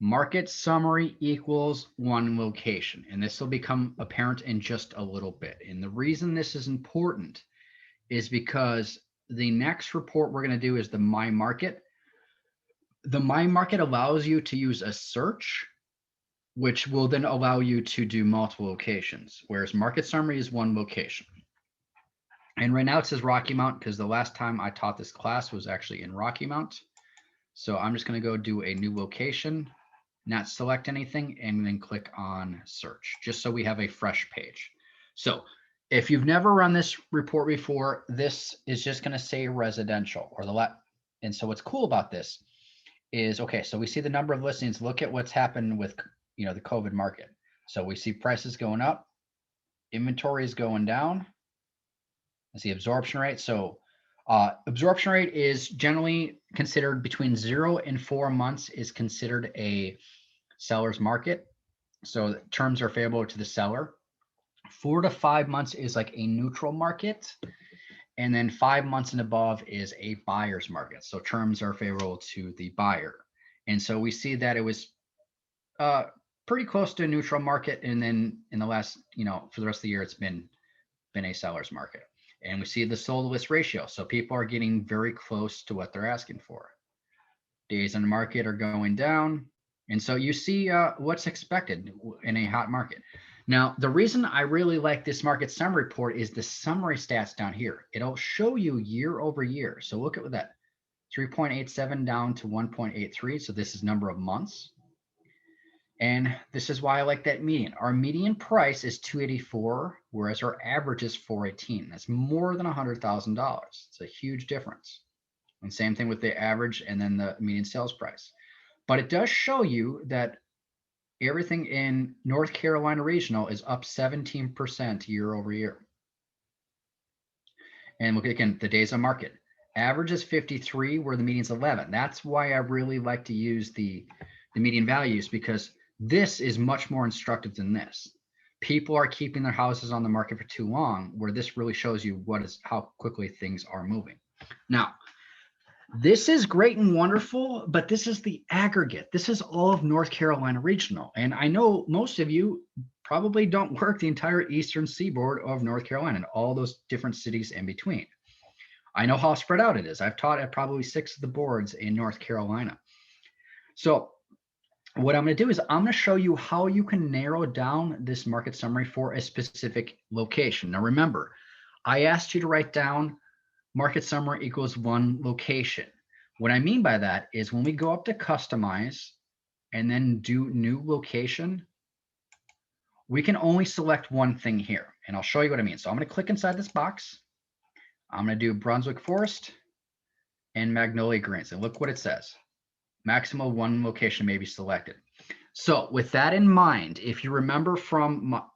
Speaker 1: market summary equals 1 location. And this will become apparent in just a little bit. And the reason this is important is because the next report we're going to do is the My Market. The My Market allows you to use a search, which will then allow you to do multiple locations, whereas market summary is 1 location. And right now it says Rocky Mount because the last time I taught this class was actually in Rocky Mount. So I'm just going to go do a new location, not select anything, and then click on search, just so we have a fresh page. So if you've never run this report before, this is just going to say residential or the lot. And so what's cool about this is, okay, so we see the number of listings. Look at what's happened with the COVID market. So we see prices going up, inventory is going down. Let's see absorption rate. So absorption rate is generally considered between 0 and 4 months is considered a seller's market. So terms are favorable to the seller. 4 to 5 months is like a neutral market. And then 5 months and above is a buyer's market. So terms are favorable to the buyer. And so we see that it was pretty close to a neutral market. And then in the last, for the rest of the year, it's been a seller's market. And we see the sold to list ratio. So people are getting very close to what they're asking for. Days on the market are going down. And so you see what's expected in a hot market. Now, the reason I really like this market summary report is the summary stats down here. It'll show you year over year. So look at that, 3.87 down to 1.83. So this is number of months. And this is why I like that median. Our median price is $284, whereas our average is $418. That's more than $100,000. It's a huge difference. And same thing with the average and then the median sales price. But it does show you that everything in North Carolina regional is up 17% year over year. And look again, the days on market. Average is 53, where the median's 11. That's why I really like to use the median values, because This is much more instructive than this. People are keeping their houses on the market for too long, where this really shows you how quickly things are moving. Now, this is great and wonderful, but this is the aggregate. This is all of North Carolina regional. And I know most of you probably don't work the entire eastern seaboard of North Carolina and all those different cities in between. I know how spread out it is. I've taught at probably 6 of the boards in North Carolina. So what I'm going to do is I'm going to show you how you can narrow down this market summary for a specific location. Now, remember, I asked you to write down market summary equals one location. What I mean by that is when we go up to customize and then do new location, we can only select one thing here. And I'll show you what I mean. So I'm going to click inside this box. I'm going to do Brunswick Forest and Magnolia Greens. And look what it says. Maximum one location may be selected. So with that in mind, if you remember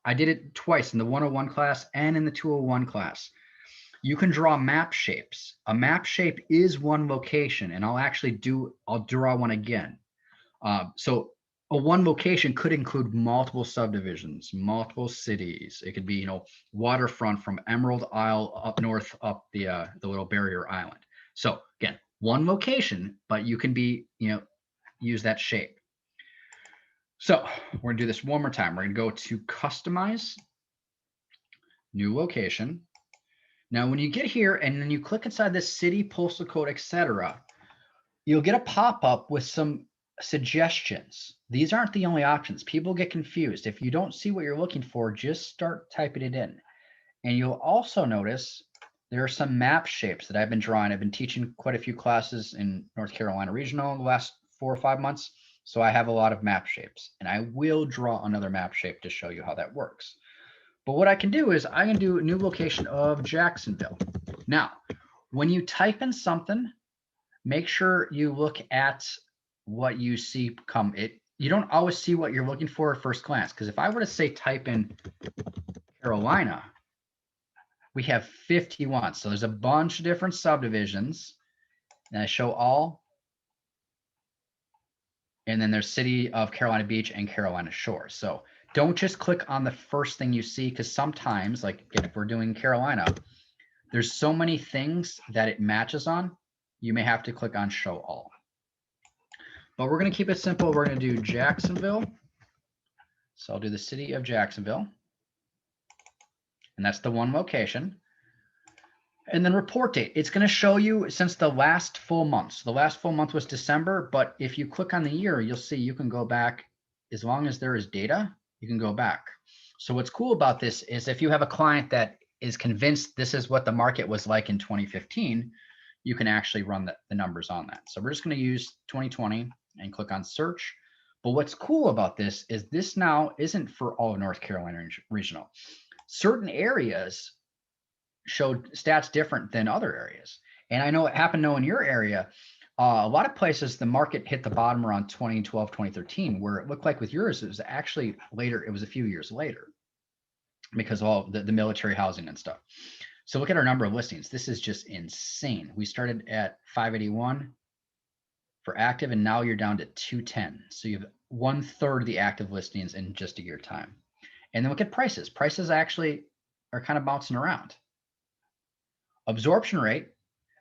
Speaker 1: I did it twice in the 101 class and in the 201 class, you can draw map shapes. A map shape is one location, and I'll draw one again. So a one location could include multiple subdivisions, multiple cities. It could be, waterfront from Emerald Isle up north, up the little barrier island. So again, one location, but you can use that shape. So we're gonna do this one more time. We're gonna go to customize, new location. Now, when you get here and then you click inside this city, postal code, etc., you'll get a pop-up with some suggestions. These aren't the only options. People get confused. If you don't see what you're looking for, just start typing it in. And you'll also notice there are some map shapes that I've been drawing. I've been teaching quite a few classes in North Carolina Regional in the last 4 or 5 months. So I have a lot of map shapes, and I will draw another map shape to show you how that works. But what I can do is I can do a new location of Jacksonville. Now, when you type in something, make sure you look at what you see you don't always see what you're looking for at first glance. Because if I were to say type in Carolina, we have 51. So there's a bunch of different subdivisions, and I show all. And then there's City of Carolina Beach and Carolina Shores. So don't just click on the first thing you see, because sometimes, like again, if we're doing Carolina, there's so many things that it matches on, you may have to click on show all. But we're going to keep it simple. We're going to do Jacksonville. So I'll do the city of Jacksonville. And that's the one location. And then report date. It's going to show you since the last full month. So the last full month was December, but if you click on the year, you'll see you can go back. As long as there is data, you can go back. So what's cool about this is if you have a client that is convinced this is what the market was like in 2015, you can actually run the numbers on that. So we're just going to use 2020 and click on search. But what's cool about this is this now isn't for all of North Carolina Regional. Certain areas showed stats different than other areas. And I know it happened in your area. A lot of places, the market hit the bottom around 2012, 2013, where it looked like with yours, it was actually later. It was a few years later because of all the military housing and stuff. So look at our number of listings. This is just insane. We started at 581 for active, and now you're down to 210. So you have 1/3 of the active listings in just a year time. And then look at prices. Prices actually are kind of bouncing around. Absorption rate.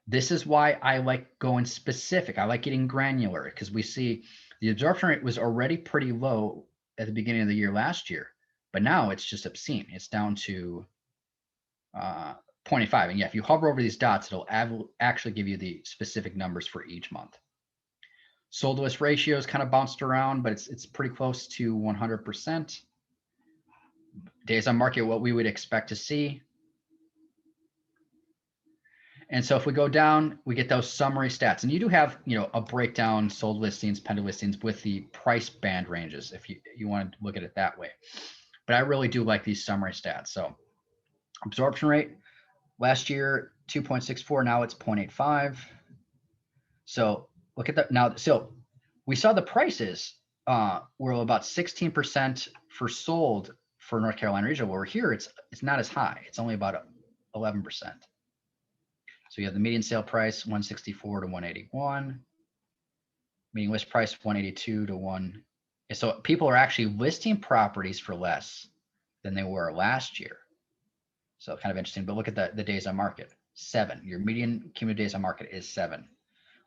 Speaker 1: This is why I like going specific. I like getting granular because we see the absorption rate was already pretty low at the beginning of the year last year, but now it's just obscene. It's down to 0.5. And yeah, if you hover over these dots, it'll actually give you the specific numbers for each month. Sold list ratios kind of bounced around, but it's pretty close to 100%. Days on market, what we would expect to see. And so if we go down, we get those summary stats, and you do have, a breakdown, sold listings, pending listings with the price band ranges, if you want to look at it that way. But I really do like these summary stats. So absorption rate, last year, 2.64, now it's 0.85. So look at that now. So we saw the prices were about 16% for sold for North Carolina regional. Where here, it's not as high. It's only about 11%. So you have the median sale price 164 to 181, median list price 182 to 1. So people are actually listing properties for less than they were last year. So kind of interesting, but look at the days on market, 7. Your median cumulative days on market is 7,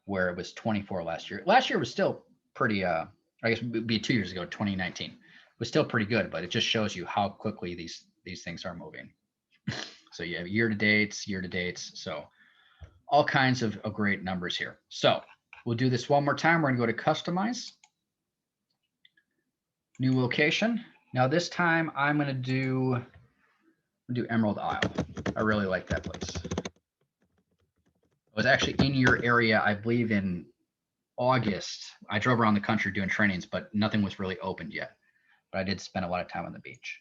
Speaker 1: where it was 24 last year. Last year was still pretty, I guess it would be 2 years ago, 2019, was still pretty good, but it just shows you how quickly these things are moving. So you have year to dates. So all kinds of great numbers here. So we'll do this one more time. We're gonna go to customize, new location. Now this time I'm gonna do Emerald Isle. I really like that place. I was actually in your area, I believe in August. I drove around the country doing trainings, but nothing was really opened yet. But I did spend a lot of time on the beach.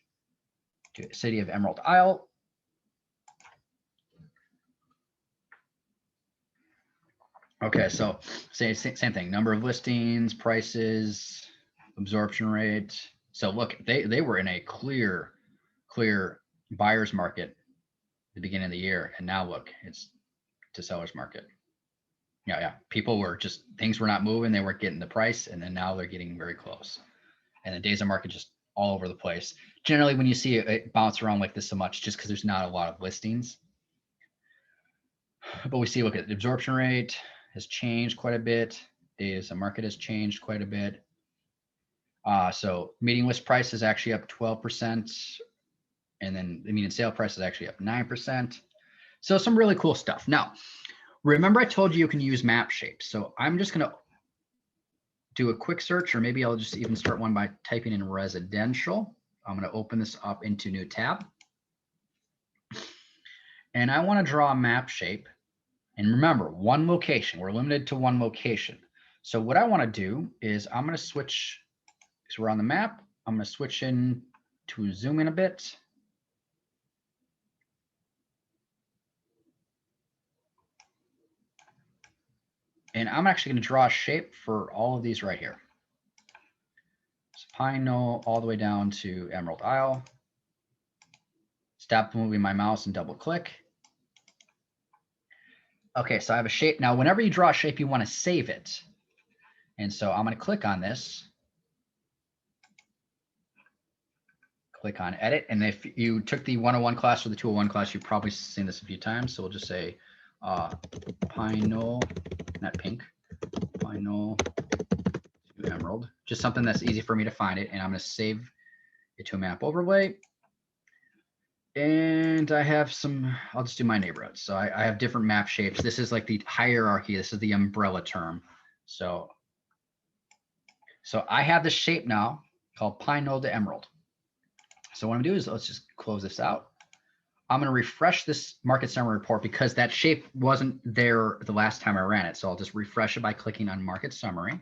Speaker 1: To city of Emerald Isle. Okay, so same thing. Number of listings, prices, absorption rate. So look, they were in a clear buyer's market at the beginning of the year, and now look, it's to seller's market. Yeah. People were just, things were not moving. They weren't getting the price, and then now they're getting very close. And the days on market just all over the place. Generally, when you see it bounce around like this so much, just because there's not a lot of listings. But we see, look at the absorption rate has changed quite a bit. Days on market has changed quite a bit. So median list price is actually up 12%. And then the median sale price is actually up 9%. So some really cool stuff. Now, remember I told you can use map shapes. So I'm just going to do a quick search, or maybe I'll just even start one by typing in residential. I'm going to open this up into new tab. And I want to draw a map shape. And remember, one location. We're limited to one location. So what I want to do is I'm going to switch, because we're on the map, I'm going to switch in to zoom in a bit. And I'm actually going to draw a shape for all of these right here. So Pine Knoll all the way down to Emerald Isle. Stop moving my mouse and double click. Okay, so I have a shape. Now, whenever you draw a shape, you want to save it. And so I'm going to click on this. Click on edit. And if you took the 101 class or the 201 class, you've probably seen this a few times. So we'll just say Pine Knoll, not pink, Pine Knoll to Emerald. Just something that's easy for me to find it. And I'm going to save it to a map overlay. And I have some, I'll just do my neighborhood. So I have different map shapes. This is like the hierarchy. This is the umbrella term. So I have this shape now called Pine Knoll to Emerald. So what I'm gonna do is, let's just close this out. I'm gonna refresh this market summary report because that shape wasn't there the last time I ran it. So I'll just refresh it by clicking on market summary.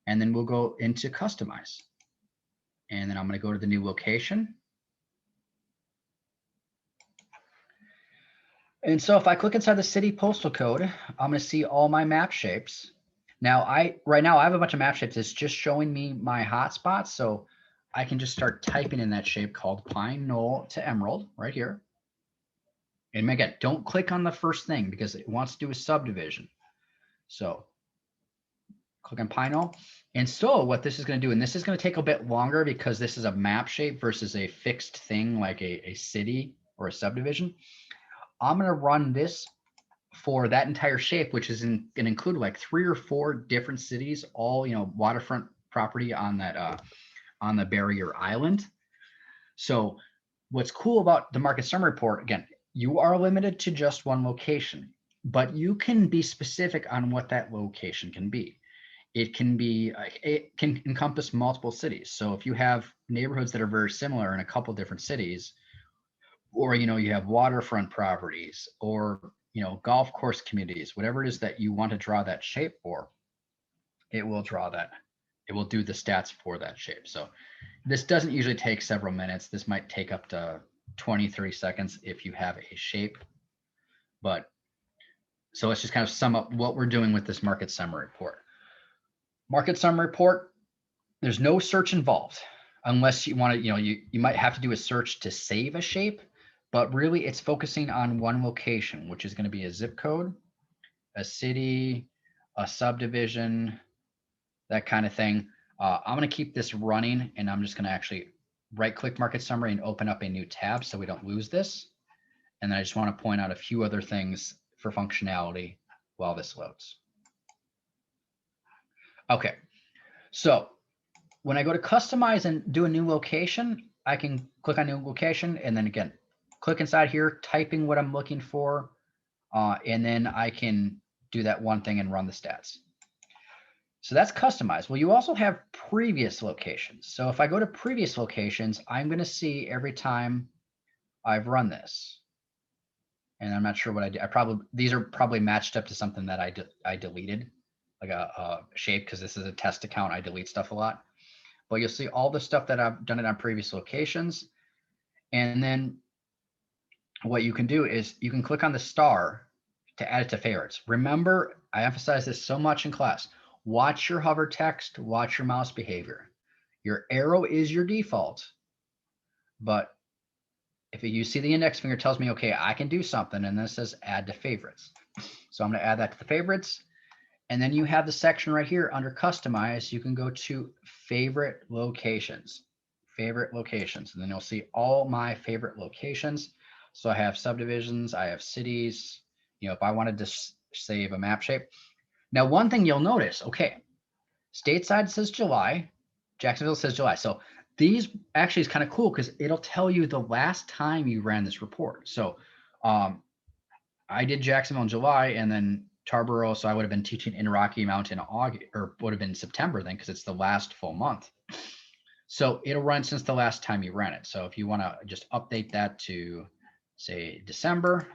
Speaker 1: And then we'll go into customize. And then I'm gonna go to the new location. And so if I click inside the city postal code, I'm going to see all my map shapes. Now, right now I have a bunch of map shapes. It's just showing me my hotspots. So I can just start typing in that shape called Pine Knoll to Emerald right here. And again, don't click on the first thing because it wants to do a subdivision. So click on Pine Knoll. And so what this is going to do, and this is going to take a bit longer because this is a map shape versus a fixed thing like a city or a subdivision. I'm going to run this for that entire shape, which is going to include like 3 or 4 different cities, all, waterfront property on that, on the barrier island. So what's cool about the market summary report, again, you are limited to just one location, but you can be specific on what that location can be. It can encompass multiple cities. So if you have neighborhoods that are very similar in a couple different cities, or you have waterfront properties, or golf course communities, whatever it is that you want to draw that shape for, it will draw that. It will do the stats for that shape. So this doesn't usually take several minutes. This might take up to 20-30 seconds if you have a shape. But so let's just kind of sum up what we're doing with this market summary report. Market summary report, there's no search involved unless you want to, you might have to do a search to save a shape. But really, it's focusing on one location, which is going to be a zip code, a city, a subdivision, that kind of thing. I'm going to keep this running, and I'm just going to actually right click market summary and open up a new tab so we don't lose this. And then I just want to point out a few other things for functionality while this loads. Okay, so when I go to customize and do a new location, I can click on new location, and then again, click inside here, typing what I'm looking for, and then I can do that one thing and run the stats. So that's customized. Well, you also have previous locations. So if I go to previous locations, I'm going to see every time I've run this. And I'm not sure what I did. These are probably matched up to something that I deleted, like a shape, because this is a test account. I delete stuff a lot. But you'll see all the stuff that I've done it on previous locations. And then what you can do is you can click on the star to add it to favorites. Remember, I emphasize this so much in class. Watch your hover text, watch your mouse behavior. Your arrow is your default, but if you see the index finger tells me, okay, I can do something, and then it says add to favorites. So I'm going to add that to the favorites. And then you have the section right here under customize. You can go to favorite locations, and then you'll see all my favorite locations. So I have subdivisions, I have cities. If I wanted to save a map shape. Now, one thing you'll notice, okay, stateside says July, Jacksonville says July. So these actually is kind of cool because it'll tell you the last time you ran this report. So I did Jacksonville in July, and then Tarboro. So I would have been teaching in Rocky Mountain in August, or would have been September then, because it's the last full month. So it'll run since the last time you ran it. So if you want to just update that to say December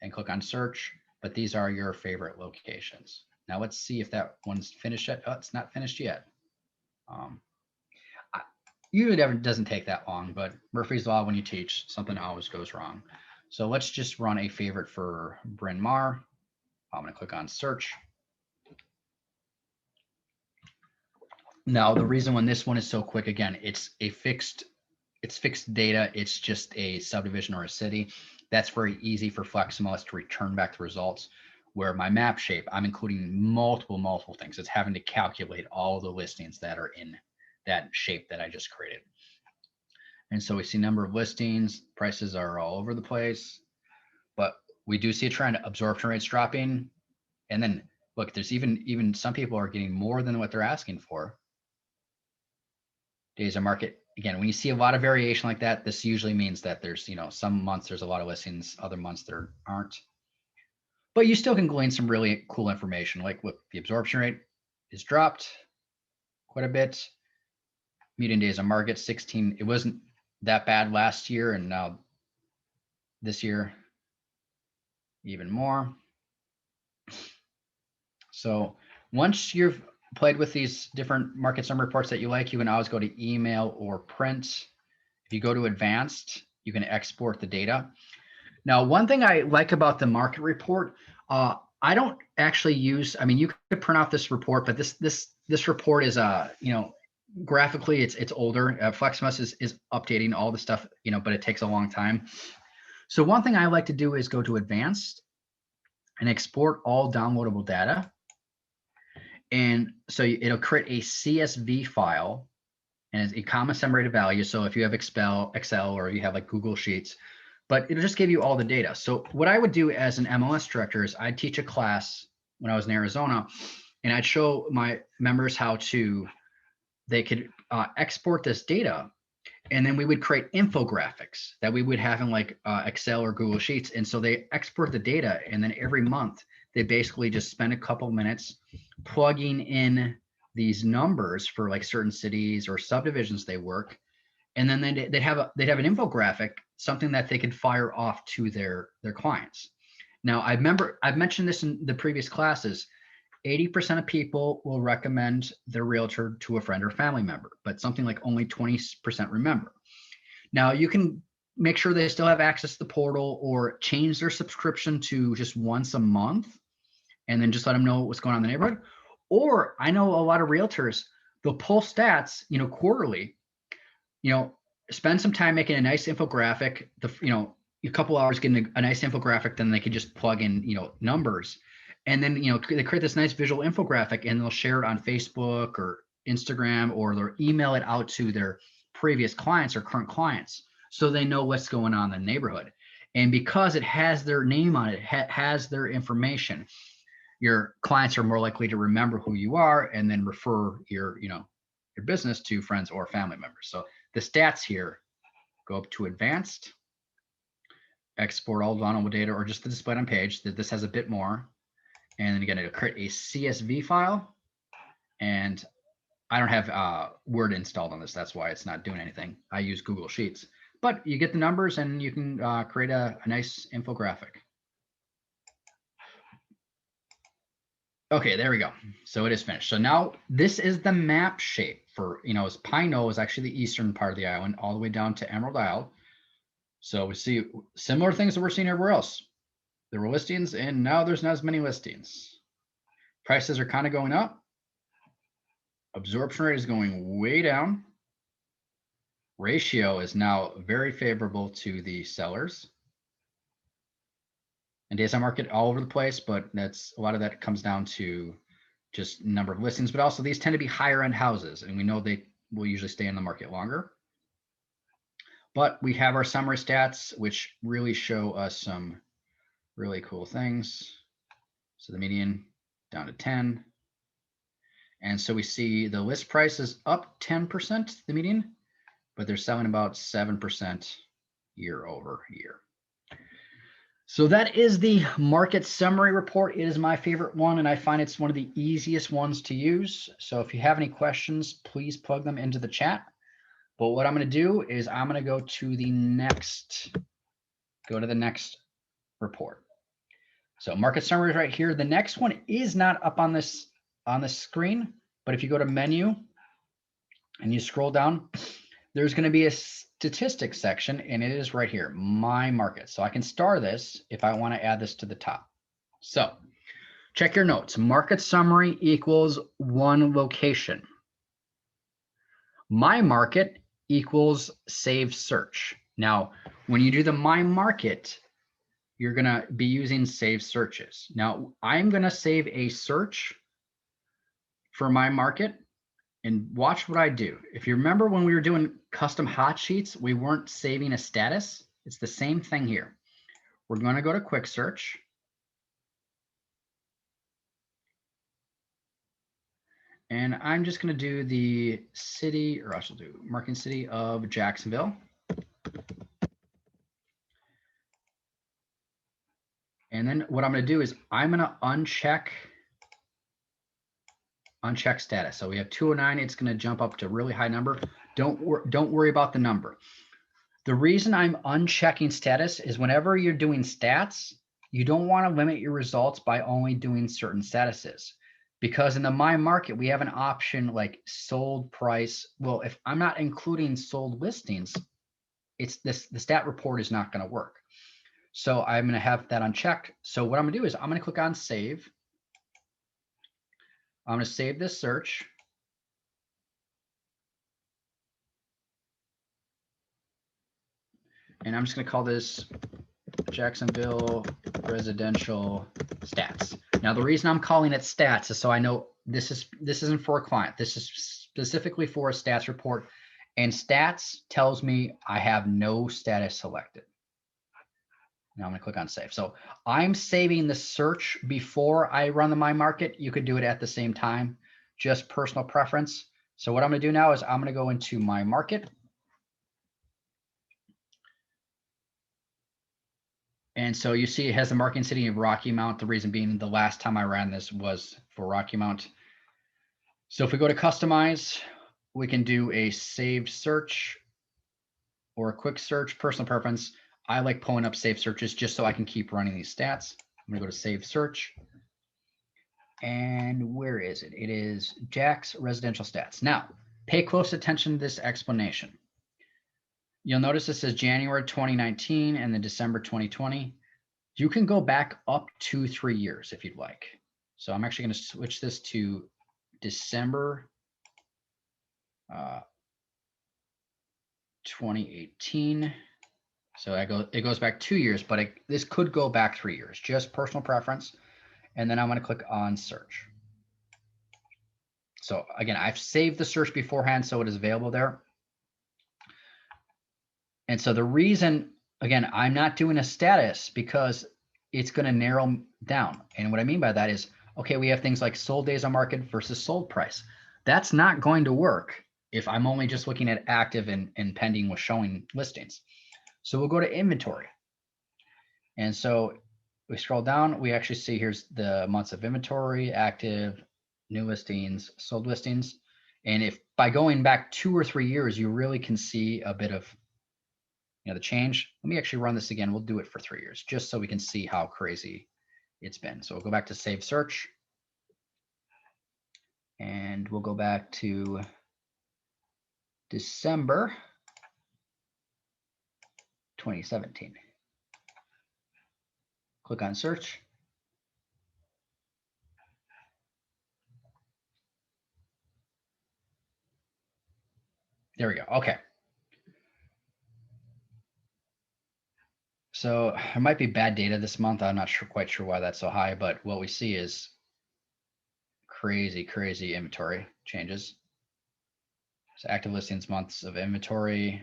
Speaker 1: and click on search, but these are your favorite locations. Now let's see if that one's finished yet. Oh, it's not finished yet. Usually it doesn't take that long, but Murphy's Law, when you teach, something always goes wrong. So let's just run a favorite for Bryn Mawr. I'm going to click on search. Now, the reason when this one is so quick, again, it's fixed data. It's just a subdivision or a city. That's very easy for FlexMLS to return back the results. Where my map shape, I'm including multiple things. It's having to calculate all the listings that are in that shape that I just created. And so we see number of listings, prices are all over the place, but we do see a trend, absorption rates dropping. And then look, there's even some people are getting more than what they're asking for. Days of market, again, when you see a lot of variation like that, this usually means that there's, some months there's a lot of listings, other months there aren't. But you still can glean some really cool information, like what the absorption rate is dropped quite a bit. Median days on market, 16. It wasn't that bad last year, and now this year, even more. So once you've played with these different market summary reports that you like, you can always go to email or print. If you go to advanced, you can export the data. Now, one thing I like about the market report, I don't actually use, you could print out this report, but this report is, graphically it's older. FlexMLS is updating all the stuff, but it takes a long time. So one thing I like to do is go to advanced and export all downloadable data. And so it'll create a CSV file and it's a comma summated value. So if you have Excel or you have like Google Sheets, but it'll just give you all the data. So what I would do as an MLS director is I'd teach a class when I was in Arizona, and I'd show my members how they could export this data, and then we would create infographics that we would have in like Excel or Google Sheets. And so they export the data, and then every month they basically just spend a couple minutes plugging in these numbers for like certain cities or subdivisions they work. And then they'd have an infographic, something that they could fire off to their clients. Now, I've mentioned this in the previous classes. 80% of people will recommend their realtor to a friend or family member, but something like only 20% remember. Now, you can make sure they still have access to the portal or change their subscription to just once a month and then just let them know what's going on in the neighborhood. Or I know a lot of realtors, they'll pull stats, quarterly, spend some time making a nice infographic, a couple hours getting a nice infographic, then they could just plug in, numbers. And then, they create this nice visual infographic and they'll share it on Facebook or Instagram, or they'll email it out to their previous clients or current clients so they know what's going on in the neighborhood. And because it has their name on it, has their information, your clients are more likely to remember who you are and then refer your business to friends or family members. So the stats here, go up to advanced, export all downloadable data, or just the display on page. That this has a bit more. And then you're going to create a CSV file. And I don't have Word installed on this. That's why it's not doing anything. I use Google Sheets. But you get the numbers and you can create a nice infographic. Okay, there we go. So it is finished. So now this is the map shape for, as Pine Knoll is actually the eastern part of the island, all the way down to Emerald Isle. So we see similar things that we're seeing everywhere else. There were listings, and now there's not as many listings. Prices are kind of going up. Absorption rate is going way down. Ratio is now very favorable to the sellers. And days on market all over the place, but that's a lot of that comes down to just number of listings, but also these tend to be higher end houses, and we know they will usually stay in the market longer. But we have our summary stats, which really show us some really cool things. So the median down to 10. And so we see the list price is up 10%, the median, but they're selling about 7% year over year. So that is the market summary report. It is my favorite one, and I find it's one of the easiest ones to use. So if you have any questions, please plug them into the chat. But what I'm going to do is I'm going to go to the next report. So market summary is right here. The next one is not up on this screen, but if you go to menu and you scroll down, there's going to be a statistics section, and it is right here, my market. So I can star this if I want to add this to the top. So check your notes. Market summary equals one location. My market equals save search. Now, when you do the my market, you're going to be using save searches. Now, I'm going to save a search for my market. And watch what I do. If you remember when we were doing custom hot sheets, we weren't saving a status. It's the same thing here. We're going to go to quick search. And I'm just going to do the city, or I shall do marketing city of Jacksonville. And then what I'm going to do is I'm going to uncheck status. So we have 209. It's going to jump up to a really high number. Don't worry about the number. The reason I'm unchecking status is whenever you're doing stats, you don't want to limit your results by only doing certain statuses. Because in the My Market, we have an option like sold price. Well, if I'm not including sold listings, the stat report is not going to work. So I'm going to have that unchecked. So what I'm going to do is I'm going to click on save. I'm going to save this search. And I'm just going to call this Jacksonville residential stats. Now, the reason I'm calling it stats is so I know this isn't for a client. This is specifically for a stats report. And stats tells me I have no status selected. Now I'm going to click on save. So I'm saving the search before I run the My Market. You could do it at the same time, just personal preference. So what I'm going to do now is I'm going to go into My Market. And so you see it has the marketing city of Rocky Mount. The reason being the last time I ran this was for Rocky Mount. So if we go to customize, we can do a saved search or a quick search, personal preference. I like pulling up save searches just so I can keep running these stats. I'm going to go to save search. And where is it? It is Jack's residential stats. Now, pay close attention to this explanation. You'll notice it says January 2019 and then December 2020. You can go back up to 3 years if you'd like. So I'm actually going to switch this to December 2018. So it goes back 2 years, but this could go back 3 years, just personal preference. And then I'm going to click on search. So again, I've saved the search beforehand, so it is available there. And so the reason, again, I'm not doing a status because it's going to narrow down. And what I mean by that is, okay, we have things like sold days on market versus sold price. That's not going to work if I'm only just looking at active and pending with showing listings. So we'll go to inventory. And so we scroll down, we actually see here's the months of inventory, active, new listings, sold listings. And if by going back 2 or 3 years, you really can see a bit of the change. Let me actually run this again. We'll do it for 3 years just so we can see how crazy it's been. So we'll go back to save search. And we'll go back to December 2017. Click on search. There we go. Okay. So there might be bad data this month. I'm not quite sure why that's so high, but what we see is crazy inventory changes. So active listings, months of inventory.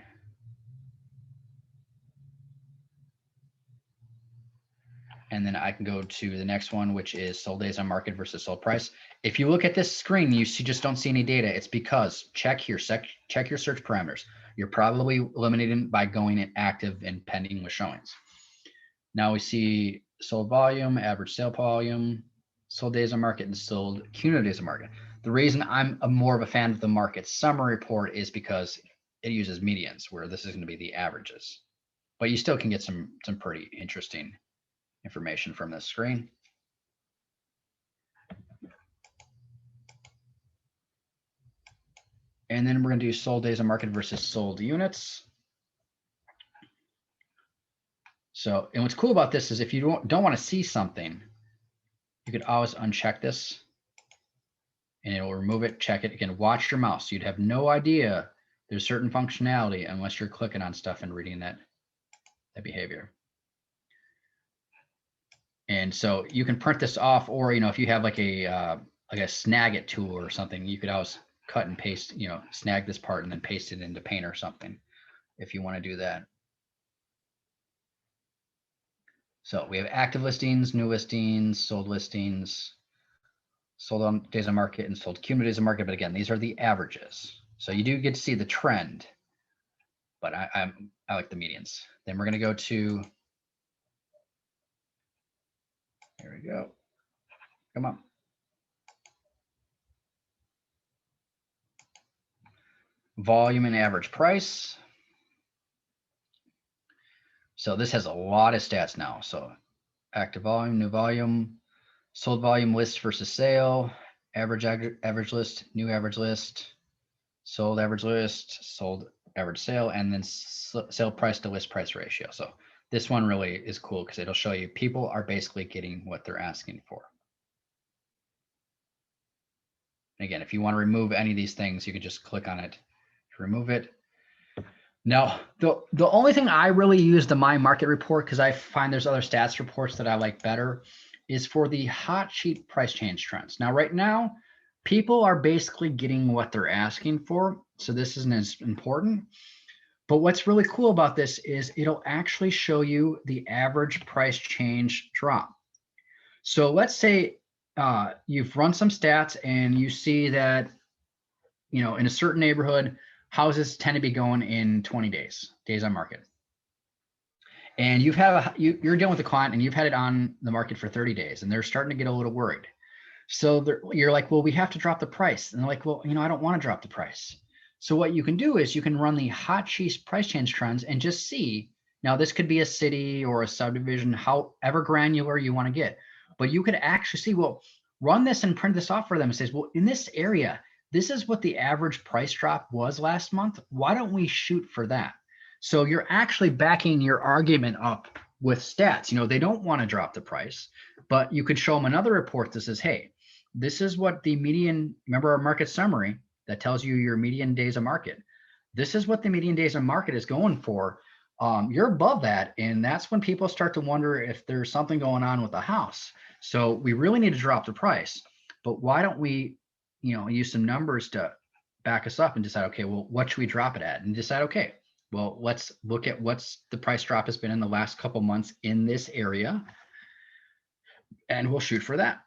Speaker 1: And then I can go to the next one, which is sold days on market versus sold price. If you look at this screen, you just don't see any data. It's because check your search parameters. You're probably eliminating by going in active and pending with showings. Now we see sold volume, average sale volume, sold days on market, and sold cumulative days on market. The reason I'm more of a fan of the market summary report is because it uses medians, where this is going to be the averages. But you still can get some pretty interesting information from this screen. And then we're going to do sold days on market versus sold units. So, and what's cool about this is if you don't want to see something, you could always uncheck this and it'll remove it, check it. Again, watch your mouse. You'd have no idea there's certain functionality unless you're clicking on stuff and reading that behavior. And so you can print this off, or if you have like a Snagit tool or something, you could always cut and paste, snag this part and then paste it into Paint or something if you want to do that. So we have active listings, new listings, sold on days on market, and sold cumulative days on market. But again, these are the averages. So you do get to see the trend, but I like the medians. Then we're going to go to, there we go. Come on. Volume and average price. So this has a lot of stats now. So active volume, new volume, sold volume list versus sale, average list, new average list, sold average list, sold average sale, and then sale price to list price ratio. So this one really is cool because it'll show you people are basically getting what they're asking for. Again, if you want to remove any of these things, you can just click on it to remove it. Now, the only thing I really use the My Market report, because I find there's other stats reports that I like better, is for the hot sheet price change trends. Now, right now, people are basically getting what they're asking for, so this isn't as important. But what's really cool about this is it'll actually show you the average price change drop. So let's say you've run some stats and you see that, in a certain neighborhood, houses tend to be going in 20 days on market. And you're dealing with a client and you've had it on the market for 30 days and they're starting to get a little worried. So you're like, well, we have to drop the price. And they're like, well, I don't want to drop the price. So what you can do is you can run the hot sheet price change trends and just see. Now this could be a city or a subdivision, however granular you want to get, but you could actually see, well, run this and print this off for them and says, well, in this area, this is what the average price drop was last month. Why don't we shoot for that? So you're actually backing your argument up with stats. They don't want to drop the price, but you could show them another report that says, hey, this is what the median, remember our market summary that tells you your median days of market. This is what the median days of market is going for. You're above that. And that's when people start to wonder if there's something going on with the house. So we really need to drop the price, but why don't we use some numbers to back us up and decide, okay, well, what should we drop it at? And decide, okay, well, let's look at what's the price drop has been in the last couple months in this area, and we'll shoot for that.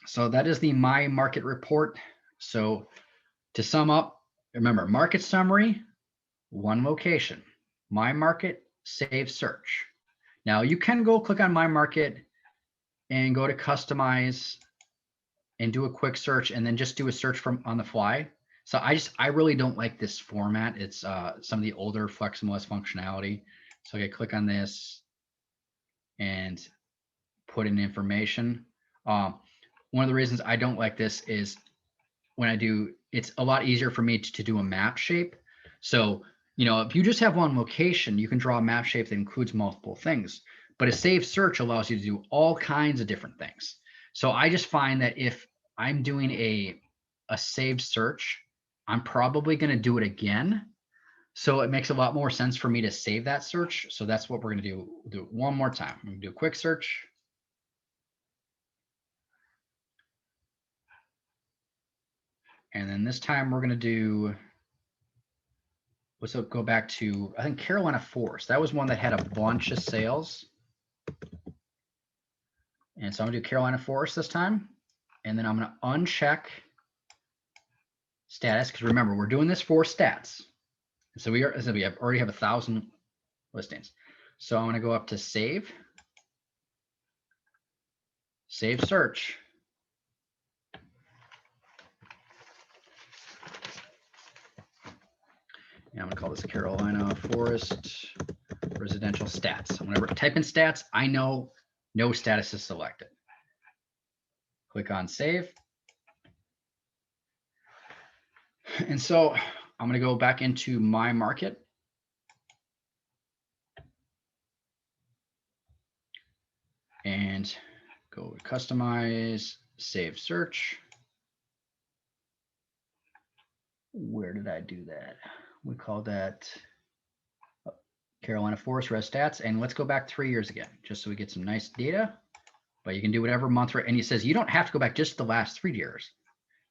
Speaker 1: So that is the My Market report. So to sum up, remember, market summary, one location, My Market, save search. Now you can go click on My Market and go to customize and do a quick search and then just do a search from on the fly. So I really don't like this format. It's some of the older FlexMLS functionality. So I click on this and put in information. One of the reasons I don't like this is when I do, it's a lot easier for me to do a map shape. So, if you just have one location, you can draw a map shape that includes multiple things, but a save search allows you to do all kinds of different things. So I just find that if I'm doing a saved search, I'm probably going to do it again. So it makes a lot more sense for me to save that search. So that's what we're going to do. We'll do it one more time. I'm going to do a quick search. And then this time we're going to do, let's go back to, I think, Carolina Forest. That was one that had a bunch of sales. And so I'm going to do Carolina Forest this time. And then I'm going to uncheck status, because remember, we're doing this for stats. So we already have 1,000 listings. So I'm going to go up to save search. And I'm going to call this Carolina Forest residential stats. I'm going to type in stats. I know no status is selected. Click on save. And so I'm going to go back into My Market. And go to customize, save search. Where did I do that? We call that Carolina Forest Res Stats. And let's go back 3 years again, just so we get some nice data. But you can do whatever month, and it says you don't have to go back just the last 3 years.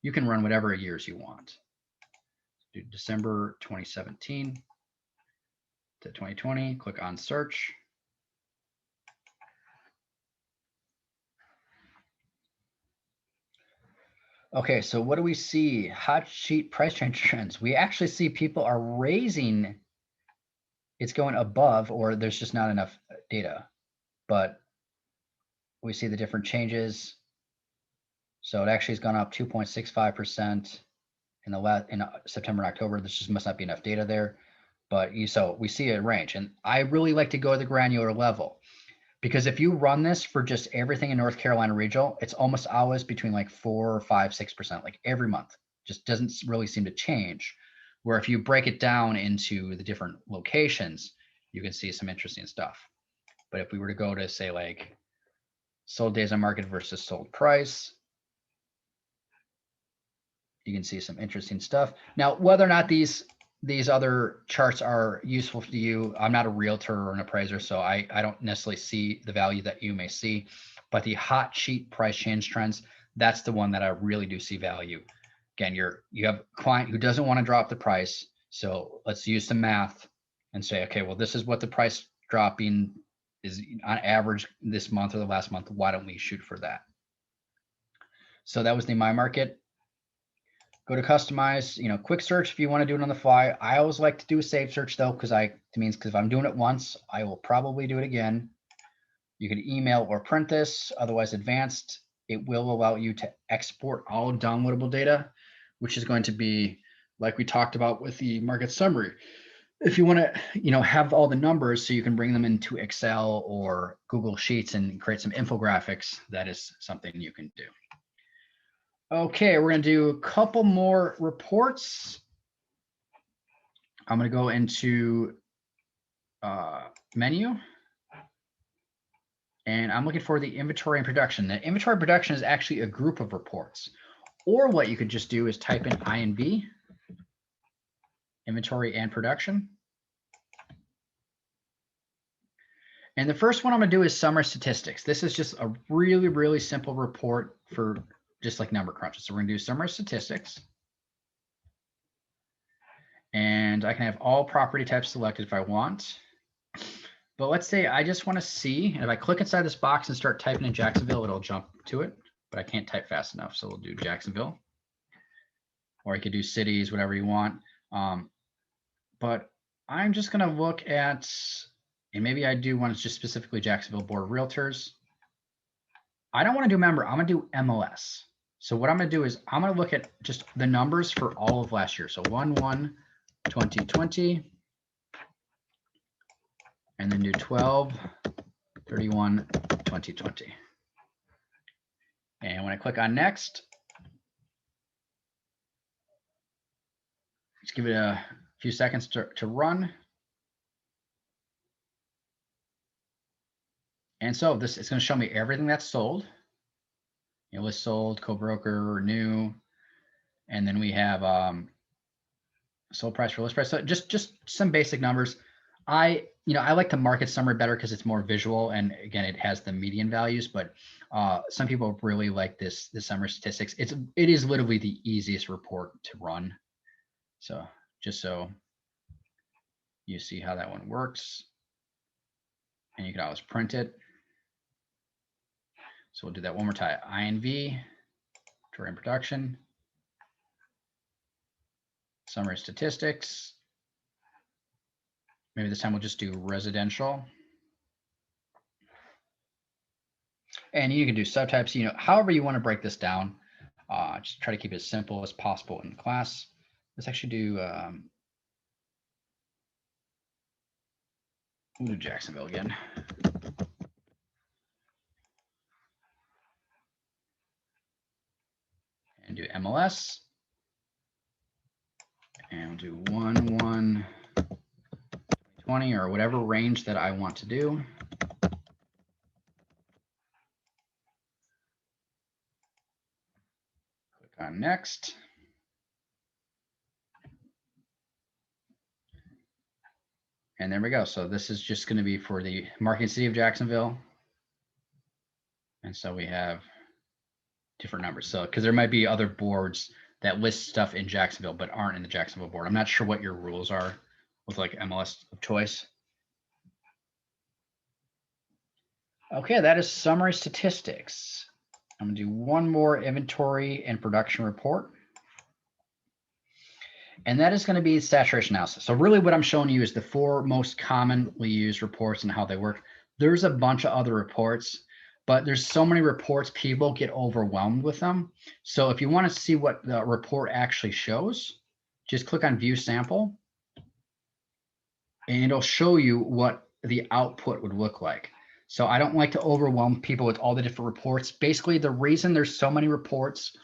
Speaker 1: You can run whatever years you want. Do December 2017 to 2020, click on search. Okay, so what do we see? Hot sheet price change trends. We actually see people are raising. It's going above, or there's just not enough data, but we see the different changes. So it actually has gone up 2.65% in September and October. This just must not be enough data there, but so we see a range. And I really like to go to the granular level, because if you run this for just everything in North Carolina regional, it's almost always between like 4 or 5, 6%, like every month. Just doesn't really seem to change. Where if you break it down into the different locations, you can see some interesting stuff. But if we were to go to, say, like sold days on market versus sold price, you can see some interesting stuff. Now, whether or not these other charts are useful to you, I'm not a realtor or an appraiser, so I don't necessarily see the value that you may see. But the hot sheet price change trends, that's the one that I really do see value. Again, you have a client who doesn't want to drop the price, so let's use some math and say, okay, well, this is what the price dropping is on average this month or the last month. Why don't we shoot for that? So that was the My Market. Go to customize, quick search if you want to do it on the fly. I always like to do a save search though, because if I'm doing it once, I will probably do it again. You can email or print this. Otherwise, advanced, it will allow you to export all downloadable data, which is going to be like we talked about with the market summary. If you want to, have all the numbers so you can bring them into Excel or Google Sheets and create some infographics, that is something you can do. Okay, we're going to do a couple more reports. I'm going to go into menu. And I'm looking for the inventory and production. The inventory and production is actually a group of reports. Or what you could just do is type in INV, inventory and production. And the first one I'm going to do is summer statistics. This is just a really, really simple report for just like number crunches. So we're gonna do summary statistics. And I can have all property types selected if I want. But let's say I just want to see, and if I click inside this box and start typing in Jacksonville, it'll jump to it, but I can't type fast enough. So we'll do Jacksonville, or you could do cities, whatever you want. But I'm just going to look at, and maybe I do want to just specifically Jacksonville Board of Realtors. I don't want to do member, I'm going to do MLS. So what I'm going to do is I'm going to look at just the numbers for all of last year. So 1/1/2020. And then do 12/31/2020. And when I click on next, just give it a few seconds to run. And so this is going to show me everything that's sold. You know, list sold, co-broker, new, and then we have sold price for list price. So just some basic numbers. I like the market summary better because it's more visual, and again, it has the median values, but some people really like the summary statistics. It is literally the easiest report to run. So just so you see how that one works, and you can always print it. So we'll do that one more time. INV, terrain production, summary statistics. Maybe this time we'll just do residential. And you can do subtypes, however you want to break this down. Just try to keep it as simple as possible in the class. Let's actually do, we'll do Jacksonville again. And do MLS. And we'll do 1/1/20 or whatever range that I want to do. Click on next. And there we go. So this is just going to be for the market city of Jacksonville. And so we have different numbers. So because there might be other boards that list stuff in Jacksonville but aren't in the Jacksonville board. I'm not sure what your rules are with like MLS of choice. Okay, that is summary statistics. I'm gonna do one more inventory and production report. And that is going to be saturation analysis. So really what I'm showing you is the 4 most commonly used reports and how they work. There's a bunch of other reports, but there's so many reports, people get overwhelmed with them. So if you want to see what the report actually shows, just click on view sample and it'll show you what the output would look like. So I don't like to overwhelm people with all the different reports. Basically, the reason there's so many reports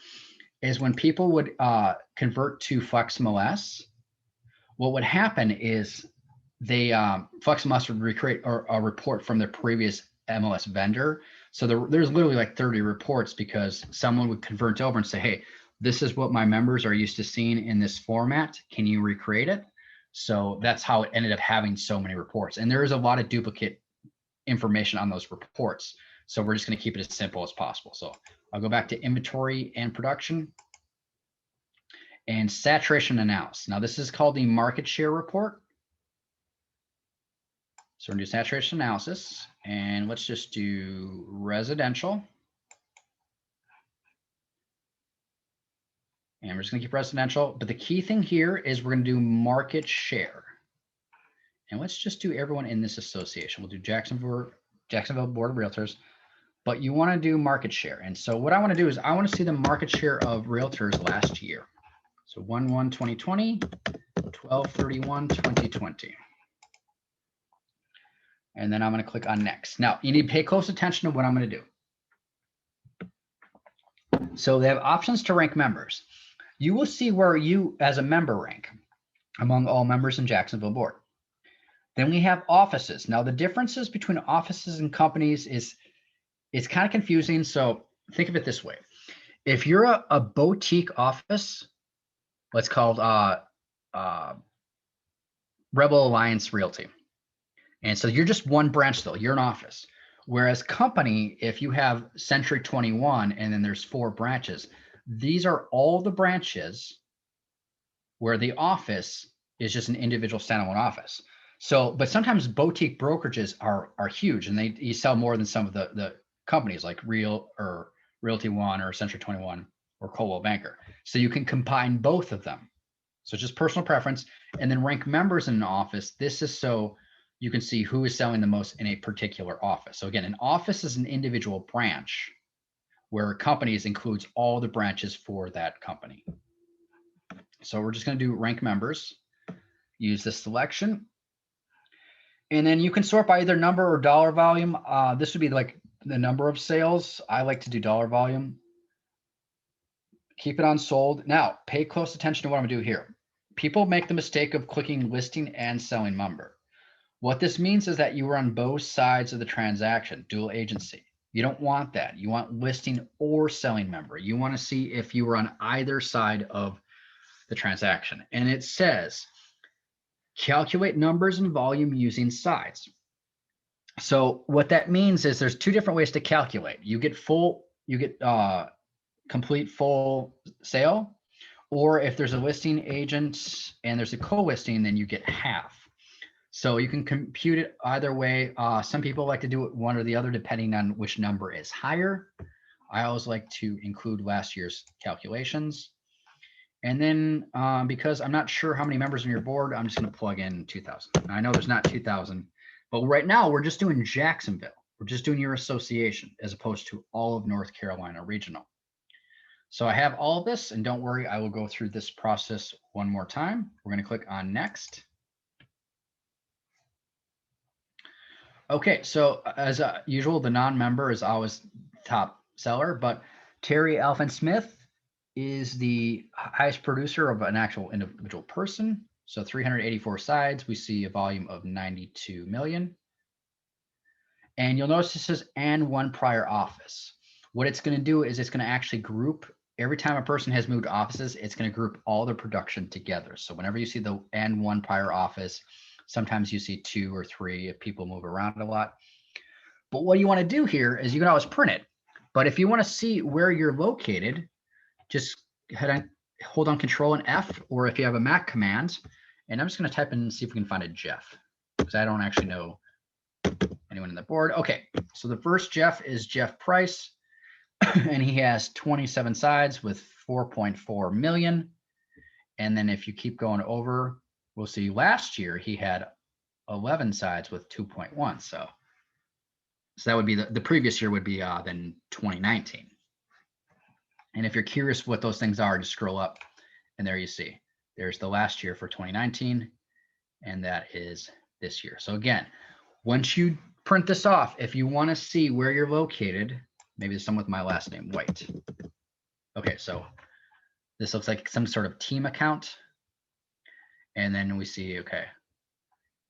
Speaker 1: is when people would convert to FlexMLS, what would happen is they FlexMLS would recreate a report from their previous MLS vendor. So there's literally like 30 reports because someone would convert over and say, hey, this is what my members are used to seeing in this format. Can you recreate it? So that's how it ended up having so many reports. And there is a lot of duplicate information on those reports. So we're just going to keep it as simple as possible. So I'll go back to inventory and production and saturation analysis. Now this is called the market share report. So we're going to do saturation analysis and let's just do residential. And we're just going to keep residential. But the key thing here is we're going to do market share. And let's just do everyone in this association. We'll do Jacksonville Board of Realtors. But you want to do market share. And so what I want to do is I want to see the market share of realtors last year. So 1/1/2020, 12/31/2020. And then I'm going to click on next. Now you need to pay close attention to what I'm going to do. So they have options to rank members. You will see where you as a member rank among all members in Jacksonville board. Then we have offices. Now the differences between offices and companies it's kind of confusing. So think of it this way. If you're a boutique office, what's called Rebel Alliance Realty. And so you're just one branch though, you're an office. Whereas company, if you have Century 21 and then there's 4 branches, these are all the branches where the office is just an individual standalone office. So, but sometimes boutique brokerages are huge, and you sell more than some of the companies like Realty One or Century 21 or Coldwell Banker. So you can combine both of them. So just personal preference, and then rank members in an office. This is so you can see who is selling the most in a particular office. So again, an office is an individual branch, where companies includes all the branches for that company. So we're just going to do rank members, use this selection. And then you can sort by either number or dollar volume. This would be like the number of sales. I like to do dollar volume. Keep it on sold. Now, pay close attention to what I'm going to do here. People make the mistake of clicking listing and selling member. What this means is that you are on both sides of the transaction, dual agency. You don't want that. You want listing or selling member. You want to see if you were on either side of the transaction. And it says, calculate numbers and volume using sides. So what that means is there's 2 different ways to calculate. You get complete full sale, or if there's a listing agent and there's a co-listing, then you get half. So you can compute it either way. Some people like to do it one or the other, depending on which number is higher. I always like to include last year's calculations. And then because I'm not sure how many members on your board, I'm just going to plug in 2,000. I know there's not 2,000, but right now we're just doing Jacksonville. We're just doing your association as opposed to all of North Carolina regional. So I have all of this, and don't worry, I will go through this process one more time. We're going to click on next. Okay, so as usual, the non-member is always top seller, but Terry Alvin Smith is the highest producer of an actual individual person. So 384 sides, we see a volume of 92 million. And you'll notice this says and 1 prior office. What it's going to do is it's going to actually group, every time a person has moved offices, it's going to group all their production together. So whenever you see the and 1 prior office, sometimes you see 2 or 3 if people move around a lot. But what you want to do here is you can always print it. But if you want to see where you're located, just hold on Control and F, or if you have a Mac command, and I'm just going to type in and see if we can find a Jeff, because I don't actually know anyone in the board. Okay, so the first Jeff is Jeff Price, and he has 27 sides with 4.4 million. And then if you keep going over, we'll see last year he had 11 sides with 2.1. So that would be the previous year would be then 2019. And if you're curious what those things are, just scroll up and there you see, there's the last year for 2019, and that is this year. So again, once you print this off, if you want to see where you're located, maybe there's some with my last name, White. Okay, so this looks like some sort of team account. And then we see, okay.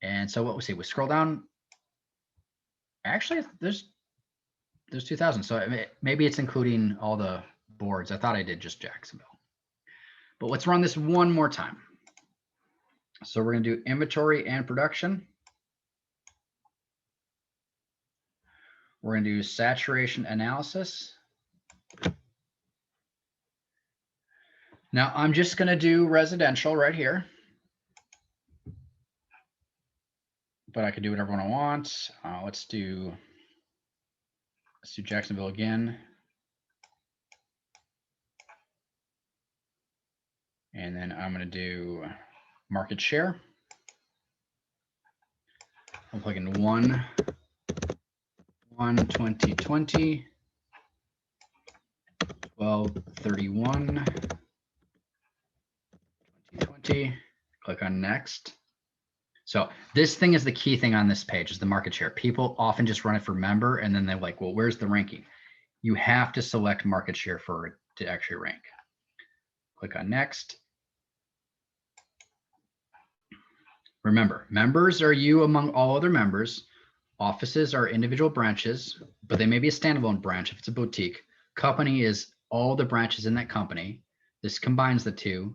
Speaker 1: And so what we see, we scroll down. Actually, there's 2,000. So maybe it's including all the boards. I thought I did just Jacksonville. But let's run this one more time. So we're going to do inventory and production. We're going to do saturation analysis. Now I'm just going to do residential right here. But I could do whatever one I want. Let's do Jacksonville again. And then I'm going to do market share. I'm plugging 1/2020, 12/31, 2020. Click on next. So this thing is the key thing on this page is the market share. People often just run it for member and then they're like, well, where's the ranking? You have to select market share for it to actually rank. Click on next. Remember, members are you among all other members. Offices are individual branches, but they may be a standalone branch if it's a boutique. Company is all the branches in that company. This combines the two.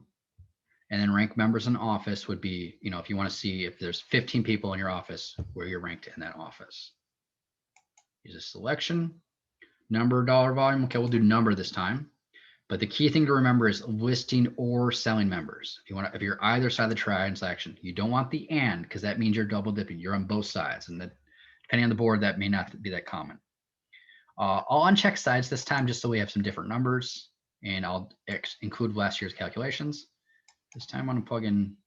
Speaker 1: And then rank members in office would be, you know, if you want to see if there's 15 people in your office, where you're ranked in that office. Use a selection, number, dollar volume. Okay, we'll do number this time. But the key thing to remember is listing or selling members. If you're either side of the transaction, you don't want the and, because that means you're double dipping. You're on both sides, and that, depending on the board, that may not be that common. I'll uncheck sides this time just so we have some different numbers, and I'll include last year's calculations. This time I'm going to plug in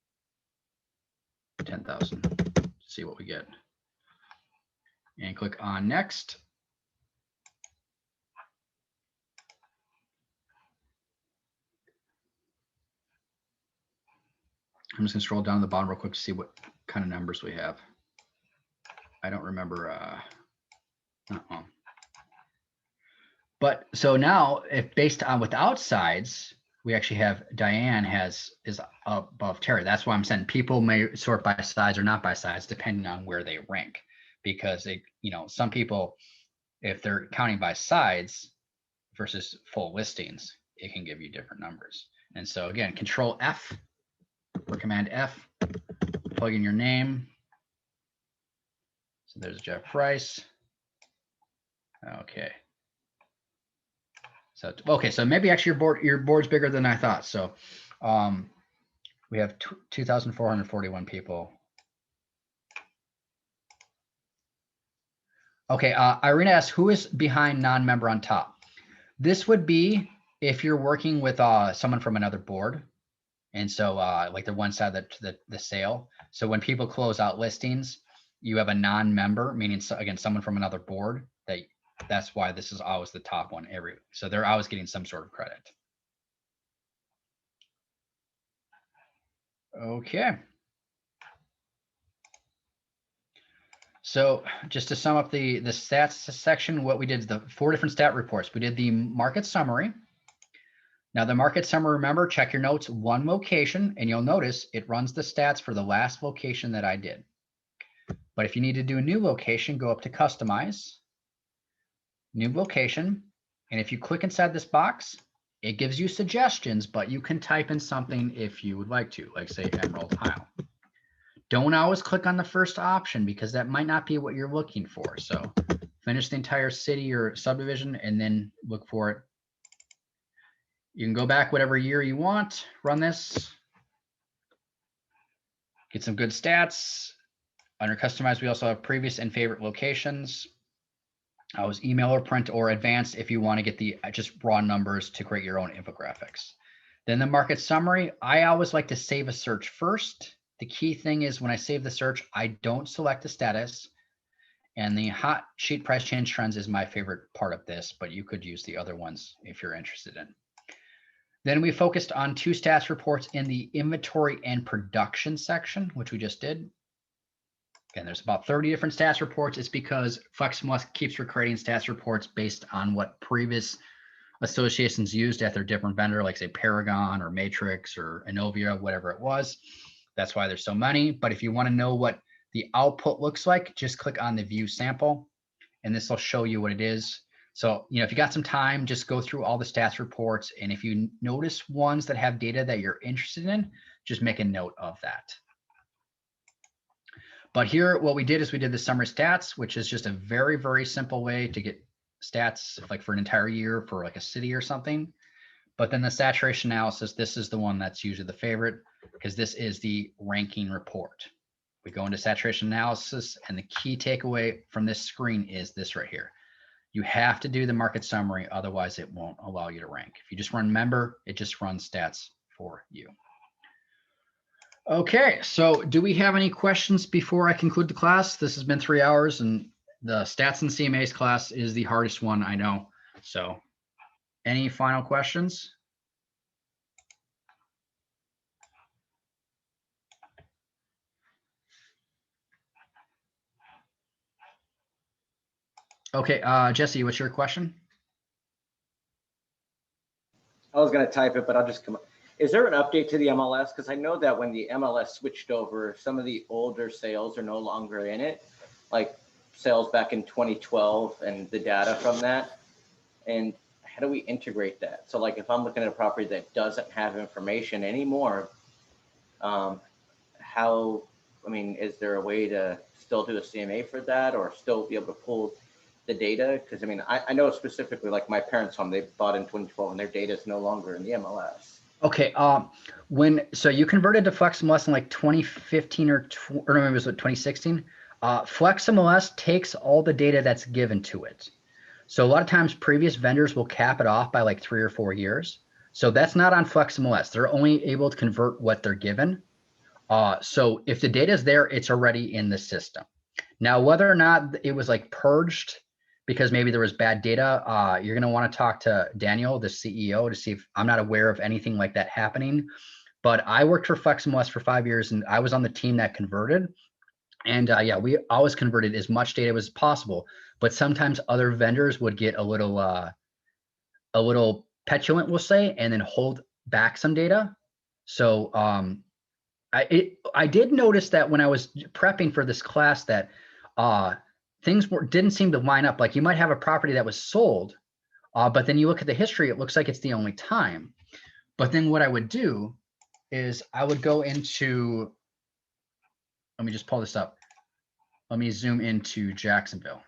Speaker 1: 10,000, see what we get, and click on next. I'm just going to scroll down to the bottom real quick to see what kind of numbers we have. I don't remember. But so now, if based on without sides, we actually have Diane is above Terry. That's why I'm saying people may sort by sides or not by sides, depending on where they rank. Because some people, if they're counting by sides versus full listings, it can give you different numbers. And so again, Control F or Command F, plug in your name. So there's Jeff Price. Okay. So okay, so maybe actually your board's bigger than I thought. So we have 2,441 people. Okay, Irina asks, who is behind non-member on top? This would be if you're working with someone from another board. And so like the one side of the sale. So when people close out listings, you have a non-member, meaning again, someone from another board. That's why this is always the top one so they're always getting some sort of credit. Okay. So just to sum up the stats section, what we did is the 4 different stat reports. We did the market summary. Now the market summary, remember, check your notes, one location, and you'll notice it runs the stats for the last location that I did. But if you need to do a new location, go up to customize, new location. And if you click inside this box, it gives you suggestions, but you can type in something if you would like to, like say Emerald Isle. Don't always click on the first option because that might not be what you're looking for. So finish the entire city or subdivision and then look for it. You can go back whatever year you want, run this, get some good stats. Under customize, we also have previous and favorite locations. I was email or print or advanced if you want to get the just raw numbers to create your own infographics. Then the market summary, I always like to save a search first. The key thing is when I save the search, I don't select the status. And the hot sheet price change trends is my favorite part of this, but you could use the other ones if you're interested in. Then we focused on 2 stats reports in the inventory and production section, which we just did. Again, there's about 30 different stats reports. It's because FlexMLS keeps recreating stats reports based on what previous associations used at their different vendor, like say Paragon or Matrix or Innovia, whatever it was. That's why there's so many. But if you want to know what the output looks like, just click on the view sample, and this will show you what it is. So, if you got some time, just go through all the stats reports. And if you notice ones that have data that you're interested in, just make a note of that. But here, what we did is we did the summary stats, which is just a very, very simple way to get stats like for an entire year for like a city or something. But then the saturation analysis, this is the one that's usually the favorite because this is the ranking report. We go into saturation analysis, and the key takeaway from this screen is this right here. You have to do the market summary, otherwise it won't allow you to rank. If you just run member, it just runs stats for you. Okay, so do we have any questions before I conclude the class? This has been 3 hours, and the stats and CMAs class is the hardest one, I know. So any final questions? Okay, Jesse, what's your question?
Speaker 2: I was going to type it, but I'll just come up. Is there an update to the MLS? Because I know that when the MLS switched over, some of the older sales are no longer in it, like sales back in 2012 and the data from that. And how do we integrate that? So like if I'm looking at a property that doesn't have information anymore, is there a way to still do a CMA for that or still be able to pull the data? Because I mean, I know specifically like my parents' home, they bought in 2012 and their data is no longer in the MLS.
Speaker 1: Okay. So you converted to Flex MLS in like 2015 or no, maybe it was 2016. Flex MLS takes all the data that's given to it. So a lot of times previous vendors will cap it off by like 3 or 4 years. So that's not on Flex MLS. They're only able to convert what they're given. So if the data is there, it's already in the system. Now, whether or not it was like purged because maybe there was bad data, you're going to want to talk to Daniel, the CEO, to see if I'm not aware of anything like that happening. But I worked for Flex MLS for 5 years, and I was on the team that converted. And yeah, we always converted as much data as possible. But sometimes other vendors would get a little petulant, we'll say, and then hold back some data. So I did notice that when I was prepping for this class that things didn't seem to line up. Like you might have a property that was sold, but then you look at the history, it looks like it's the only time. But then what I would do is I would go into, let me just pull this up. Let me zoom into Jacksonville.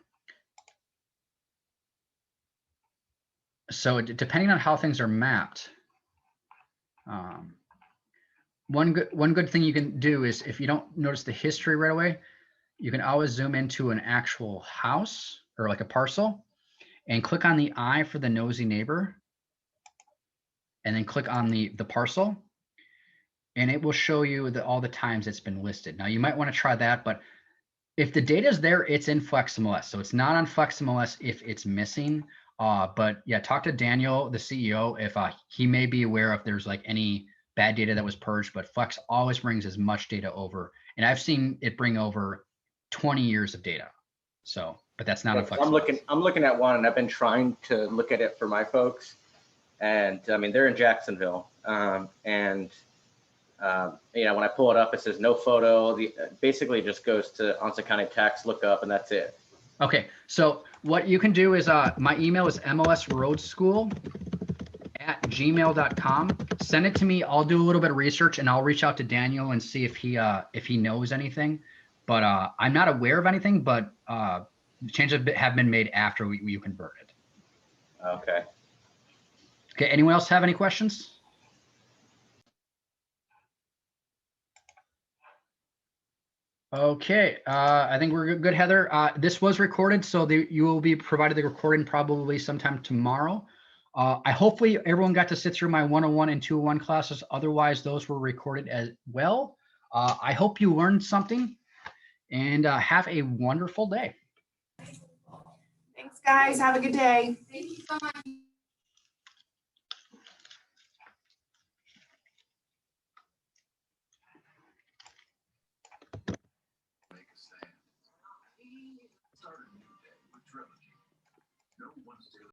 Speaker 1: So depending on how things are mapped, one good thing you can do is if you don't notice the history right away, you can always zoom into an actual house or like a parcel and click on the eye for the nosy neighbor and then click on the parcel and it will show you all the times it's been listed. Now you might want to try that, but if the data is there, it's in Flex MLS. So it's not on Flex MLS if it's missing. But yeah, talk to Daniel, the CEO, if he may be aware if there's like any bad data that was purged, but Flex always brings as much data over. And I've seen it bring over 20 years of data. So, but that's not a Flex.
Speaker 2: I'm looking at one and I've been trying to look at it for my folks. And I mean, they're in Jacksonville. You know, when I pull it up, it says no photo. Basically it just goes to Onset County Tax lookup and that's it.
Speaker 1: Okay. So what you can do is my email is mlsroadschool@gmail.com. Send it to me. I'll do a little bit of research and I'll reach out to Daniel and see if he knows anything. But I'm not aware of anything, but changes have been made after you converted.
Speaker 2: Okay.
Speaker 1: Okay. Anyone else have any questions? Okay. I think we're good, Heather. This was recorded, so you will be provided the recording probably sometime tomorrow. Hopefully everyone got to sit through my 101 and 201 classes. Otherwise, those were recorded as well. I hope you learned something and have a wonderful day.
Speaker 3: Thanks, guys. Have a good day.
Speaker 4: Thank you so much.